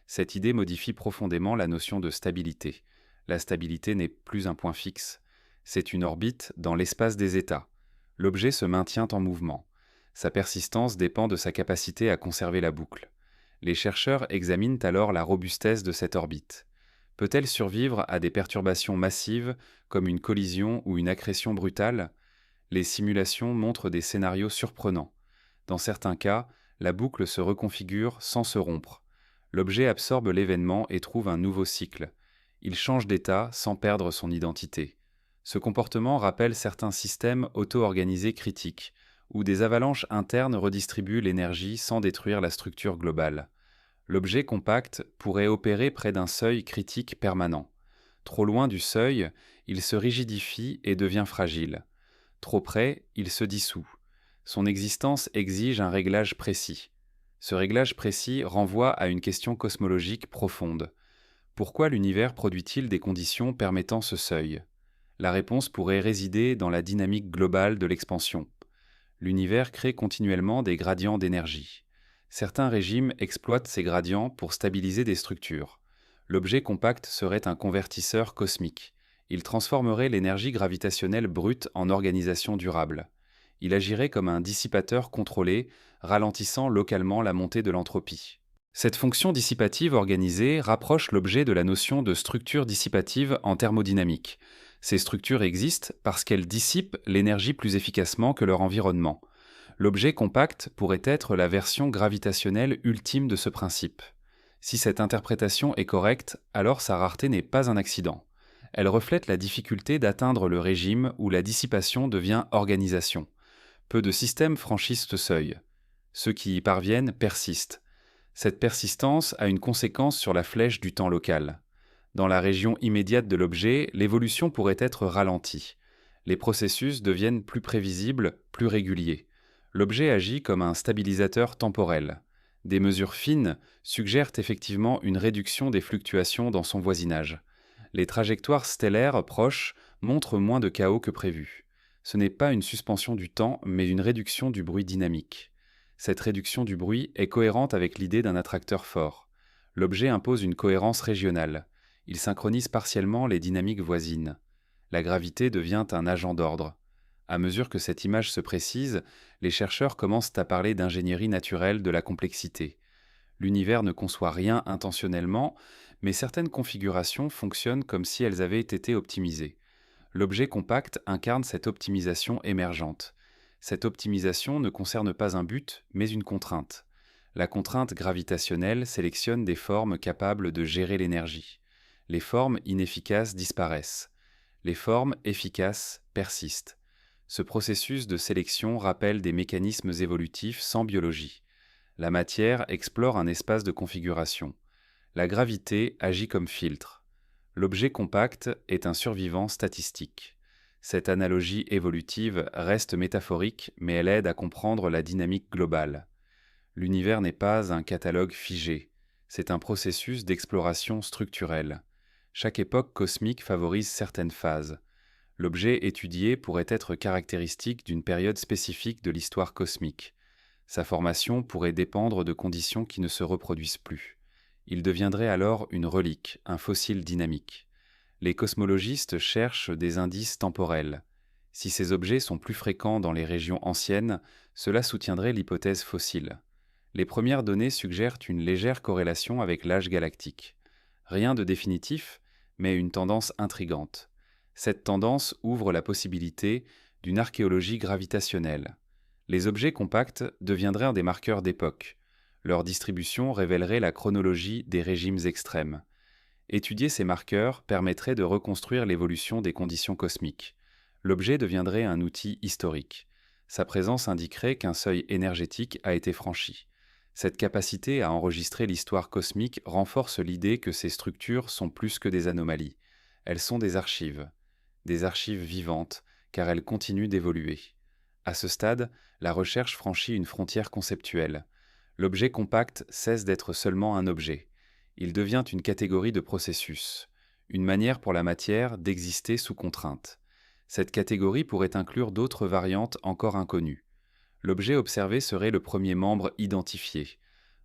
Speaker 1: Cette idée modifie profondément la notion de stabilité. La stabilité n'est plus un point fixe, c'est une orbite dans l'espace des états. L'objet se maintient en mouvement. Sa persistance dépend de sa capacité à conserver la boucle. Les chercheurs examinent alors la robustesse de cette orbite. Peut-elle survivre à des perturbations massives comme une collision ou une accrétion brutale? Les simulations montrent des scénarios surprenants. Dans certains cas, la boucle se reconfigure sans se rompre. L'objet absorbe l'événement et trouve un nouveau cycle. Il change d'état sans perdre son identité. Ce comportement rappelle certains systèmes auto-organisés critiques, où des avalanches internes redistribuent l'énergie sans détruire la structure globale. L'objet compact pourrait opérer près d'un seuil critique permanent. Trop loin du seuil, il se rigidifie et devient fragile. Trop près, il se dissout. Son existence exige un réglage précis. Ce réglage précis renvoie à une question cosmologique profonde. Pourquoi l'univers produit-il des conditions permettant ce seuil? La réponse pourrait résider dans la dynamique globale de l'expansion. L'univers crée continuellement des gradients d'énergie. Certains régimes exploitent ces gradients pour stabiliser des structures. L'objet compact serait un convertisseur cosmique. Il transformerait l'énergie gravitationnelle brute en organisation durable. Il agirait comme un dissipateur contrôlé, ralentissant localement la montée de l'entropie. Cette fonction dissipative organisée rapproche l'objet de la notion de structure dissipative en thermodynamique. Ces structures existent parce qu'elles dissipent l'énergie plus efficacement que leur environnement. L'objet compact pourrait être la version gravitationnelle ultime de ce principe. Si cette interprétation est correcte, alors sa rareté n'est pas un accident. Elle reflète la difficulté d'atteindre le régime où la dissipation devient organisation. Peu de systèmes franchissent ce seuil. Ceux qui y parviennent persistent. Cette persistance a une conséquence sur la flèche du temps local. Dans la région immédiate de l'objet, l'évolution pourrait être ralentie. Les processus deviennent plus prévisibles, plus réguliers. L'objet agit comme un stabilisateur temporel. Des mesures fines suggèrent effectivement une réduction des fluctuations dans son voisinage. Les trajectoires stellaires proches montrent moins de chaos que prévu. Ce n'est pas une suspension du temps, mais une réduction du bruit dynamique. Cette réduction du bruit est cohérente avec l'idée d'un attracteur fort. L'objet impose une cohérence régionale. Il synchronise partiellement les dynamiques voisines. La gravité devient un agent d'ordre. À mesure que cette image se précise, les chercheurs commencent à parler d'ingénierie naturelle de la complexité. L'univers ne conçoit rien intentionnellement, mais certaines configurations fonctionnent comme si elles avaient été optimisées. L'objet compact incarne cette optimisation émergente. Cette optimisation ne concerne pas un but, mais une contrainte. La contrainte gravitationnelle sélectionne des formes capables de gérer l'énergie. Les formes inefficaces disparaissent. Les formes efficaces persistent. Ce processus de sélection rappelle des mécanismes évolutifs sans biologie. La matière explore un espace de configuration. La gravité agit comme filtre. L'objet compact est un survivant statistique. Cette analogie évolutive reste métaphorique, mais elle aide à comprendre la dynamique globale. L'univers n'est pas un catalogue figé, c'est un processus d'exploration structurelle. Chaque époque cosmique favorise certaines phases. L'objet étudié pourrait être caractéristique d'une période spécifique de l'histoire cosmique. Sa formation pourrait dépendre de conditions qui ne se reproduisent plus. Il deviendrait alors une relique, un fossile dynamique. Les cosmologistes cherchent des indices temporels. Si ces objets sont plus fréquents dans les régions anciennes, cela soutiendrait l'hypothèse fossile. Les premières données suggèrent une légère corrélation avec l'âge galactique. Rien de définitif, mais une tendance intrigante. Cette tendance ouvre la possibilité d'une archéologie gravitationnelle. Les objets compacts deviendraient des marqueurs d'époque. Leur distribution révélerait la chronologie des régimes extrêmes. Étudier ces marqueurs permettrait de reconstruire l'évolution des conditions cosmiques. L'objet deviendrait un outil historique. Sa présence indiquerait qu'un seuil énergétique a été franchi. Cette capacité à enregistrer l'histoire cosmique renforce l'idée que ces structures sont plus que des anomalies. Elles sont des archives vivantes, car elles continuent d'évoluer. À ce stade, la recherche franchit une frontière conceptuelle. L'objet compact cesse d'être seulement un objet. Il devient une catégorie de processus, une manière pour la matière d'exister sous contrainte. Cette catégorie pourrait inclure d'autres variantes encore inconnues. L'objet observé serait le premier membre identifié.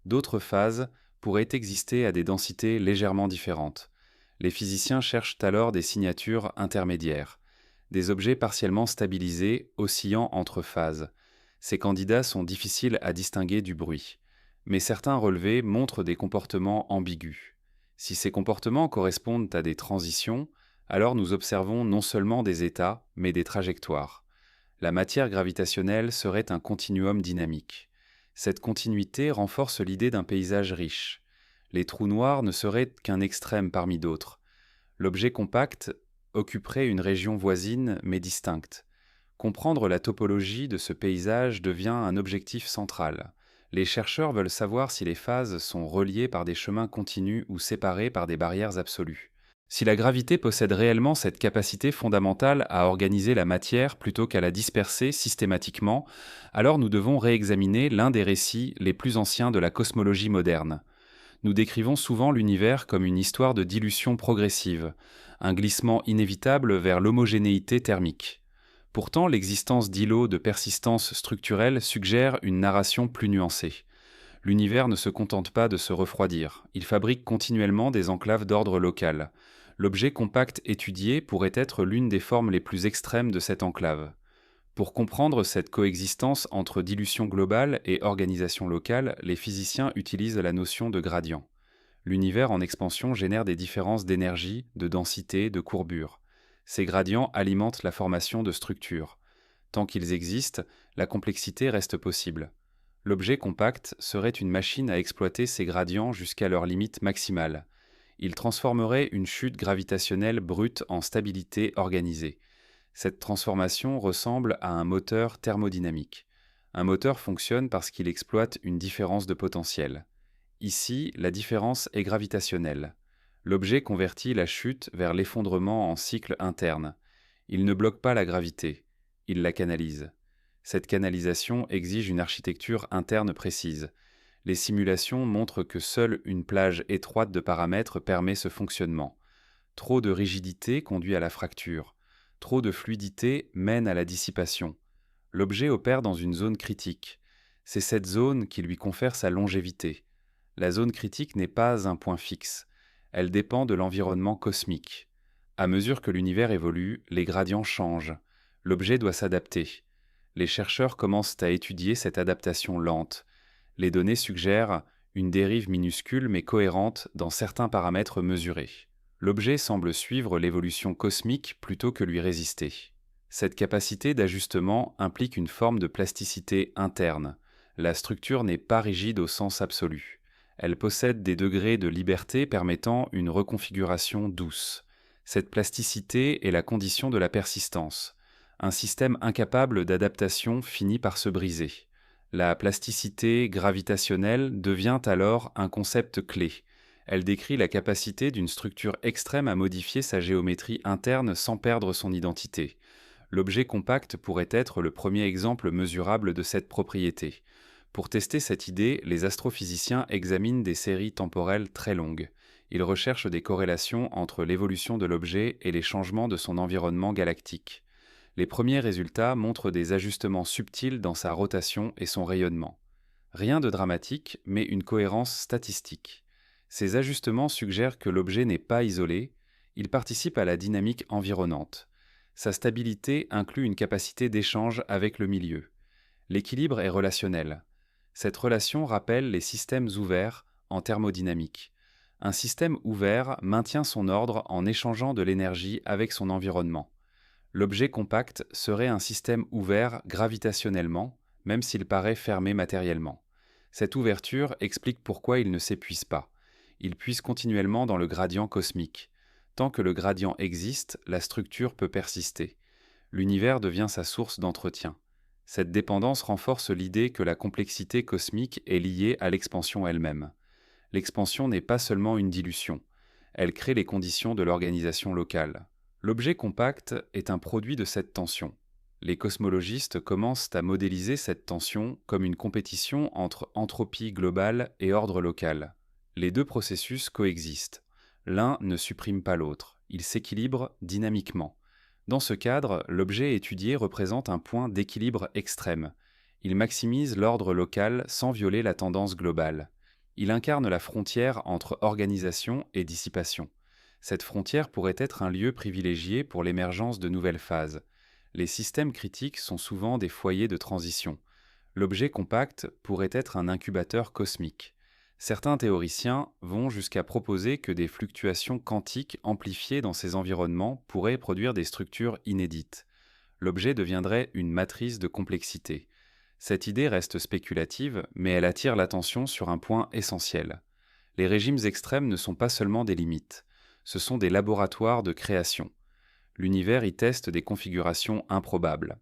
Speaker 1: D'autres phases pourraient exister à des densités légèrement différentes. Les physiciens cherchent alors des signatures intermédiaires, des objets partiellement stabilisés oscillant entre phases. Ces candidats sont difficiles à distinguer du bruit, mais certains relevés montrent des comportements ambigus. Si ces comportements correspondent à des transitions, alors nous observons non seulement des états, mais des trajectoires. La matière gravitationnelle serait un continuum dynamique. Cette continuité renforce l'idée d'un paysage riche. Les trous noirs ne seraient qu'un extrême parmi d'autres. L'objet compact occuperait une région voisine mais distincte. Comprendre la topologie de ce paysage devient un objectif central. Les chercheurs veulent savoir si les phases sont reliées par des chemins continus ou séparées par des barrières absolues. Si la gravité possède réellement cette capacité fondamentale à organiser la matière plutôt qu'à la disperser systématiquement, alors nous devons réexaminer l'un des récits les plus anciens de la cosmologie moderne. Nous décrivons souvent l'univers comme une histoire de dilution progressive, un glissement inévitable vers l'homogénéité thermique. Pourtant, l'existence d'îlots de persistance structurelle suggère une narration plus nuancée. L'univers ne se contente pas de se refroidir, il fabrique continuellement des enclaves d'ordre local. L'objet compact étudié pourrait être l'une des formes les plus extrêmes de cette enclave. Pour comprendre cette coexistence entre dilution globale et organisation locale, les physiciens utilisent la notion de gradient. L'univers en expansion génère des différences d'énergie, de densité, de courbure. Ces gradients alimentent la formation de structures. Tant qu'ils existent, la complexité reste possible. L'objet compact serait une machine à exploiter ces gradients jusqu'à leur limite maximale. Il transformerait une chute gravitationnelle brute en stabilité organisée. Cette transformation ressemble à un moteur thermodynamique. Un moteur fonctionne parce qu'il exploite une différence de potentiel. Ici, la différence est gravitationnelle. L'objet convertit la chute vers l'effondrement en cycle interne. Il ne bloque pas la gravité, il la canalise. Cette canalisation exige une architecture interne précise. Les simulations montrent que seule une plage étroite de paramètres permet ce fonctionnement. Trop de rigidité conduit à la fracture. Trop de fluidité mène à la dissipation. L'objet opère dans une zone critique. C'est cette zone qui lui confère sa longévité. La zone critique n'est pas un point fixe. Elle dépend de l'environnement cosmique. À mesure que l'univers évolue, les gradients changent. L'objet doit s'adapter. Les chercheurs commencent à étudier cette adaptation lente. Les données suggèrent une dérive minuscule mais cohérente dans certains paramètres mesurés. L'objet semble suivre l'évolution cosmique plutôt que lui résister. Cette capacité d'ajustement implique une forme de plasticité interne. La structure n'est pas rigide au sens absolu. Elle possède des degrés de liberté permettant une reconfiguration douce. Cette plasticité est la condition de la persistance. Un système incapable d'adaptation finit par se briser. La plasticité gravitationnelle devient alors un concept clé. Elle décrit la capacité d'une structure extrême à modifier sa géométrie interne sans perdre son identité. L'objet compact pourrait être le premier exemple mesurable de cette propriété. Pour tester cette idée, les astrophysiciens examinent des séries temporelles très longues. Ils recherchent des corrélations entre l'évolution de l'objet et les changements de son environnement galactique. Les premiers résultats montrent des ajustements subtils dans sa rotation et son rayonnement. Rien de dramatique, mais une cohérence statistique. Ces ajustements suggèrent que l'objet n'est pas isolé, il participe à la dynamique environnante. Sa stabilité inclut une capacité d'échange avec le milieu. L'équilibre est relationnel. Cette relation rappelle les systèmes ouverts en thermodynamique. Un système ouvert maintient son ordre en échangeant de l'énergie avec son environnement. L'objet compact serait un système ouvert gravitationnellement, même s'il paraît fermé matériellement. Cette ouverture explique pourquoi il ne s'épuise pas. Il puise continuellement dans le gradient cosmique. Tant que le gradient existe, la structure peut persister. L'univers devient sa source d'entretien. Cette dépendance renforce l'idée que la complexité cosmique est liée à l'expansion elle-même. L'expansion n'est pas seulement une dilution, elle crée les conditions de l'organisation locale. L'objet compact est un produit de cette tension. Les cosmologistes commencent à modéliser cette tension comme une compétition entre entropie globale et ordre local. Les deux processus coexistent. L'un ne supprime pas l'autre, ils s'équilibrent dynamiquement. Dans ce cadre, l'objet étudié représente un point d'équilibre extrême. Il maximise l'ordre local sans violer la tendance globale. Il incarne la frontière entre organisation et dissipation. Cette frontière pourrait être un lieu privilégié pour l'émergence de nouvelles phases. Les systèmes critiques sont souvent des foyers de transition. L'objet compact pourrait être un incubateur cosmique. Certains théoriciens vont jusqu'à proposer que des fluctuations quantiques amplifiées dans ces environnements pourraient produire des structures inédites. L'objet deviendrait une matrice de complexité. Cette idée reste spéculative, mais elle attire l'attention sur un point essentiel. Les régimes extrêmes ne sont pas seulement des limites, ce sont des laboratoires de création. L'univers y teste des configurations improbables.